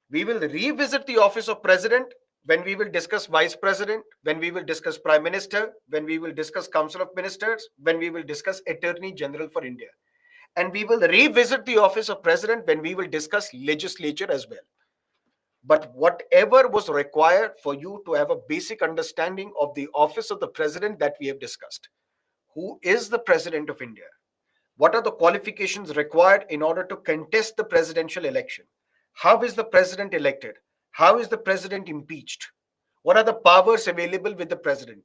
We will revisit the office of President when we will discuss Vice President, when we will discuss Prime Minister, when we will discuss Council of Ministers, when we will discuss Attorney General for India. And we will revisit the office of President when we will discuss legislature as well. But whatever was required for you to have a basic understanding of the office of the President that we have discussed. Who is the President of India? What are the qualifications required in order to contest the presidential election? How is the president elected? How is the president impeached? What are the powers available with the president?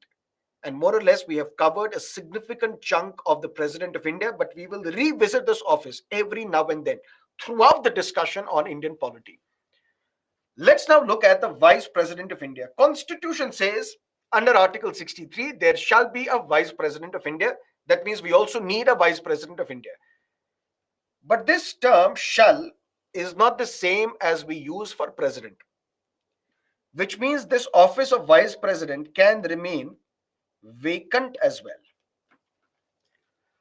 And more or less, we have covered a significant chunk of the President of India, but we will revisit this office every now and then throughout the discussion on Indian polity. Let's now look at the Vice President of India. Constitution says under Article 63, there shall be a Vice President of India. That means we also need a Vice President of India. But this term shall is not the same as we use for President, which means this office of Vice President can remain vacant as well.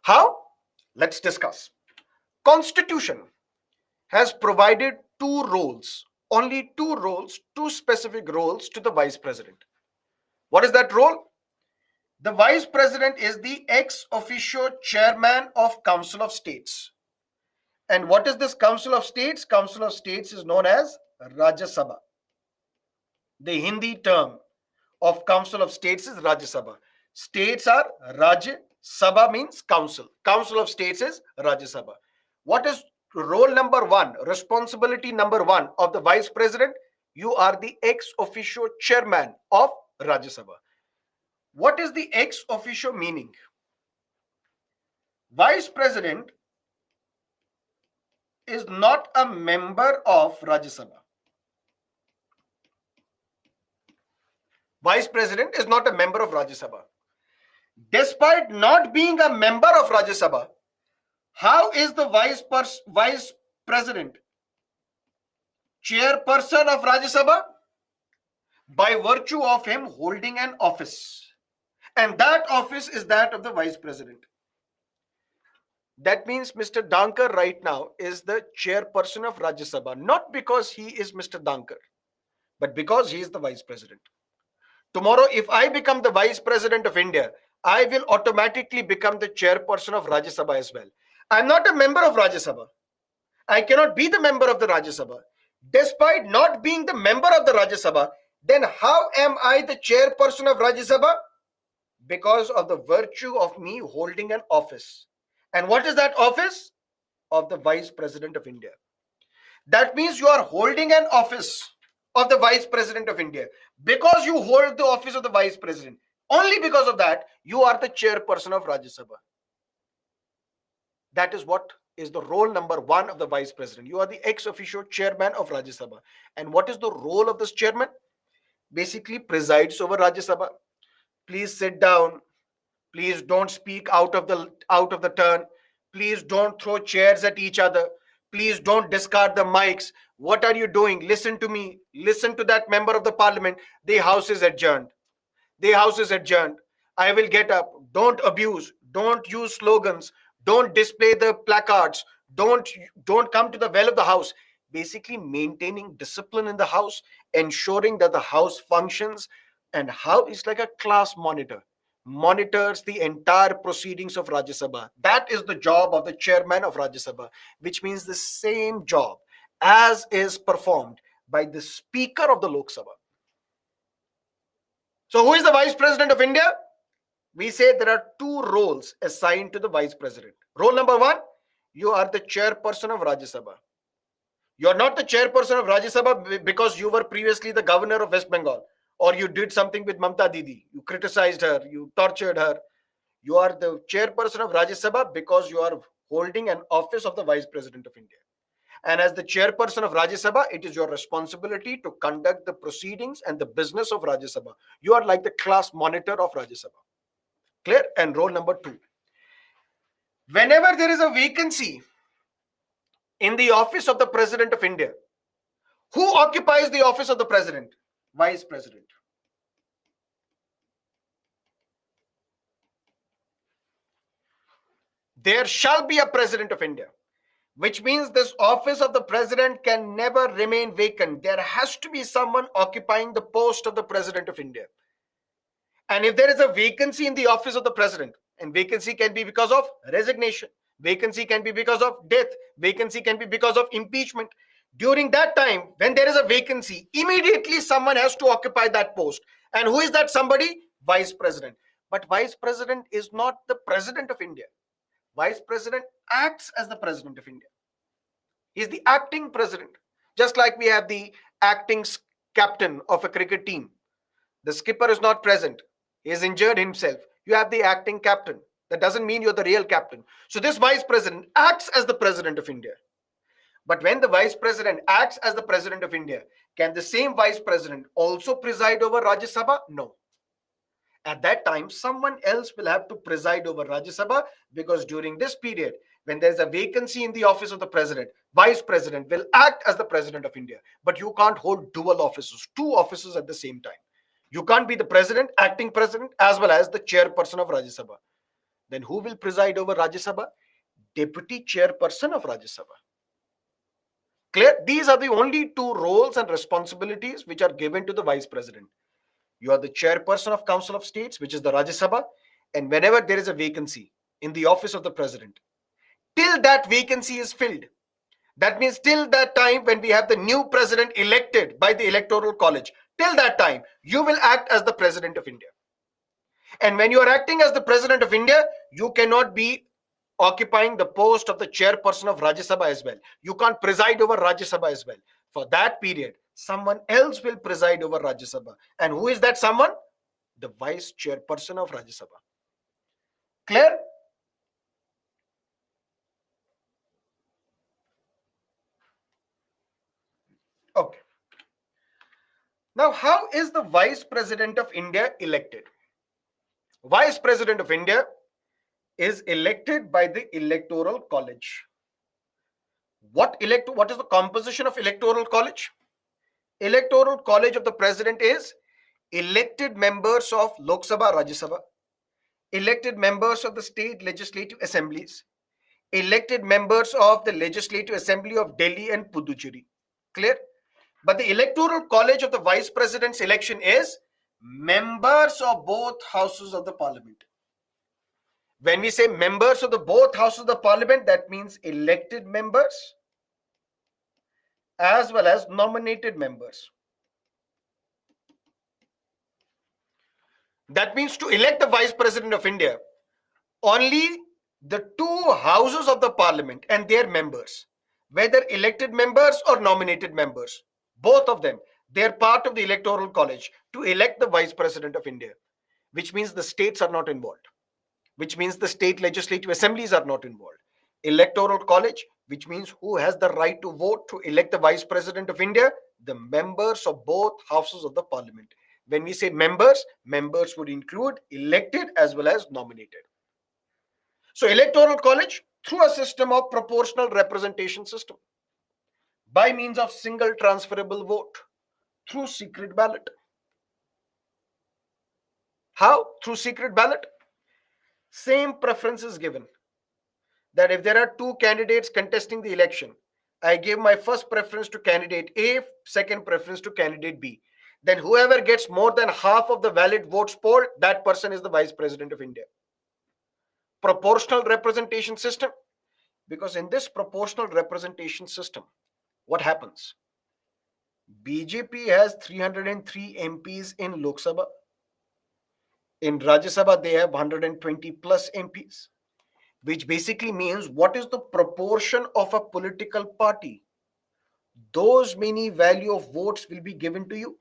How? Let's discuss. Constitution has provided two roles, only two roles, two specific roles to the Vice President. What is that role? The Vice President is the ex officio chairman of Council of States. And what is this Council of States? Council of States is known as Rajya Sabha. The Hindi term of Council of States is Rajya Sabha. States are Rajya, Sabha means council. Council of States is Rajya Sabha. What is role number one, responsibility number one of the Vice President? You are the ex officio chairman of Rajya Sabha. What is the ex officio meaning? Vice President is not a member of Rajya Sabha. Vice President is not a member of Rajya Sabha. Despite not being a member of Rajya Sabha, how is the Vice President chairperson of Rajya Sabha? By virtue of him holding an office. And that office is that of the Vice President. That means Mr. Dankar right now is the chairperson of Rajya Sabha, not because he is Mr. Dankar, but because he is the Vice President. Tomorrow, if I become the Vice President of India, I will automatically become the chairperson of Rajya Sabha as well. I'm not a member of Rajya Sabha. I cannot be the member of the Rajya Sabha. Despite not being the member of the Rajya Sabha, then how am I the chairperson of Rajya Sabha? Because of the virtue of me holding an office. And what is that office? Of the Vice President of India. That means you are holding an office of the Vice President of India. Because you hold the office of the Vice President, only because of that, you are the chairperson of Rajya Sabha. That is what is the role number one of the Vice President. You are the ex officio chairman of Rajya Sabha. And what is the role of this chairman? Basically presides over Rajya Sabha. Please sit down. Please don't speak out of the turn. Please don't throw chairs at each other. Please don't discard the mics. What are you doing? Listen to me. Listen to that member of the parliament. The house is adjourned. The house is adjourned. I will get up. Don't abuse. Don't use slogans. Don't display the placards. Don't come to the well of the house. Basically maintaining discipline in the house, ensuring that the house functions, and how it's like a class monitor. Monitors the entire proceedings of Rajya Sabha. That is the job of the chairman of Rajya Sabha, which means the same job as is performed by the Speaker of the Lok Sabha. So who is the Vice President of India? We say there are two roles assigned to the Vice President. Role number one, you are the chairperson of Rajya Sabha. You are not the chairperson of Rajya Sabha because you were previously the governor of West Bengal, or you did something with Mamta Didi. You criticized her, you tortured her. You are the chairperson of Rajya Sabha because you are holding an office of the Vice President of India. And as the chairperson of Rajya Sabha, it is your responsibility to conduct the proceedings and the business of Rajya Sabha. You are like the class monitor of Rajya Sabha. Clear? And role number two. Whenever there is a vacancy in the office of the President of India, who occupies the office of the President? Vice President. There shall be a President of India, which means this office of the President can never remain vacant. There has to be someone occupying the post of the President of India. And if there is a vacancy in the office of the President, and vacancy can be because of resignation, vacancy can be because of death, vacancy can be because of impeachment. During that time, when there is a vacancy, immediately someone has to occupy that post. And who is that somebody? Vice President. But Vice President is not the President of India. Vice President acts as the President of India. He is the acting president. Just like we have the acting captain of a cricket team. The skipper is not present. He is injured himself. You have the acting captain. That doesn't mean you're the real captain. So this Vice President acts as the President of India. But when the Vice President acts as the President of India, can the same Vice President also preside over Rajya Sabha? No. At that time, someone else will have to preside over Rajya Sabha, because during this period, when there's a vacancy in the office of the President, Vice President will act as the President of India. But you can't hold dual offices, two offices at the same time. You can't be the President, acting President, as well as the chairperson of Rajya Sabha. Then who will preside over Rajya Sabha? Deputy chairperson of Rajya Sabha. Clear? These are the only two roles and responsibilities which are given to the Vice President. You are the chairperson of Council of States, which is the Rajya Sabha, and whenever there is a vacancy in the office of the President, till that vacancy is filled, that means till that time when we have the new President elected by the Electoral College, till that time, you will act as the President of India. And when you are acting as the President of India, you cannot be occupying the post of the chairperson of Rajya Sabha as well. You can't preside over Rajya Sabha as well. For that period, someone else will preside over Rajya Sabha. And who is that someone? The vice chairperson of Rajya Sabha. Clear? Okay. Now, how is the Vice President of India elected? Vice President of India is elected by the Electoral College. What is the composition of Electoral College? Electoral College of the President is elected members of Lok Sabha, Rajya Sabha, elected members of the state legislative assemblies, elected members of the Legislative Assembly of Delhi and Puducherry. Clear? But the Electoral College of the Vice President's election is members of both houses of the Parliament. When we say members of the both houses of the Parliament, that means elected members as well as nominated members. That means to elect the Vice President of India, only the two houses of the Parliament and their members, whether elected members or nominated members, both of them, they are part of the Electoral College to elect the Vice President of India, which means the states are not involved, which means the state legislative assemblies are not involved. Electoral College, which means who has the right to vote to elect the Vice President of India? The members of both houses of the Parliament. When we say members, members would include elected as well as nominated. So Electoral College, through a system of proportional representation system, by means of single transferable vote, through secret ballot. How? Through secret ballot. Same preference is given. That if there are two candidates contesting the election, I give my first preference to candidate A, second preference to candidate B. Then whoever gets more than half of the valid votes polled, that person is the Vice President of India. Proportional representation system, because in this proportional representation system, what happens? BJP has 303 MPs in Lok Sabha. In Rajya Sabha, they have 120 plus MPs, which basically means what is the proportion of a political party? Those many value of votes will be given to you.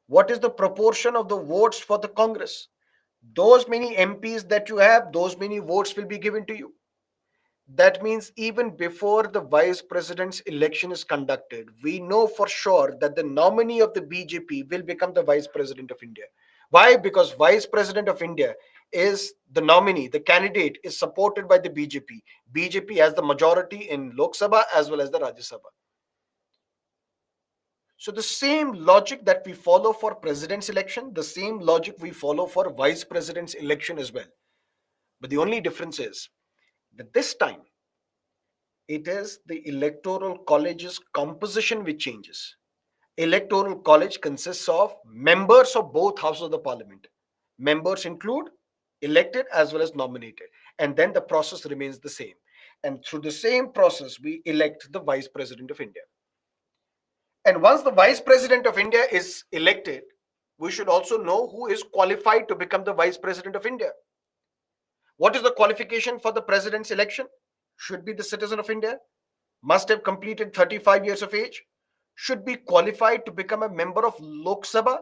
What is the proportion of the votes for the Congress? Those many MPs that you have, those many votes will be given to you. That means even before the Vice President's election is conducted, we know for sure that the nominee of the BJP will become the Vice President of India. Why? Because Vice President of India is the nominee, the candidate is supported by the BJP. BJP has the majority in Lok Sabha as well as the Rajya Sabha. So the same logic that we follow for president's election, the same logic we follow for vice president's election as well. But the only difference is that this time it is the electoral college's composition which changes. Electoral college consists of members of both houses of the Parliament. Members include elected as well as nominated, and then the process remains the same. And through the same process, we elect the Vice President of India. And once the Vice President of India is elected, we should also know who is qualified to become the Vice President of India. What is the qualification for the President's election? Should be the citizen of India, must have completed 35 years of age, should be qualified to become a member of Lok Sabha,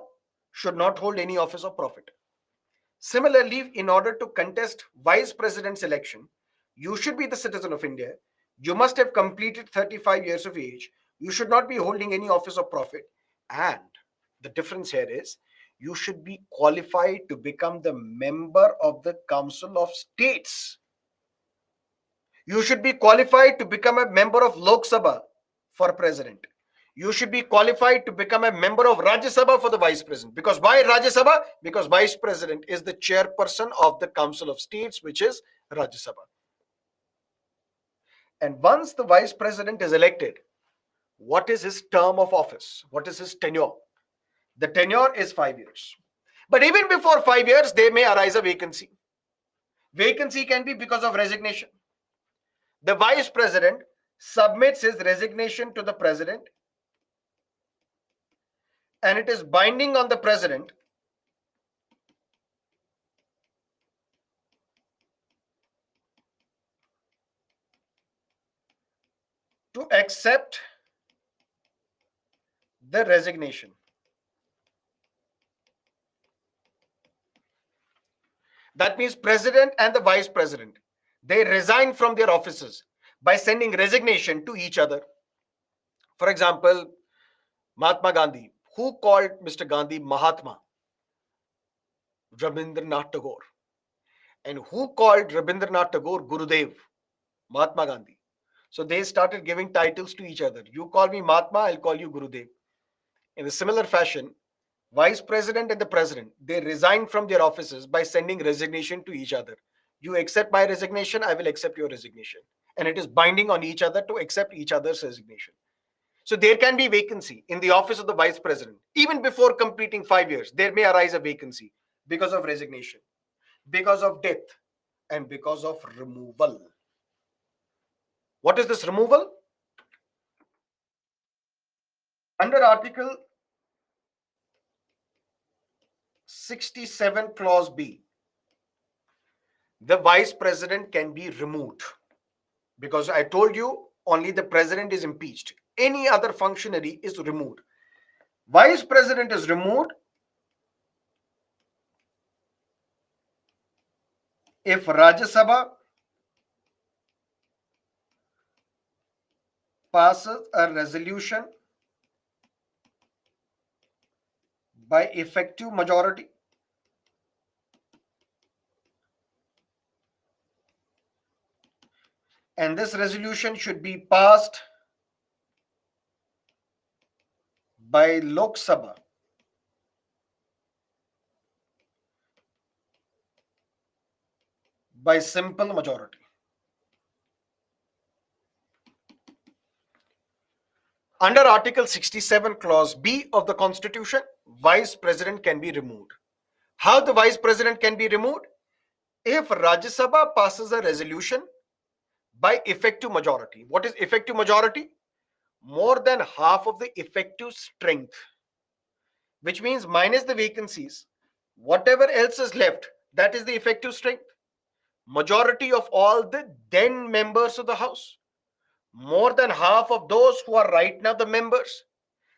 should not hold any office of profit. Similarly, in order to contest Vice President's election, you should be the citizen of India, you must have completed 35 years of age, you should not be holding any office of profit, and the difference here is you should be qualified to become the member of the Council of States. You should be qualified to become a member of Lok Sabha for president. You should be qualified to become a member of Rajya Sabha for the vice president. Because why Rajya Sabha? Because vice president is the chairperson of the Council of States, which is Rajya Sabha. And once the vice president is elected, what is his term of office? What is his tenure? The tenure is 5 years. But even before 5 years, there may arise a vacancy. Vacancy can be because of resignation. The vice president submits his resignation to the president, and it is binding on the president to accept the resignation. That means president and the vice president, they resign from their offices by sending resignation to each other. For example, Mahatma Gandhi. Who called Mr. Gandhi Mahatma? Rabindranath Tagore. And who called Rabindranath Tagore Gurudev? Mahatma Gandhi. So they started giving titles to each other. You call me Mahatma, I'll call you Gurudev. In a similar fashion, vice president and the president, they resigned from their offices by sending resignation to each other. You accept my resignation, I will accept your resignation. And it is binding on each other to accept each other's resignation. So there can be vacancy in the office of the vice president. Even before completing 5 years, there may arise a vacancy because of resignation, because of death, and because of removal. What is this removal? Under Article 67 Clause B, the vice president can be removed because I told you only the president is impeached. Any other functionary is removed. Vice president is removed if Rajya Sabha passes a resolution by effective majority and this resolution should be passed by Lok Sabha by simple majority. Under Article 67 Clause B of the Constitution, Vice President can be removed. How the Vice President can be removed? If Rajya Sabha passes a resolution by effective majority. What is effective majority? More than half of the effective strength, which means minus the vacancies, whatever else is left, that is the effective strength. Majority of all the then members of the House, more than half of those who are right now the members.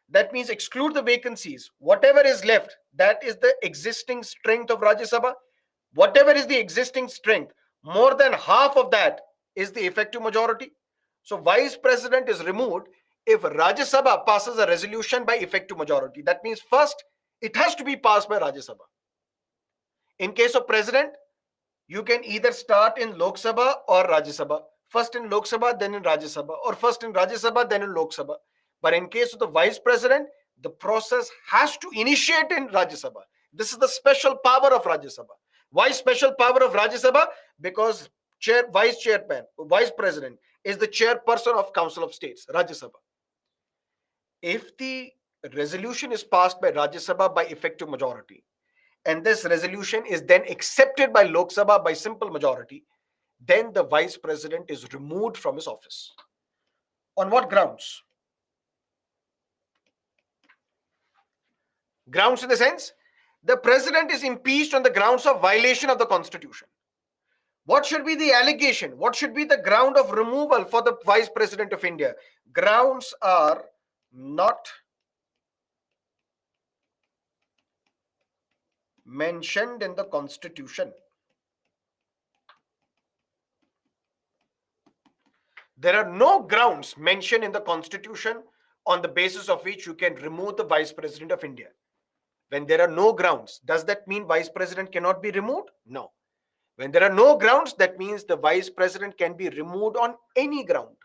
That means exclude the vacancies. Whatever is left, that is the existing strength of Rajya Sabha. Whatever is the existing strength, more than half of that is the effective majority. So vice president is removed if Rajya Sabha passes a resolution by effective majority. That means first it has to be passed by Rajya Sabha. In case of president, you can either start in Lok Sabha or Rajya Sabha. First in Lok Sabha, then in Rajya Sabha, or first in Rajya Sabha, then in Lok Sabha. But in case of the vice president, the process has to initiate in Rajya Sabha. This is the special power of Rajya Sabha. Why special power of Rajya Sabha? Because vice president is the chairperson of Council of States, Rajya Sabha. If the resolution is passed by Rajya Sabha by effective majority, and this resolution is then accepted by Lok Sabha by simple majority, then the vice president is removed from his office. On what grounds? Grounds in the sense, the president is impeached on the grounds of violation of the constitution. What should be the allegation? What should be the ground of removal for the vice president of India? Grounds are not mentioned in the constitution. There are no grounds mentioned in the constitution on the basis of which you can remove the vice president of India. When there are no grounds, does that mean vice president cannot be removed? No. When there are no grounds, that means the vice president can be removed on any ground,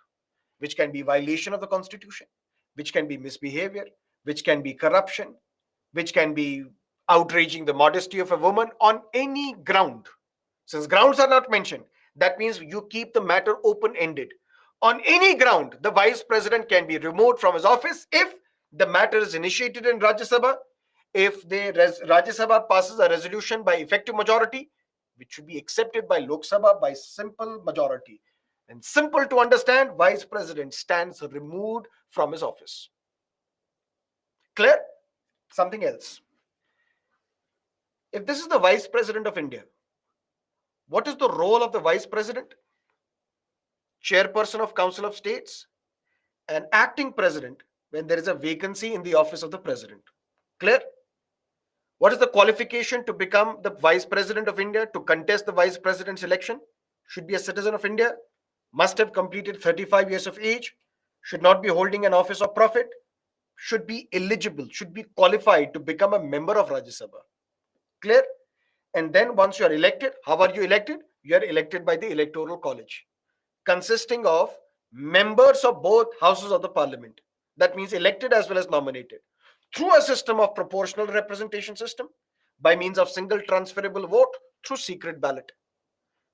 which can be violation of the constitution, which can be misbehavior, which can be corruption, which can be outraging the modesty of a woman on any ground. Since grounds are not mentioned, that means you keep the matter open-ended. On any ground, the vice president can be removed from his office if the matter is initiated in Rajya Sabha, if the Rajya Sabha passes a resolution by effective majority, which should be accepted by Lok Sabha by simple majority. And simple to understand, vice president stands removed from his office. Clear? Something else. If this is the vice president of India, what is the role of the vice president? Chairperson of Council of States and acting president when there is a vacancy in the office of the president. Clear? What is the qualification to become the vice president of India, to contest the vice president's election? Should be a citizen of India, must have completed 35 years of age, should not be holding an office of profit, should be eligible, should be qualified to become a member of Rajya Sabha. Clear? And then once you are elected, how are you elected? You are elected by the Electoral College, consisting of members of both houses of the parliament. That means elected as well as nominated through a system of proportional representation system, by means of single transferable vote, through secret ballot.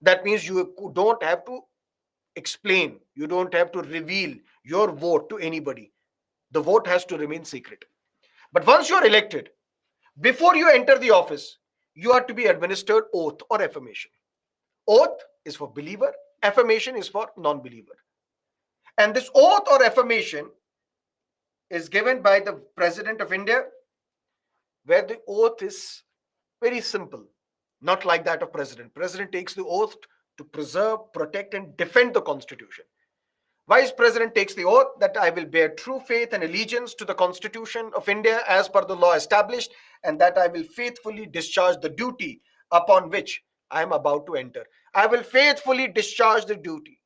That means you don't have to explain, you don't have to reveal your vote to anybody. The vote has to remain secret. But once you are elected, before you enter the office, you are to be administered oath or affirmation. Oath is for believer, affirmation is for non-believer. And this oath or affirmation is given by the President of India, where the oath is very simple, not like that of President. President takes the oath to preserve, protect, and defend the Constitution. Vice President takes the oath that I will bear true faith and allegiance to the Constitution of India as per the law established, and that I will faithfully discharge the duty upon which I am about to enter. I will faithfully discharge the duty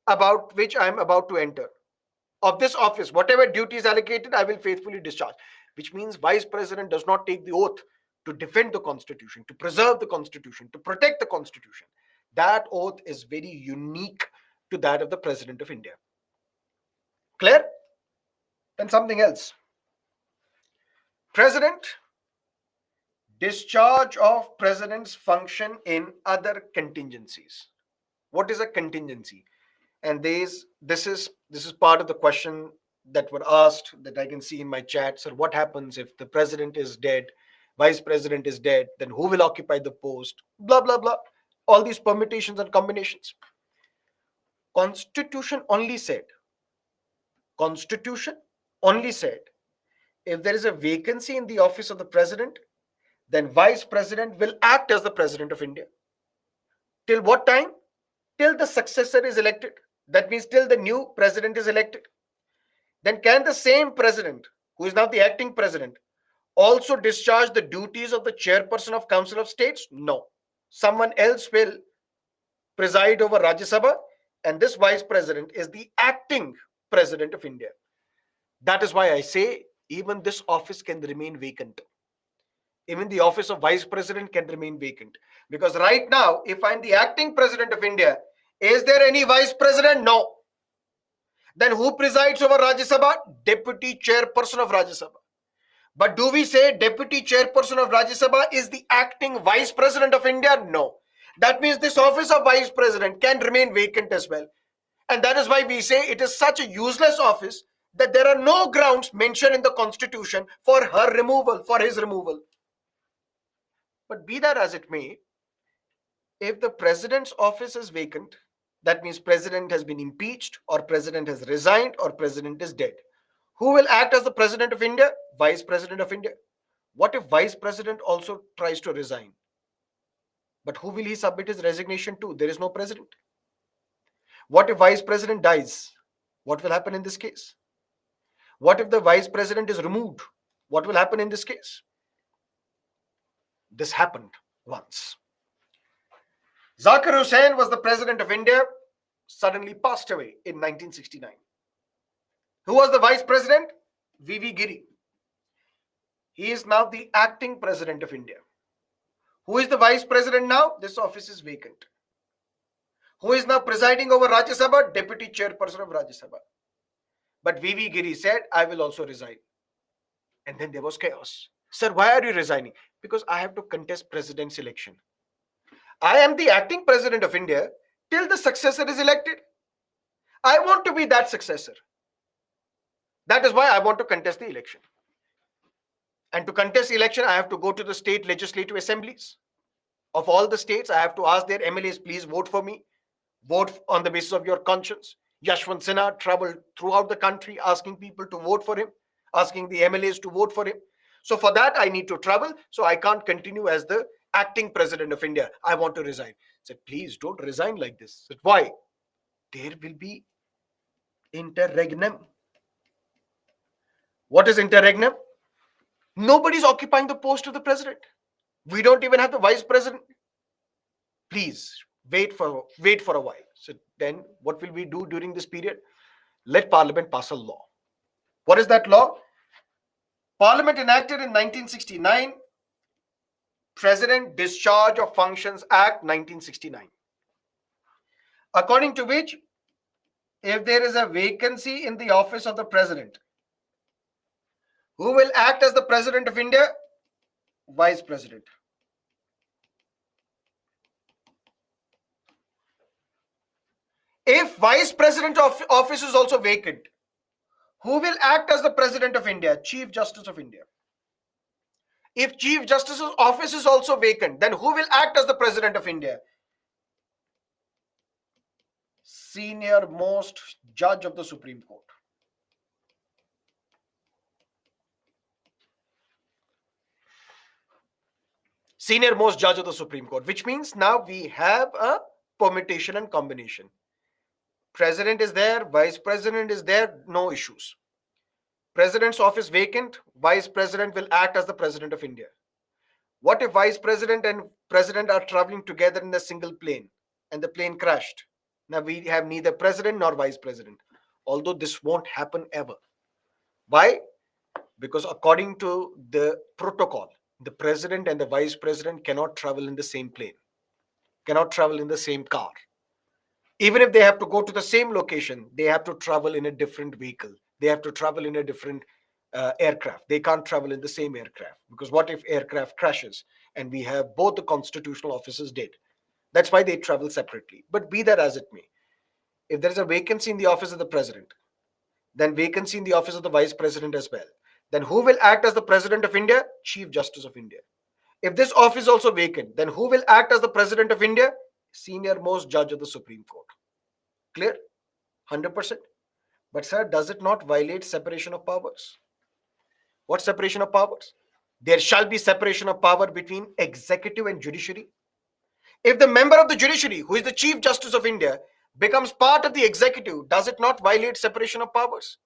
about which I am about to enter of this office. Whatever duty is allocated, I will faithfully discharge. Which means Vice President does not take the oath to defend the Constitution, to preserve the Constitution, to protect the Constitution. That oath is very unique to that of the President of India. Clear? Then something else. President, discharge of President's function in other contingencies. What is a contingency? And this is part of the question that were asked, that I can see in my chat. So what happens if the President is dead, Vice President is dead, then who will occupy the post? Blah, blah, blah. All these permutations and combinations. Constitution only said, if there is a vacancy in the office of the President, then Vice President will act as the President of India. Till what time? Till the successor is elected. That means till the new President is elected. Then can the same President, who is now the acting President, also discharge the duties of the Chairperson of Council of States? No. Someone else will preside over Rajya Sabha, and this Vice President is the acting President of India. That is why I say even this office can remain vacant. Even the office of Vice President can remain vacant. Because right now, if I'm the acting President of India, is there any Vice President? No. Then who presides over Rajya Sabha? Deputy Chairperson of Rajya Sabha. But do we say Deputy Chairperson of Rajya Sabha is the acting Vice President of India? No. That means this office of Vice President can remain vacant as well. And that is why we say it is such a useless office that there are no grounds mentioned in the Constitution for her removal, for his removal. But be that as it may, if the President's office is vacant, that means President has been impeached, or President has resigned, or President is dead. Who will act as the President of India? Vice President of India. What if Vice President also tries to resign? But who will he submit his resignation to? There is no President. What if Vice President dies? What will happen in this case? What if the Vice President is removed? What will happen in this case? This happened once. Zakir Hussain was the President of India, suddenly passed away in 1969. Who was the Vice President? V.V. Giri. He is now the acting President of India. Who is the Vice President now? This office is vacant. Who is now presiding over Rajya Sabha? Deputy Chairperson of Rajya Sabha. But V.V. Giri said, I will also resign. And then there was chaos. Sir, why are you resigning? Because I have to contest President's election. I am the acting President of India till the successor is elected. I want to be that successor. That is why I want to contest the election. And to contest the election, I have to go to the state legislative assemblies of all the states. I have to ask their MLAs, please vote for me. Vote on the basis of your conscience. Yashwant Sinha traveled throughout the country asking people to vote for him, asking the MLAs to vote for him. So for that, I need to travel. So I can't continue as the acting President of India. I want to resign. I said, please don't resign like this. I said, why? There will be interregnum. What is interregnum? Nobody's occupying the post of the President. We don't even have the Vice President. Please wait for a while. So then what will we do during this period? Let Parliament pass a law. What is that law? Parliament enacted in 1969, President Discharge of Functions Act 1969, according to which if there is a vacancy in the office of the president, who will act as the president of India? Vice president. If vice president of office is also vacant, who will act as the president of India? Chief Justice of India. If Chief Justice's office is also vacant, then who will act as the president of India? Senior most judge of the Supreme Court. Senior most judge of the Supreme Court, which means now we have a permutation and combination. President is there, vice president is there, no issues. President's office vacant, vice president will act as the president of India. What if vice president and president are traveling together in a single plane and the plane crashed? Now we have neither president nor vice president, although this won't happen ever. Why? Because according to the protocol, the president and the vice president cannot travel in the same plane, cannot travel in the same car. Even if they have to go to the same location, they have to travel in a different vehicle. They have to travel in a different aircraft. They can't travel in the same aircraft, because what if aircraft crashes and we have both the constitutional officers dead? That's why they travel separately. But be that as it may, if there is a vacancy in the office of the president, then vacancy in the office of the vice president as well. Then who will act as the president of India? Chief Justice of India. If this office is also vacant, then who will act as the president of India? Senior most judge of the Supreme Court. Clear? 100%. But sir, does it not violate separation of powers? What separation of powers? There shall be separation of power between executive and judiciary. If the member of the judiciary, who is the Chief Justice of India, becomes part of the executive, does it not violate separation of powers?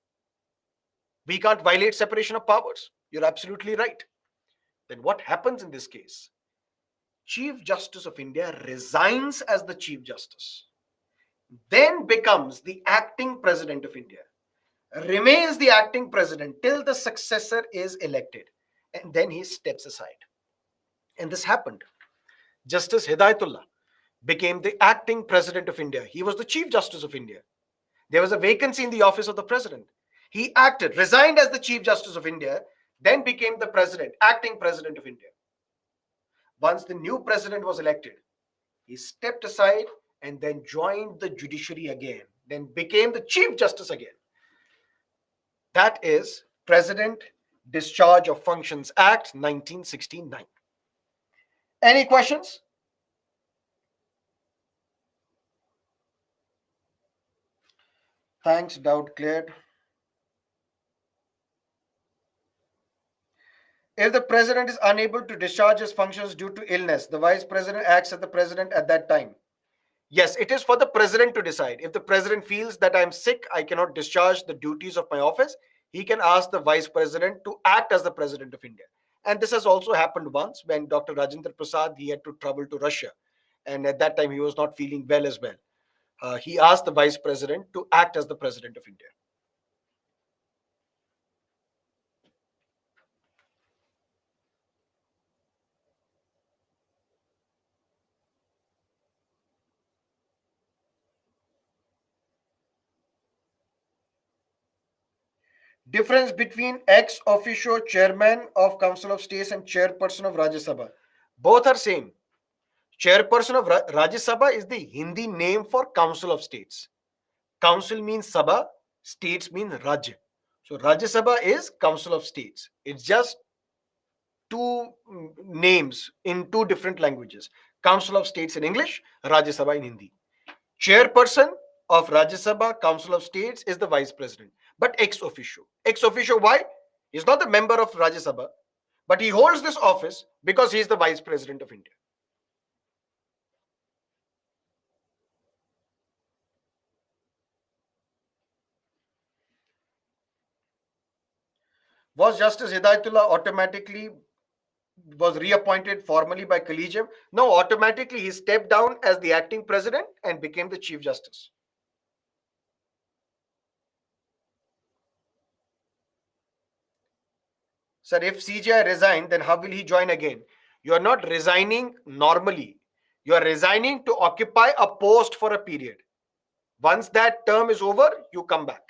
We can't violate separation of powers. You're absolutely right. Then what happens in this case? Chief Justice of India resigns as the Chief Justice, then becomes the acting President of India, remains the acting President till the successor is elected, and then he steps aside. And this happened. Justice Hidayatullah became the acting President of India. He was the Chief Justice of India. There was a vacancy in the office of the President. He acted, resigned as the Chief Justice of India, then became the President, acting President of India. Once the new President was elected, he stepped aside and then joined the judiciary again, then became the Chief Justice again. That is President Discharge of Functions Act 1969. Any questions? Thanks, doubt cleared. If the president is unable to discharge his functions due to illness, the vice president acts as the president at that time. Yes, it is for the president to decide. If the president feels that I'm sick, I cannot discharge the duties of my office, he can ask the vice president to act as the president of India. And this has also happened once when Dr. Rajendra Prasad, he had to travel to Russia. And at that time, he was not feeling well as well. He asked the vice president to act as the president of India. Difference between ex officio chairman of Council of States and chairperson of Rajya Sabha. Both are same. Chairperson of Rajya Sabha is the Hindi name for Council of States. Council means Sabha, states mean Rajya. So Rajya Sabha is Council of States. It's just two names in two different languages. Council of States in English, Rajya Sabha in Hindi. Chairperson of Rajya Sabha, Council of States is the vice president, but ex officio. Ex officio, why? He's not the member of Rajya Sabha, but he holds this office because he is the vice president of India. Was Justice Hidayatullah automatically was reappointed formally by collegium? No, automatically he stepped down as the acting president and became the Chief Justice. Sir, if CJI resign, then how will he join again? You are not resigning normally. You are resigning to occupy a post for a period. Once that term is over, you come back.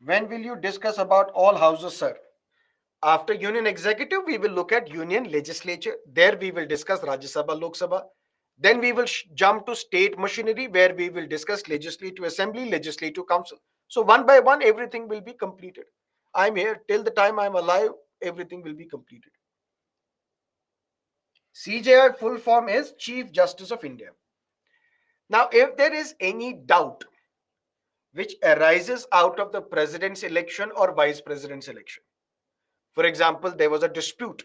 When will you discuss about all houses, sir? After Union Executive, we will look at Union Legislature. There we will discuss Rajya Sabha, Lok Sabha. Then we will jump to state machinery, where we will discuss Legislative Assembly, Legislative Council. So one by one, everything will be completed. I'm here till the time I'm alive, everything will be completed. CJI full form is Chief Justice of India. Now, if there is any doubt which arises out of the president's election or vice president's election, for example, there was a dispute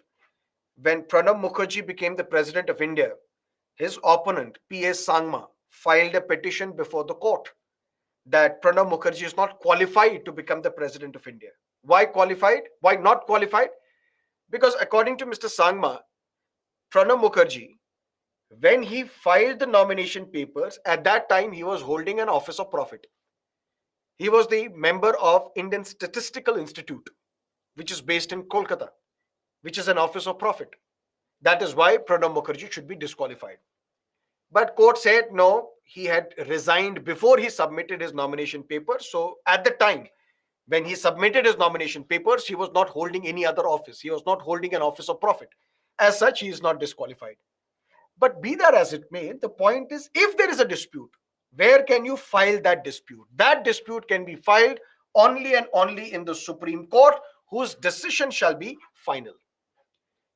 when Pranab Mukherjee became the president of India. His opponent, P.S. Sangma, filed a petition before the court that Pranab Mukherjee is not qualified to become the president of India. Why qualified? Why not qualified? Because according to Mr. Sangma, Pranab Mukherjee, when he filed the nomination papers, at that time he was holding an office of profit. He was the member of Indian Statistical Institute, which is based in Kolkata, which is an office of profit. That is why Pranab Mukherjee should be disqualified. But court said no, he had resigned before he submitted his nomination papers. So at the time when he submitted his nomination papers, he was not holding any other office. He was not holding an office of profit. As such, he is not disqualified. But be that as it may, the point is, if there is a dispute, where can you file that dispute? That dispute can be filed only and only in the Supreme Court, whose decision shall be final.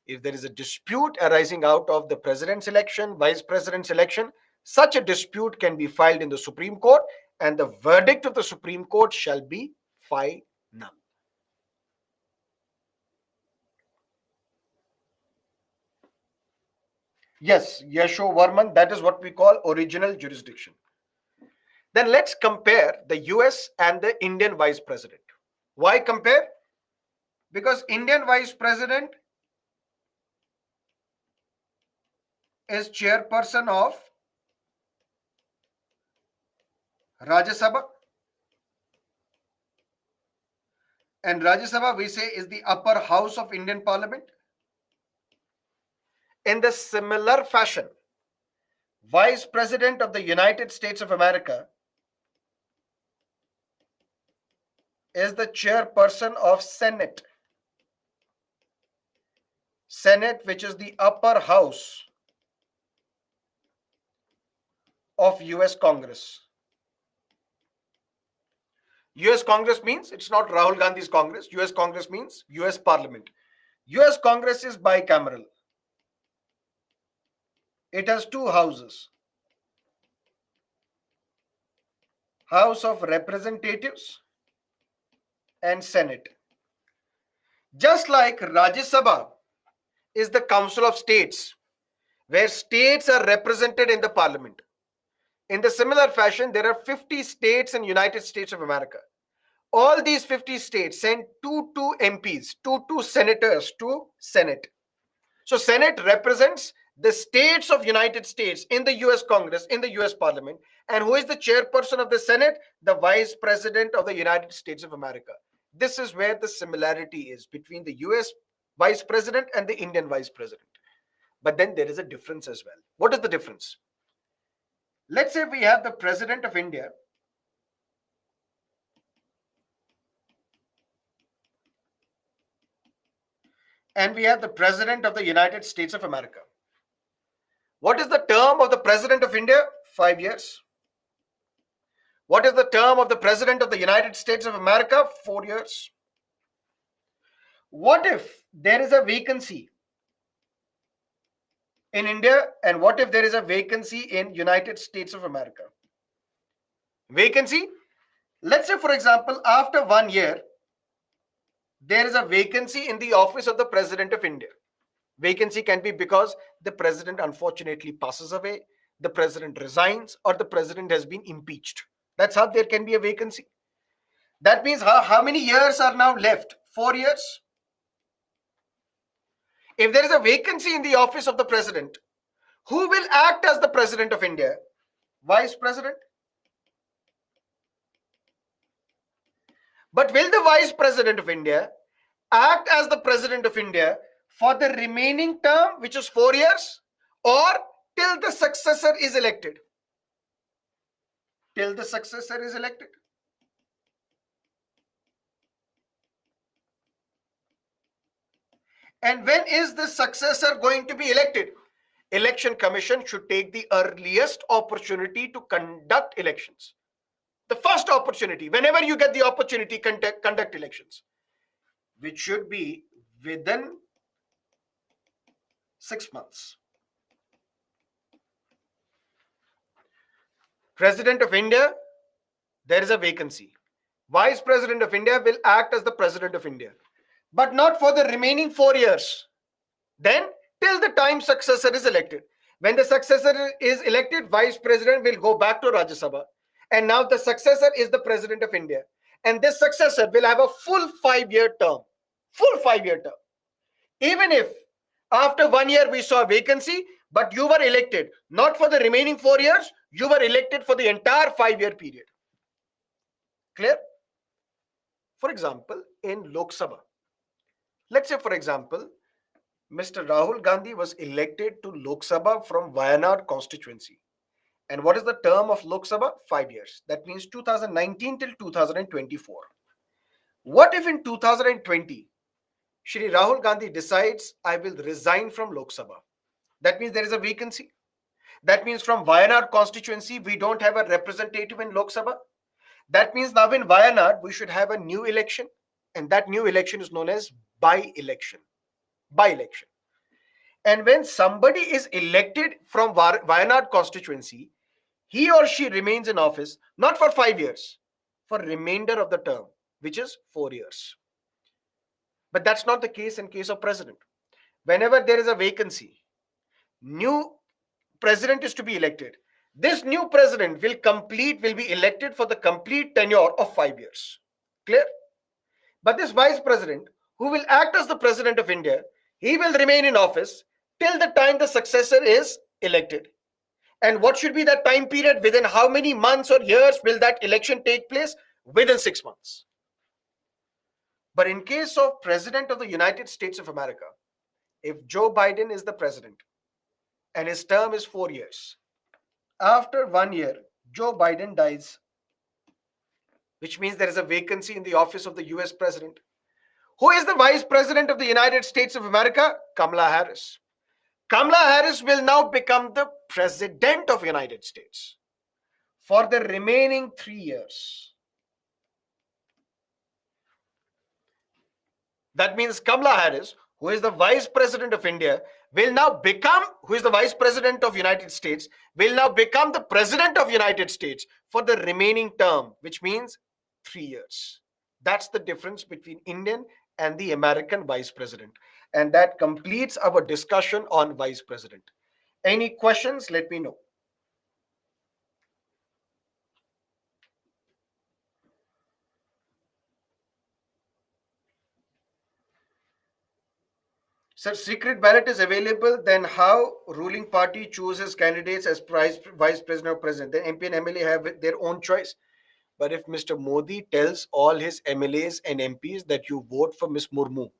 If there is a dispute arising out of the president's election, vice president's election, such a dispute can be filed in the Supreme Court, and the verdict of the Supreme Court shall be final. Yes, Yasho Varman, that is what we call original jurisdiction. Then let's compare the US and the Indian vice president. Why compare? Because Indian vice president is chairperson of Rajya Sabha, and Rajya Sabha we say is the upper house of Indian Parliament. In the similar fashion, Vice President of the United States of America is the chairperson of Senate. Senate, which is the upper house of US Congress. US Congress means it's not Rahul Gandhi's Congress. US Congress means US Parliament. US Congress is bicameral. It has two houses. House of Representatives and Senate. Just like Rajya Sabha is the Council of States, where states are represented in the Parliament. In the similar fashion, there are 50 states in United States of America. All these 50 states send two MPs, two senators to Senate. So Senate represents the states of United States in the US Congress, in the US Parliament. And who is the chairperson of the Senate? The Vice President of the United States of America. This is where the similarity is between the US Vice President and the Indian Vice President. But then there is a difference as well. What is the difference? Let's say we have the President of India and we have the President of the United States of America. What is the term of the President of India? 5 years. What is the term of the President of the United States of America? 4 years. What if there is a vacancy in India, and what if there is a vacancy in United States of America? Vacancy, let's say for example, after 1 year, there is a vacancy in the office of the President of India. Vacancy can be because the president unfortunately passes away, the president resigns, or the president has been impeached. That's how there can be a vacancy. That means how many years are now left? 4 years. If there is a vacancy in the office of the president, who will act as the President of India? Vice President. But will the Vice President of India act as the President of India for the remaining term, which is 4 years, or till the successor is elected? Till the successor is elected. And when is the successor going to be elected? Election Commission should take the earliest opportunity to conduct elections. The first opportunity, whenever you get the opportunity, conduct elections, which should be within 6 months. President of India, there is a vacancy. Vice President of India will act as the President of India, but not for the remaining 4 years. Then, till the time successor is elected. When the successor is elected, Vice President will go back to Rajya Sabha. And now the successor is the President of India. And this successor will have a full 5-year term. Full 5-year term. Even if after 1 year we saw a vacancy, but you were elected not for the remaining 4 years, you were elected for the entire 5-year period. Clear? For example, in Lok Sabha, let's say, for example, Mr. Rahul Gandhi was elected to Lok Sabha from Wayanad constituency. And what is the term of Lok Sabha? 5 years. That means 2019 till 2024. What if in 2020, Shri Rahul Gandhi decides, I will resign from Lok Sabha? That means there is a vacancy. That means from Wayanad constituency, we don't have a representative in Lok Sabha. That means now in Wayanad, we should have a new election. And that new election is known as by-election. By-election. And when somebody is elected from Wayanad constituency, he or she remains in office not for 5 years, for remainder of the term, which is 4 years. But that's not the case in case of president. Whenever there is a vacancy, new president is to be elected. This new president will be elected for the complete tenure of 5 years. Clear? But this vice president, who will act as the President of India, he will remain in office till the time the successor is elected. And what should be that time period? Within how many months or years will that election take place? Within 6 months. But in case of President of the United States of America, if Joe Biden is the president and his term is 4 years, after 1 year, Joe Biden dies, which means there is a vacancy in the office of the US president. Who is the Vice President of the United States of America? Kamala Harris. Kamala Harris will now become the President of the United States for the remaining 3 years. That means Kamala Harris, who is the Vice President of India, who is the Vice President of the United States, will now become the President of the United States for the remaining term, which means 3 years. That's the difference between Indian and the American Vice President. And that completes our discussion on Vice President. Any questions? Let me know. Sir, secret ballot is available, then how ruling party chooses candidates as Vice President or President? Then MP and MLA have their own choice. But if Mr. Modi tells all his MLAs and MPs that you vote for Ms. Murmu,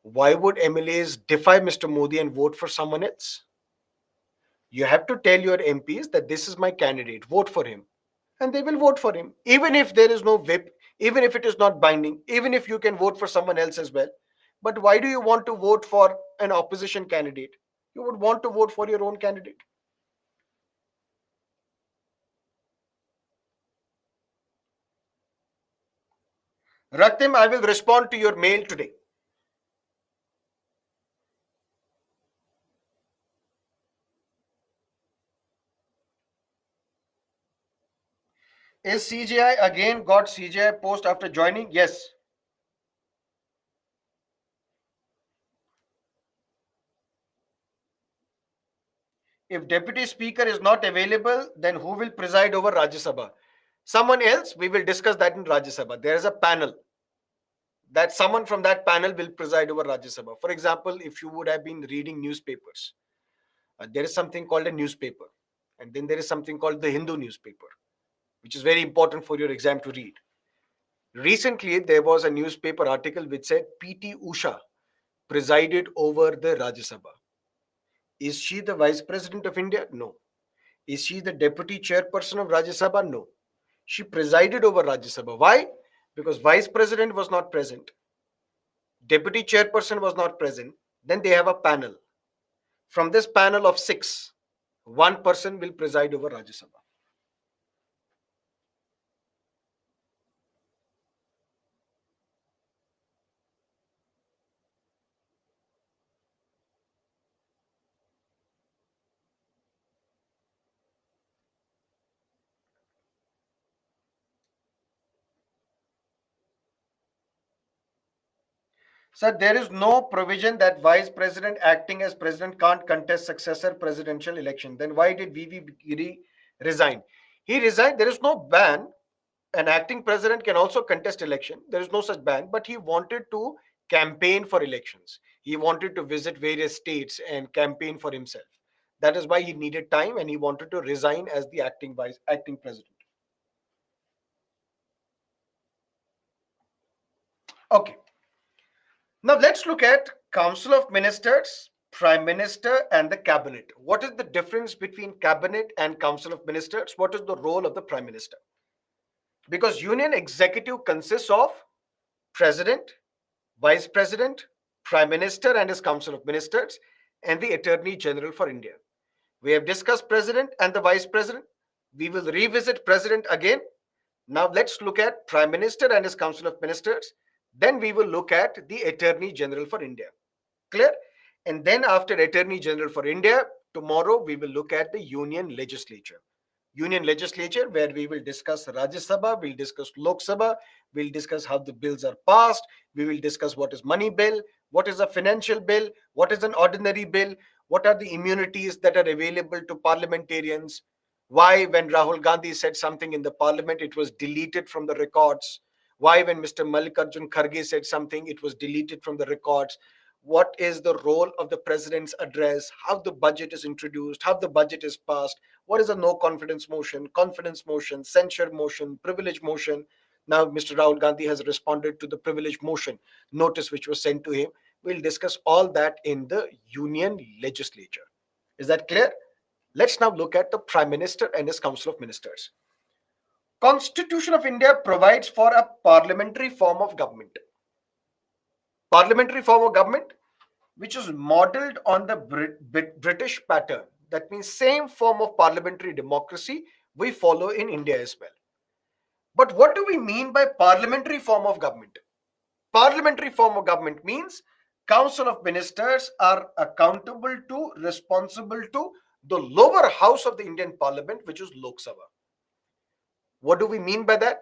why would MLAs defy Mr. Modi and vote for someone else? You have to tell your MPs that this is my candidate, vote for him. And they will vote for him. Even if there is no whip, even if it is not binding, even if you can vote for someone else as well. But why do you want to vote for an opposition candidate? You would want to vote for your own candidate. Ratim, I will respond to your mail today. Is CJI again got CJI post after joining? Yes. If Deputy Speaker is not available, then who will preside over Rajya Sabha? Someone else. We will discuss that in Rajya Sabha. There is a panel. That someone from that panel will preside over Rajya Sabha. For example, if you would have been reading newspapers, there is something called a newspaper. And then there is something called the Hindu newspaper, which is very important for your exam to read. Recently, there was a newspaper article which said PT Usha presided over the Rajya Sabha. Is she the Vice President of India? No. Is she the Deputy Chairperson of Rajya Sabha? No. She presided over Rajya Sabha. Why? Because Vice President was not present, Deputy Chairperson was not present. Then they have a panel. From this panel of six, one person will preside over Rajya Sabha. Sir, there is no provision that Vice President acting as President can't contest successor presidential election. Then why did VV Giri resign? He resigned. There is no ban. An acting president can also contest election. There is no such ban, but he wanted to campaign for elections. He wanted to visit various states and campaign for himself. That is why he needed time and he wanted to resign as the acting president. Okay. Now let's look at Council of Ministers, Prime Minister, and the Cabinet. What is the difference between Cabinet and Council of Ministers? What is the role of the Prime Minister? Because Union Executive consists of President, Vice President, Prime Minister and his Council of Ministers, and the Attorney General for India. We have discussed President and the Vice President. We will revisit President again. Now let's look at Prime Minister and his Council of Ministers. Then we will look at the Attorney General for India. Clear? And then after Attorney General for India, tomorrow we will look at the Union Legislature. Union Legislature, where we will discuss Rajya Sabha, we'll discuss Lok Sabha, we'll discuss how the bills are passed, we will discuss what is money bill, what is a financial bill, what is an ordinary bill, what are the immunities that are available to parliamentarians, why when Rahul Gandhi said something in the parliament, it was deleted from the records, why when Mr. Mallikarjun Kharge said something, it was deleted from the records, what is the role of the president's address, how the budget is introduced, how the budget is passed, what is a no confidence motion, censure motion, privilege motion. Now, Mr. Rahul Gandhi has responded to the privilege motion notice which was sent to him. We'll discuss all that in the Union Legislature. Is that clear? Let's now look at the Prime Minister and his Council of Ministers. Constitution of India provides for a parliamentary form of government. Parliamentary form of government which is modeled on the British pattern. That means same form of parliamentary democracy we follow in India as well. But what do we mean by parliamentary form of government? Parliamentary form of government means Council of Ministers are accountable to, responsible to the lower house of the Indian Parliament, which is Lok Sabha. What do we mean by that?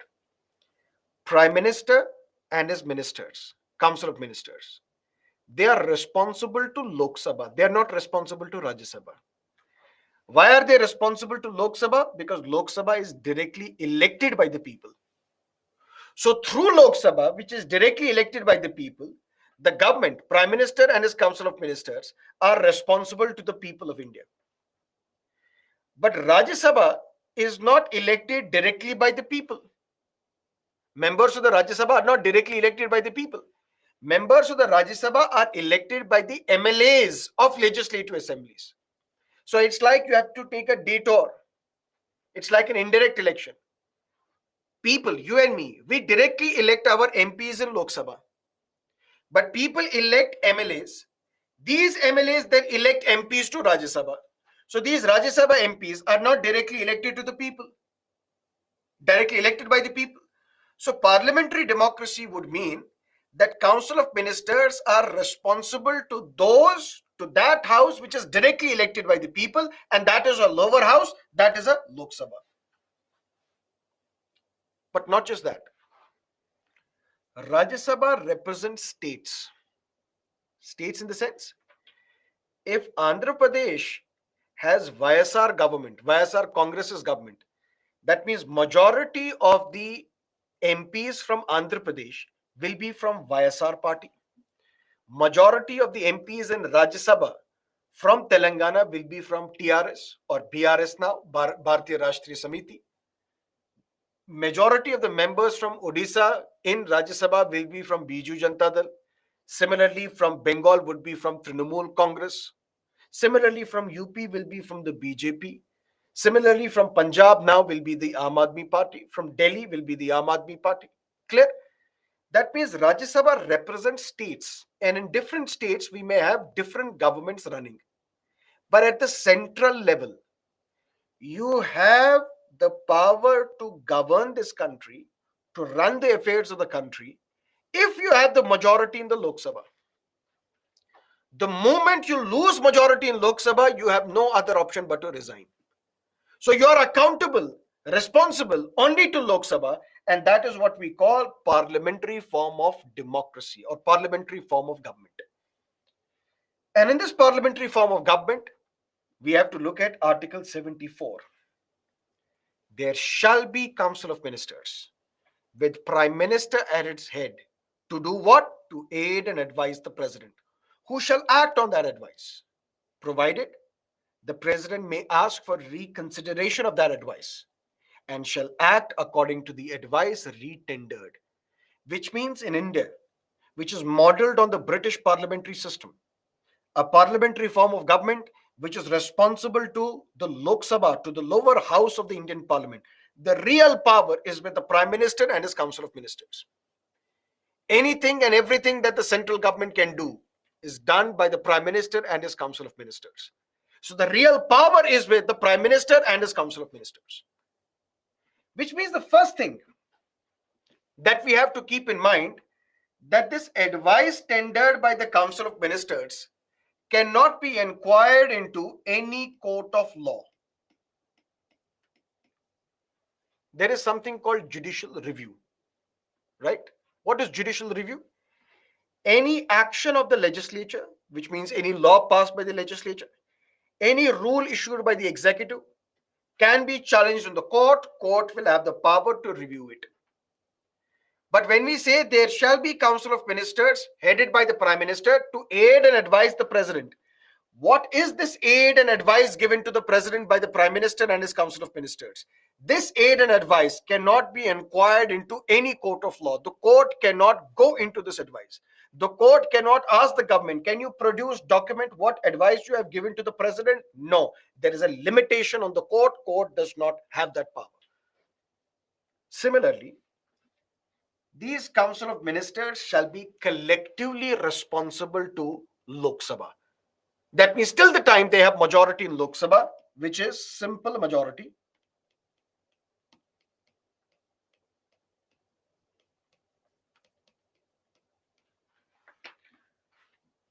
Prime Minister and his ministers, Council of Ministers, they are responsible to Lok Sabha. They are not responsible to Rajya Sabha. Why are they responsible to Lok Sabha? Because Lok Sabha is directly elected by the people. So through Lok Sabha, which is directly elected by the people, the government, Prime Minister and his Council of Ministers are responsible to the people of India. But Rajya Sabha is not elected directly by the people. Members of the Rajya Sabha are not directly elected by the people. Members of the Rajya Sabha are elected by the MLAs of legislative assemblies. So it's like you have to take a detour. It's like an indirect election. People, you and me, we directly elect our MPs in Lok Sabha. But people elect MLAs. These MLAs then elect MPs to Rajya Sabha. So these Rajya Sabha MPs are not directly elected to the people, directly elected by the people. So parliamentary democracy would mean that Council of Ministers are responsible to that house which is directly elected by the people, and that is a lower house, that is a Lok Sabha. But not just that. Rajya Sabha represents states. States in the sense, if Andhra Pradesh has YSR government, YSR Congress's government, that means majority of the MPs from Andhra Pradesh will be from YSR party. Majority of the MPs in Rajya Sabha from Telangana will be from TRS or BRS now, Bharatiya Rashtriya Samiti. Majority of the members from Odisha in Rajya Sabha will be from Biju Janata Dal. Similarly, from Bengal would be from Trinamool Congress. Similarly, from UP will be from the BJP. Similarly, from Punjab now will be the Aam Aadmi Party. From Delhi will be the Aam Aadmi Party. Clear? That means Rajya Sabha represents states, and in different states we may have different governments running. But at the central level, you have the power to govern this country, to run the affairs of the country, if you have the majority in the Lok Sabha. The moment you lose majority in Lok Sabha, you have no other option but to resign. So you are accountable, responsible only to Lok Sabha, and that is what we call parliamentary form of democracy or parliamentary form of government. And in this parliamentary form of government, we have to look at Article 74. There shall be Council of Ministers with Prime Minister at its head to do what? To aid and advise the President, who shall act on that advice, provided the President may ask for reconsideration of that advice and shall act according to the advice retendered, which means in India, which is modeled on the British parliamentary system, a parliamentary form of government which is responsible to the Lok Sabha, to the lower house of the Indian Parliament. The real power is with the Prime Minister and his Council of Ministers. Anything and everything that the central government can do is done by the Prime Minister and his Council of Ministers. So the real power is with the Prime Minister and his Council of Ministers. Which means the first thing that we have to keep in mind, that this advice tendered by the Council of Ministers cannot be inquired into any court of law. There is something called judicial review, right? What is judicial review? Any action of the legislature, which means any law passed by the legislature, any rule issued by the executive, can be challenged in the court. Court will have the power to review it. But when we say there shall be Council of Ministers headed by the Prime Minister to aid and advise the President, what is this aid and advice given to the President by the Prime Minister and his Council of Ministers? This aid and advice cannot be inquired into any court of law. The court cannot go into this advice. The court cannot ask the government, can you produce document what advice you have given to the President? No, there is a limitation on the court. Court does not have that power. Similarly, these Council of Ministers shall be collectively responsible to Lok Sabha. That means till the time they have majority in Lok Sabha, which is simple majority,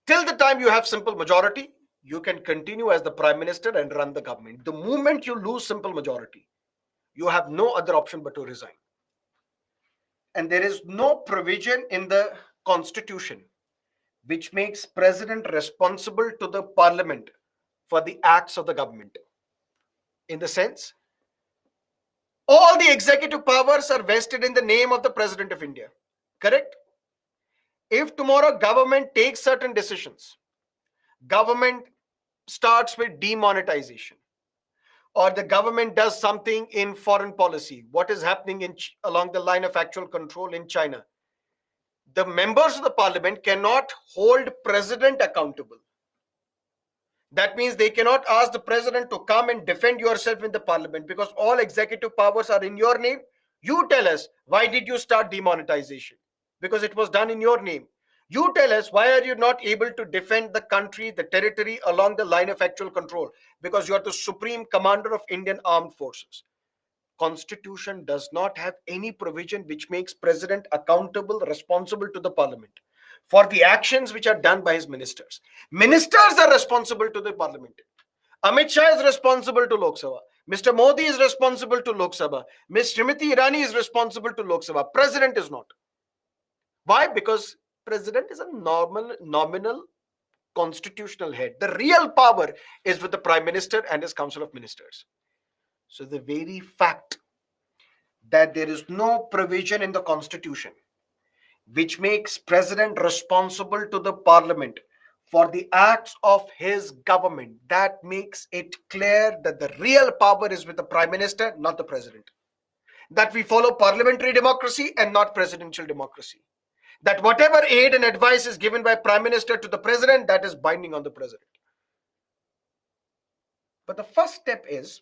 till the time you have simple majority, you can continue as the Prime Minister and run the government. The moment you lose simple majority, you have no other option but to resign. And there is no provision in the Constitution which makes President responsible to the Parliament for the acts of the government. In the sense, all the executive powers are vested in the name of the President of India. Correct? If tomorrow government takes certain decisions, government starts with demonetization, or the government does something in foreign policy, what is happening in along the line of actual control in China, the members of the Parliament cannot hold President accountable. That means they cannot ask the President to come and defend yourself in the Parliament, because all executive powers are in your name. You tell us, why did you start demonetization? Because it was done in your name. You tell us, why are you not able to defend the country, the territory along the line of actual control? Because you are the supreme commander of Indian armed forces. Constitution does not have any provision which makes President accountable, responsible to the Parliament for the actions which are done by his ministers. Ministers are responsible to the Parliament. Amit Shah is responsible to Lok Sabha. Mr. Modi is responsible to Lok Sabha. Ms. Srimati Irani is responsible to Lok Sabha. President is not. Why? Because President is a nominal constitutional head. The real power is with the Prime Minister and his Council of Ministers. So the very fact that there is no provision in the Constitution which makes President responsible to the Parliament for the acts of his government, that makes it clear that the real power is with the Prime Minister, not the President. that we follow parliamentary democracy and not presidential democracy. That whatever aid and advice is given by Prime Minister to the President, that is binding on the President. But the first step is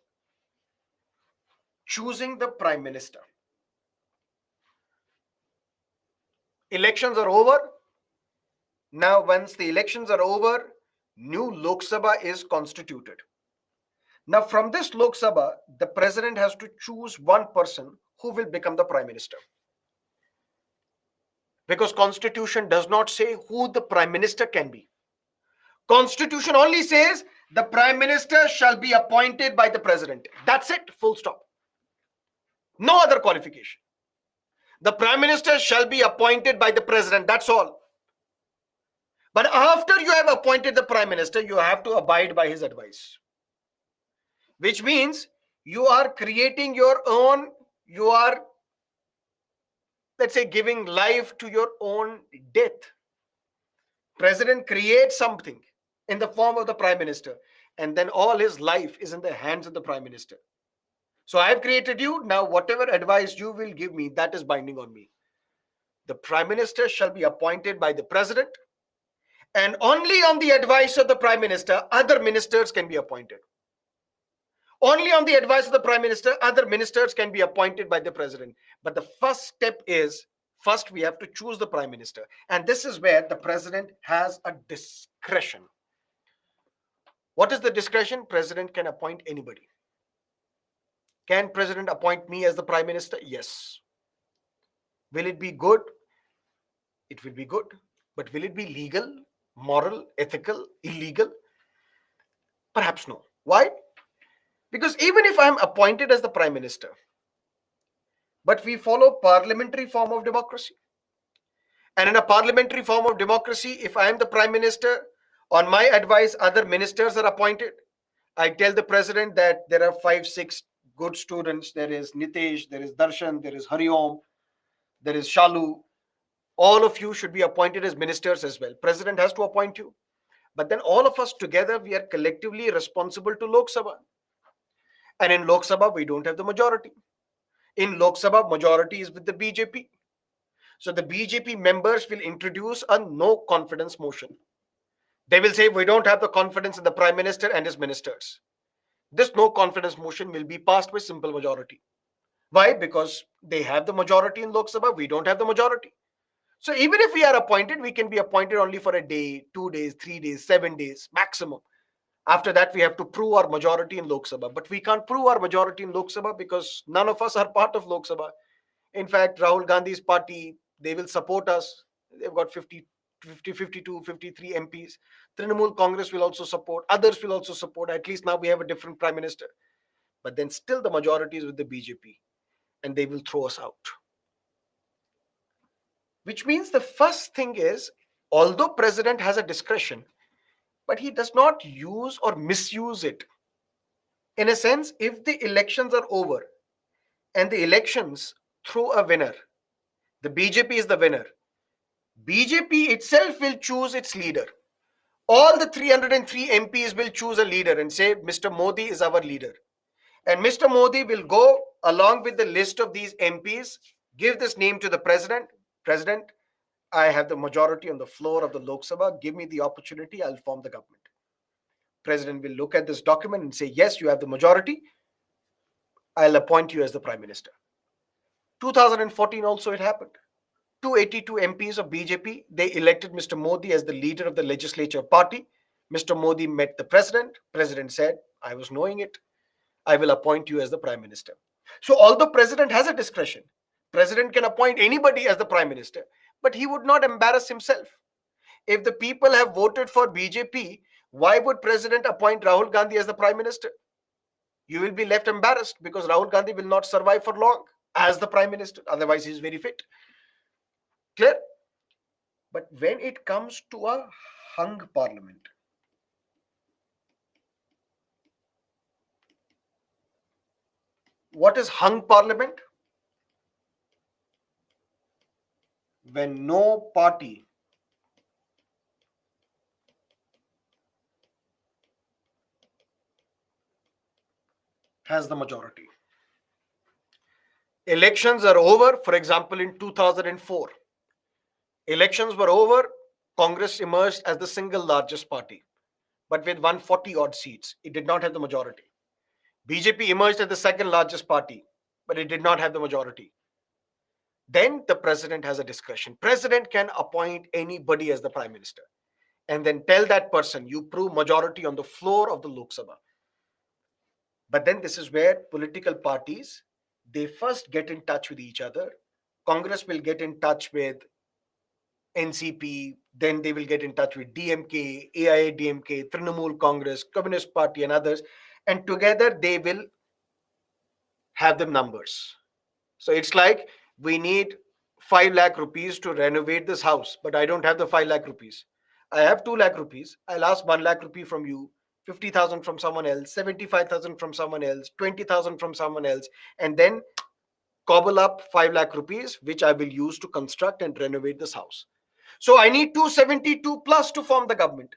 choosing the Prime Minister. Elections are over. Now, once the elections are over, new Lok Sabha is constituted. Now, from this Lok Sabha, the President has to choose one person who will become the Prime Minister. Because Constitution does not say who the Prime Minister can be. Constitution only says the Prime Minister shall be appointed by the President. That's it, full stop. No other qualification. The Prime Minister shall be appointed by the President. That's all. But after you have appointed the Prime Minister, you have to abide by his advice. Which means you are creating your own, you are, let's say, giving life to your own death. President creates something in the form of the Prime Minister, and then all his life is in the hands of the Prime Minister. So I have created you. Now, whatever advice you will give me, that is binding on me. The Prime Minister shall be appointed by the President, and only on the advice of the Prime Minister, other ministers can be appointed. Only on the advice of the Prime Minister, other ministers can be appointed by the President. But the first step is, first we have to choose the Prime Minister. And this is where the President has a discretion. What is the discretion? President can appoint anybody. Can President appoint me as the Prime Minister? Yes. Will it be good? It will be good. But will it be legal, moral, ethical, illegal? Perhaps no. Why? Because even if I am appointed as the Prime Minister, but we follow parliamentary form of democracy. And in a parliamentary form of democracy, if I am the Prime Minister, on my advice, other ministers are appointed. I tell the President that there are 5, 6 good students. There is Nitish, there is Darshan, there is Hariom, there is Shalu. All of you should be appointed as ministers as well. President has to appoint you. But then all of us together, we are collectively responsible to Lok Sabha. And in Lok Sabha, we don't have the majority. In Lok Sabha, majority is with the BJP. So the BJP members will introduce a no confidence motion. They will say, we don't have the confidence in the Prime Minister and his ministers. This no confidence motion will be passed by simple majority. Why? Because they have the majority in Lok Sabha, we don't have the majority. So even if we are appointed, we can be appointed only for a day, 2 days, 3 days, 7 days maximum. After that, we have to prove our majority in Lok Sabha. But we can't prove our majority in Lok Sabha because none of us are part of Lok Sabha. In fact, Rahul Gandhi's party, they will support us. They've got 50, 52, 53 MPs. Trinamool Congress will also support. Others will also support. At least now we have a different Prime Minister. But then still the majority is with the BJP. And they will throw us out. Which means the first thing is, although President has a discretion, but he does not use or misuse it. In a sense, if the elections are over and the elections throw a winner, the BJP is the winner. BJP itself will choose its leader. All the 303 MPs will choose a leader and say, Mr. Modi is our leader. And Mr. Modi will go along with the list of these MPs, give this name to the President. President, I have the majority on the floor of the Lok Sabha. Give me the opportunity. I'll form the government. President will look at this document and say, yes, you have the majority. I'll appoint you as the Prime Minister. 2014 also it happened. 282 MPs of BJP, they elected Mr. Modi as the leader of the legislature party. Mr. Modi met the President. President said, I was knowing it. I will appoint you as the Prime Minister. So although President has a discretion, President can appoint anybody as the Prime Minister, but he would not embarrass himself. If the people have voted for BJP, why would President appoint Rahul Gandhi as the Prime Minister? You will be left embarrassed because Rahul Gandhi will not survive for long as the Prime Minister. Otherwise, he is very fit. Clear? But when it comes to a hung parliament, what is hung parliament? When no party has the majority. Elections are over. For example, in 2004, elections were over. Congress emerged as the single largest party, but with 140 odd seats. It did not have the majority. BJP emerged as the second largest party, but it did not have the majority. Then the president has a discretion. President can appoint anybody as the prime minister and then tell that person, you prove majority on the floor of the Lok Sabha. But then this is where political parties, they first get in touch with each other. Congress will get in touch with NCP, then they will get in touch with DMK, AIADMK, Trinamool Congress, Communist Party, and others, and together they will have the numbers. So it's like we need 5 lakh rupees to renovate this house, but I don't have the 5 lakh rupees. I have 2 lakh rupees. I'll ask 1 lakh rupee from you, 50,000 from someone else, 75,000 from someone else, 20,000 from someone else, and then cobble up 5 lakh rupees, which I will use to construct and renovate this house. So I need 272 plus to form the government,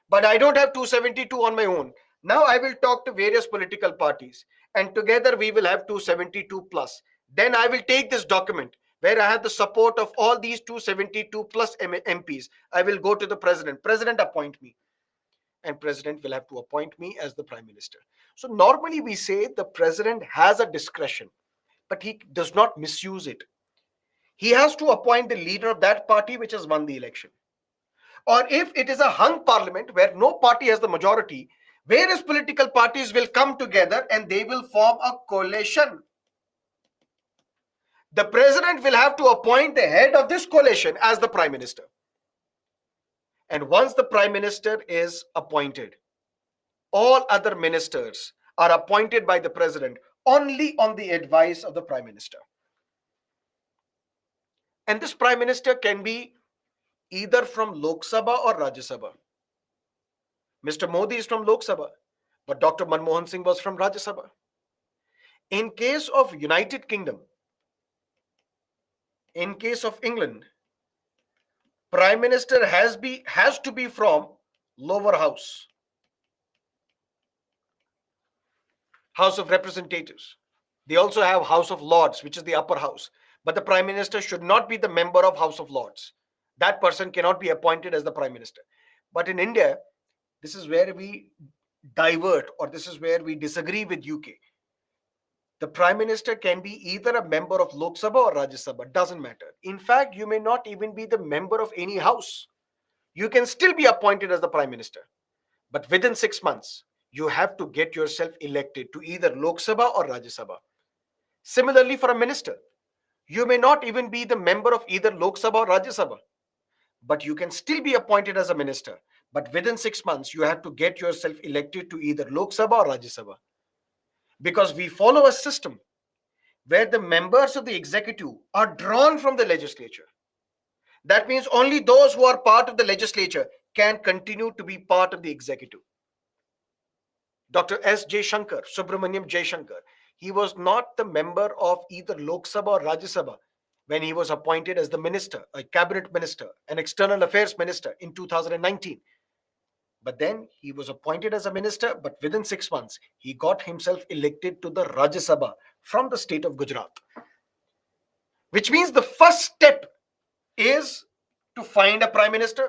but I don't have 272 on my own. Now I will talk to various political parties, and together we will have 272 plus. Then I will take this document where I have the support of all these 272 plus MPs. I will go to the president. President, appoint me. And president will have to appoint me as the prime minister. So normally we say the president has a discretion, but he does not misuse it. He has to appoint the leader of that party which has won the election. Or if it is a hung parliament where no party has the majority, various political parties will come together and they will form a coalition. The president will have to appoint the head of this coalition as the prime minister. And once the prime minister is appointed, all other ministers are appointed by the president only on the advice of the prime minister. And this prime minister can be either from Lok Sabha or Rajya Sabha. Mr. Modi is from Lok Sabha, but Dr. Manmohan Singh was from Rajya Sabha. In case of United Kingdom, in case of England, prime minister has to be from lower house, House of Representatives. They also have House of Lords, which is the upper house. But the prime minister should not be the member of House of Lords. That person cannot be appointed as the prime minister. But in India, this is where we divert, or this is where we disagree with UK. The prime minister can be either a member of Lok Sabha or Rajya Sabha, doesn't matter. In fact, you may not even be the member of any house. You can still be appointed as the prime minister. But within 6 months, you have to get yourself elected to either Lok Sabha or Rajya Sabha. Similarly, for a minister, you may not even be the member of either Lok Sabha or Rajya Sabha, but you can still be appointed as a minister. But within 6 months, you have to get yourself elected to either Lok Sabha or Rajya Sabha. Because we follow a system where the members of the executive are drawn from the legislature. That means only those who are part of the legislature can continue to be part of the executive. Dr. S. Jaishankar, Subramaniam Jaishankar, he was not the member of either Lok Sabha or Rajya Sabha when he was appointed as the minister, a cabinet minister, an external affairs minister in 2019. But then he was appointed as a minister, but within 6 months, he got himself elected to the Rajya Sabha from the state of Gujarat. Which means the first step is to find a prime minister.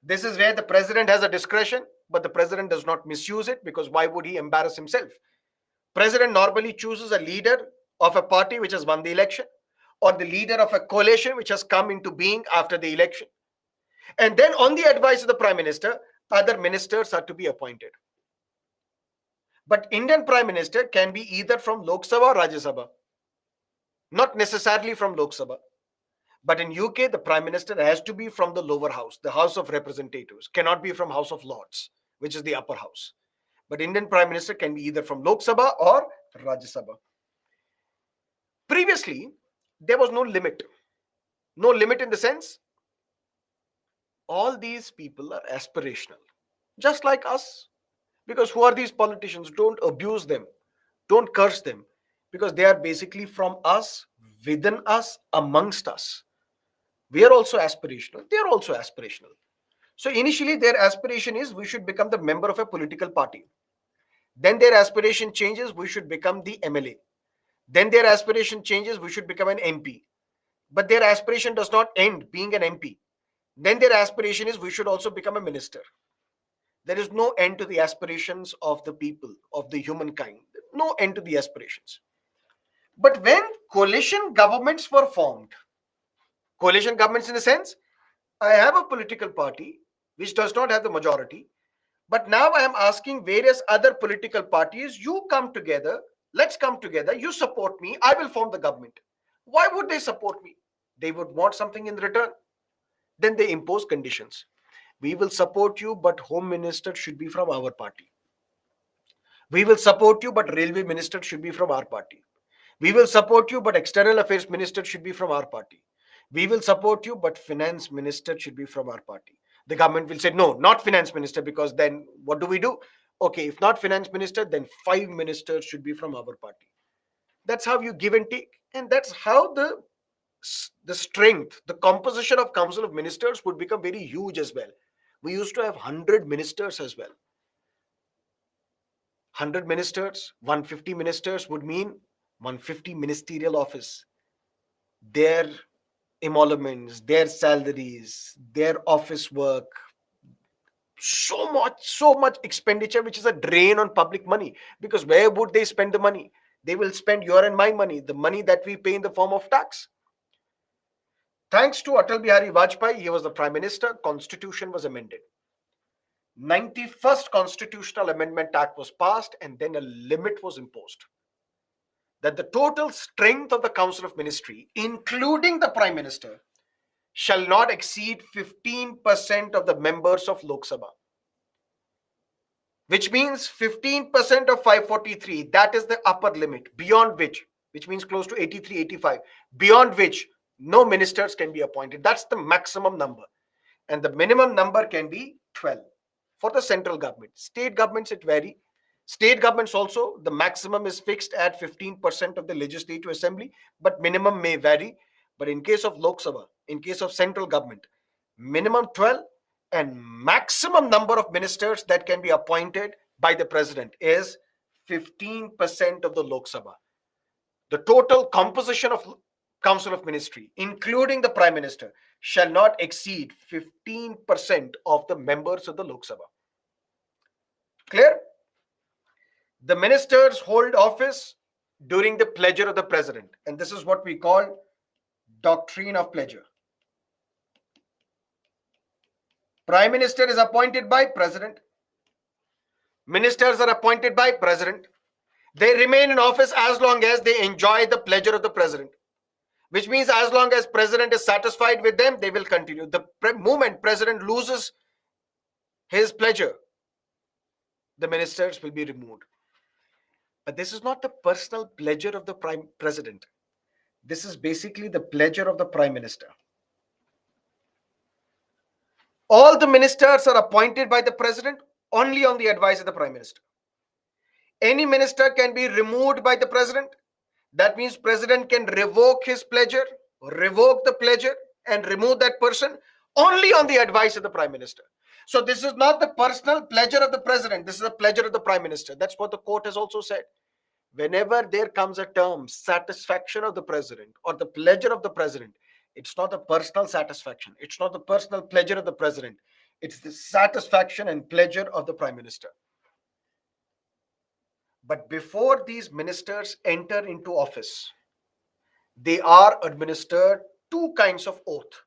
This is where the president has a discretion, but the president does not misuse it, because why would he embarrass himself? President normally chooses a leader of a party which has won the election, or the leader of a coalition which has come into being after the election. And then on the advice of the prime minister, other ministers are to be appointed. But Indian prime minister can be either from Lok Sabha or Rajya Sabha, not necessarily from Lok Sabha. But in UK, the prime minister has to be from the lower house, the House of Representatives, cannot be from House of Lords, which is the upper house. But Indian prime minister can be either from Lok Sabha or Rajya Sabha. Previously, there was no limit. No limit in the sense, all these people are aspirational, just like us. Because who are these politicians? Don't abuse them. Don't curse them. Because they are basically from us, within us, amongst us. We are also aspirational. They are also aspirational. So initially their aspiration is we should become the member of a political party. Then their aspiration changes, we should become the MLA. Then their aspiration changes, we should become an MP. But their aspiration does not end being an MP. Then their aspiration is we should also become a minister. There is no end to the aspirations of the people, of the humankind. No end to the aspirations. But when coalition governments were formed, coalition governments in the sense, I have a political party which does not have the majority, but now I am asking various other political parties, you come together, let's come together, you support me, I will form the government. Why would they support me? They would want something in return. Then they impose conditions. We will support you, but home minister should be from our party. We will support you, but railway minister should be from our party. We will support you, but external affairs minister should be from our party. We will support you, but finance minister should be from our party. The government will say, no, not finance minister, because then what do? Okay, if not finance minister, then 5 ministers should be from our party. That's how you give and take. And that's how the strength, the composition of council of ministers would become very huge as well. We used to have 100 ministers as well. 100 ministers, 150 ministers would mean 150 ministerial office. Their emoluments, their salaries, their office work, so much expenditure, which is a drain on public money. Because where would they spend the money? They will spend your and my money, the money that we pay in the form of tax. Thanks to Atal Bihari Vajpayee, he was the prime minister, constitution was amended. 91st Constitutional Amendment Act was passed, and then a limit was imposed that the total strength of the Council of Ministry, including the Prime Minister, shall not exceed 15% of the members of Lok Sabha. Which means 15% of 543, that is the upper limit, beyond which means close to 83, 85, beyond which no ministers can be appointed. That's the maximum number. And the minimum number can be 12 for the central government. State governments, it vary. State governments also, the maximum is fixed at 15% of the legislative assembly, but minimum may vary. But in case of Lok Sabha, in case of central government, minimum 12, and maximum number of ministers that can be appointed by the president is 15% of the Lok Sabha. The total composition of Council of Ministry, including the Prime Minister, shall not exceed 15% of the members of the Lok Sabha. Clear? The ministers hold office during the pleasure of the president, and this is what we call doctrine of pleasure. Prime Minister is appointed by president. Ministers are appointed by president. They remain in office as long as they enjoy the pleasure of the president, which means as long as president is satisfied with them, they will continue. The moment president loses his pleasure, the ministers will be removed. But this is not the personal pleasure of the president. This is basically the pleasure of the prime minister. All the ministers are appointed by the president only on the advice of the prime minister. Any minister can be removed by the president. That means president can revoke his pleasure, revoke the pleasure, and remove that person only on the advice of the prime minister. So this is not the personal pleasure of the president. This is the pleasure of the prime minister. That's what the court has also said. Whenever there comes a term, satisfaction of the president or the pleasure of the president, it's not the personal satisfaction. It's not the personal pleasure of the president. It's the satisfaction and pleasure of the prime minister. But before these ministers enter into office, they are administered two kinds of oath: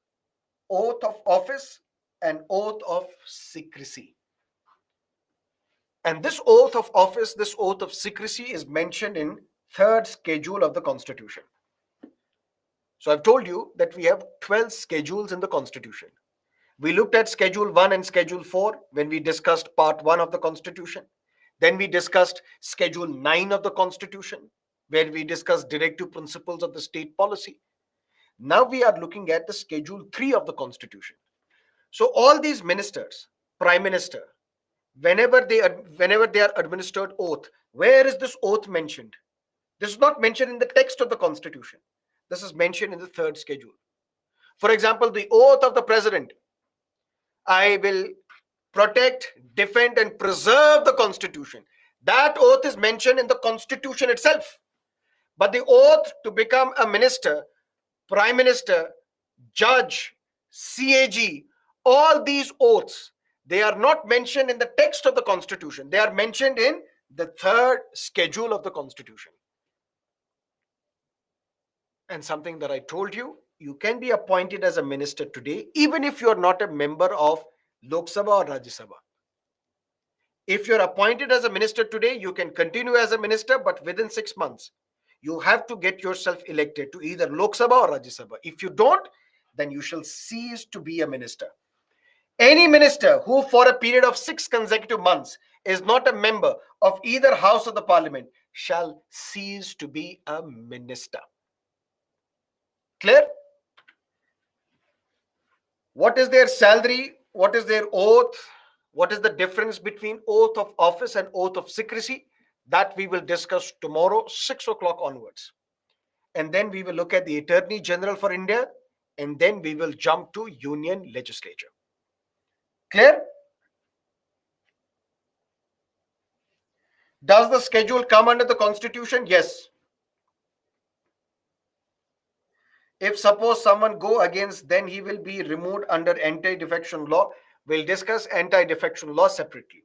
oath of office and oath of secrecy. And this oath of office, this oath of secrecy is mentioned in third schedule of the Constitution. So I've told you that we have 12 schedules in the Constitution. We looked at Schedule 1 and Schedule 4 when we discussed Part 1 of the Constitution. Then we discussed Schedule 9 of the Constitution, where we discussed directive principles of the state policy. Now we are looking at the Schedule 3 of the Constitution. So all these ministers, Prime Minister, whenever they are administered oath, where is this oath mentioned? This is not mentioned in the text of the Constitution. This is mentioned in the third schedule. For example, the oath of the president: I will protect, defend, and preserve the Constitution. That oath is mentioned in the Constitution itself. But the oath to become a minister, prime minister, judge, CAG, all these oaths, they are not mentioned in the text of the constitution. They are mentioned in the third schedule of the constitution. And something that I told you, you can be appointed as a minister today, even if you are not a member of Lok Sabha or Rajya Sabha. If you're appointed as a minister today, you can continue as a minister, but within 6 months, you have to get yourself elected to either Lok Sabha or Rajya Sabha. If you don't, then you shall cease to be a minister. Any minister who for a period of 6 consecutive months is not a member of either house of the parliament shall cease to be a minister. Clear? What is their salary? What is their oath? What is the difference between oath of office and oath of secrecy? That we will discuss tomorrow, 6 o'clock onwards. And then we will look at the Attorney General for India, and then we will jump to Union Legislature. Clear? Does the schedule come under the Constitution? Yes. If suppose someone go against, then he will be removed under anti-defection law. We'll discuss anti-defection law separately.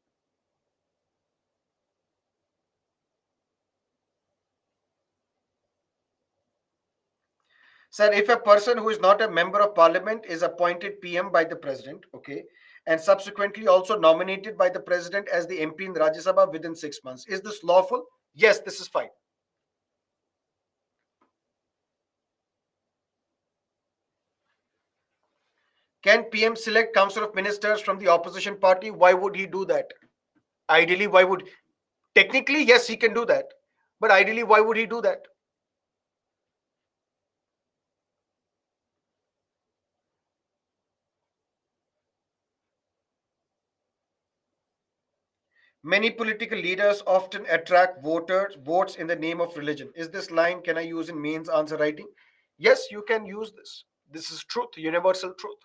Sir, if a person who is not a member of parliament is appointed PM by the president, okay, and subsequently also nominated by the president as the MP in Rajya Sabha within 6 months, is this lawful? Yes, this is fine. Can PM select Council of Ministers from the opposition party? Why would he do that? Ideally, why would? Technically, yes, he can do that. But ideally, why would he do that? Many political leaders often attract votes in the name of religion. Is this line can I use in mains answer writing? Yes, you can use this. This is truth, universal truth.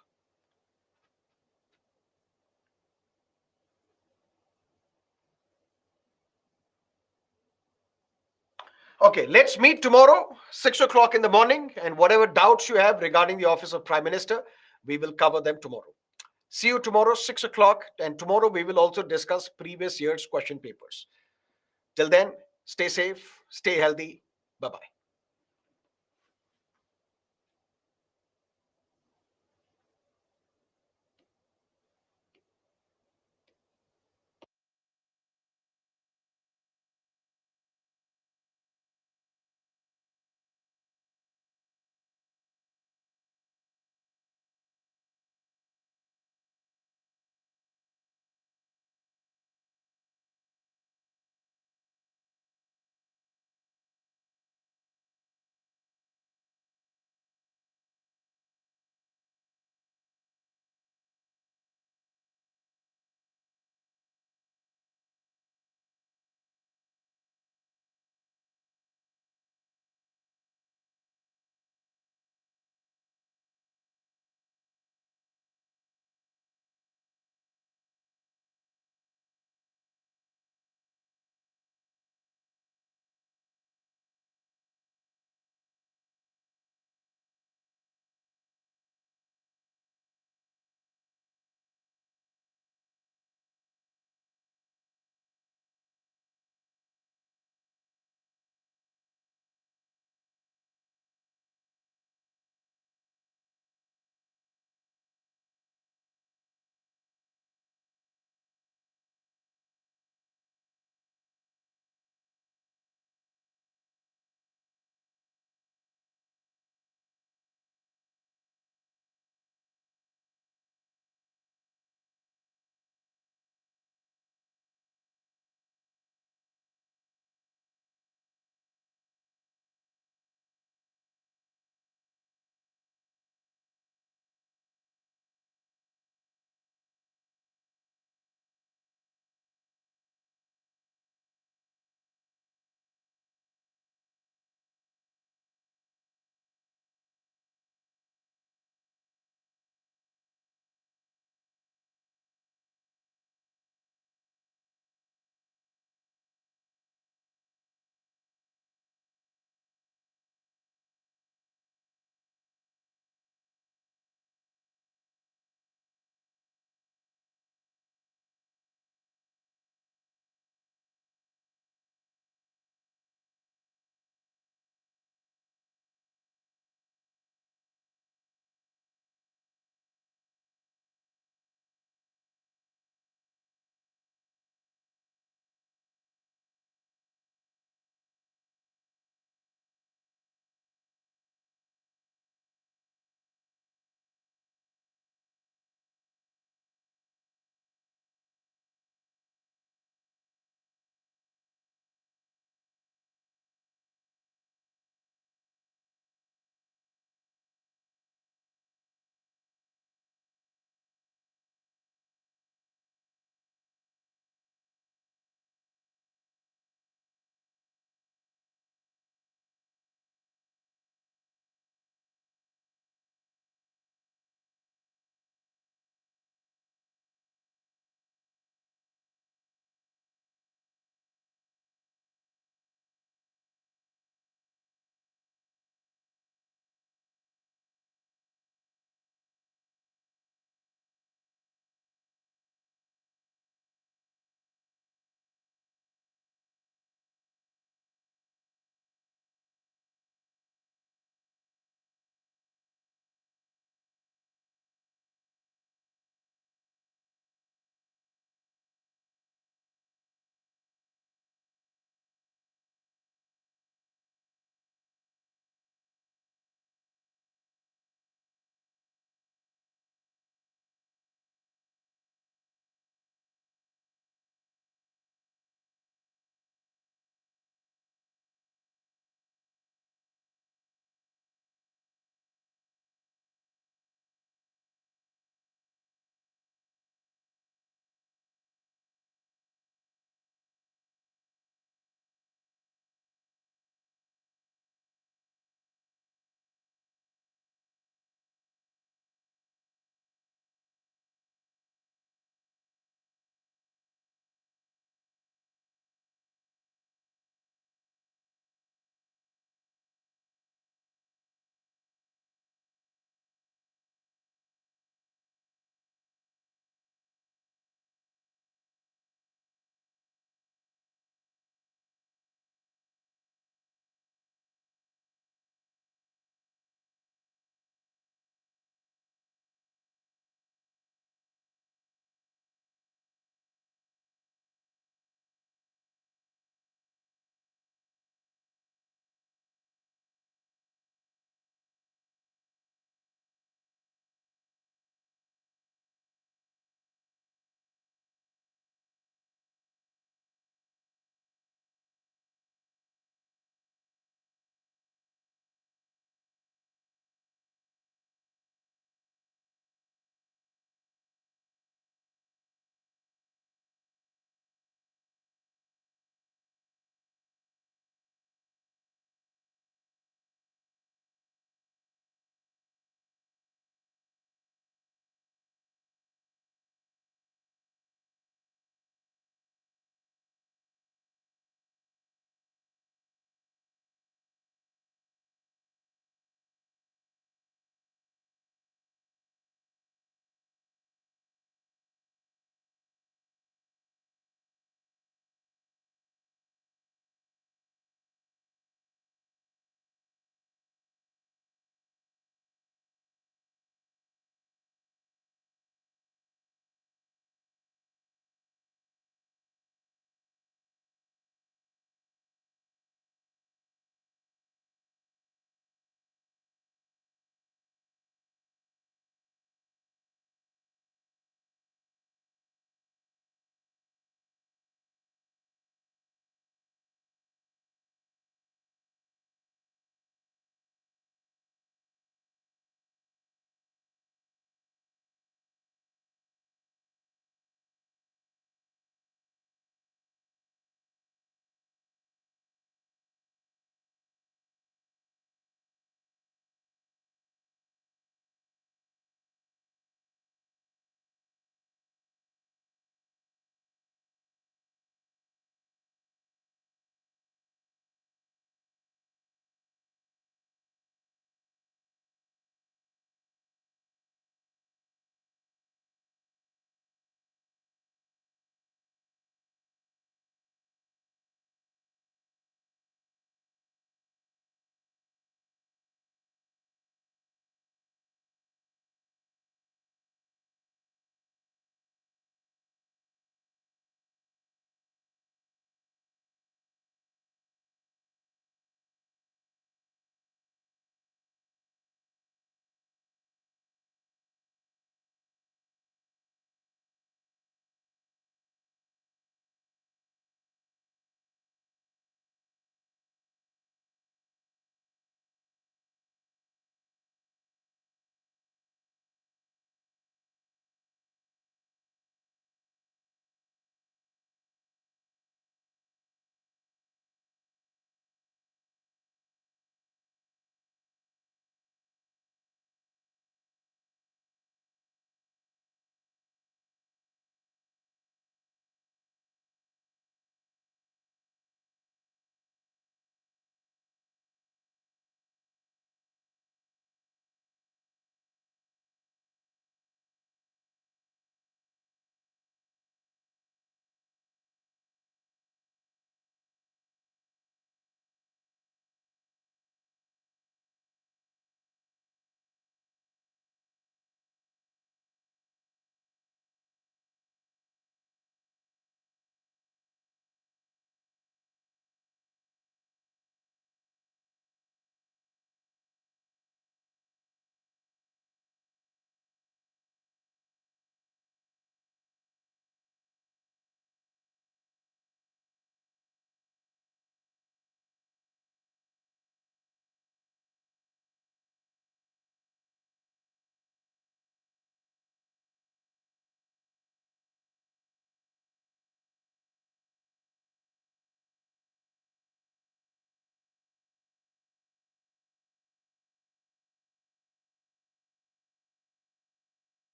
Okay, let's meet tomorrow, 6 o'clock in the morning, and whatever doubts you have regarding the office of Prime Minister, we will cover them tomorrow. See you tomorrow, 6 o'clock, and tomorrow we will also discuss previous year's question papers. Till then, stay safe, stay healthy. Bye bye.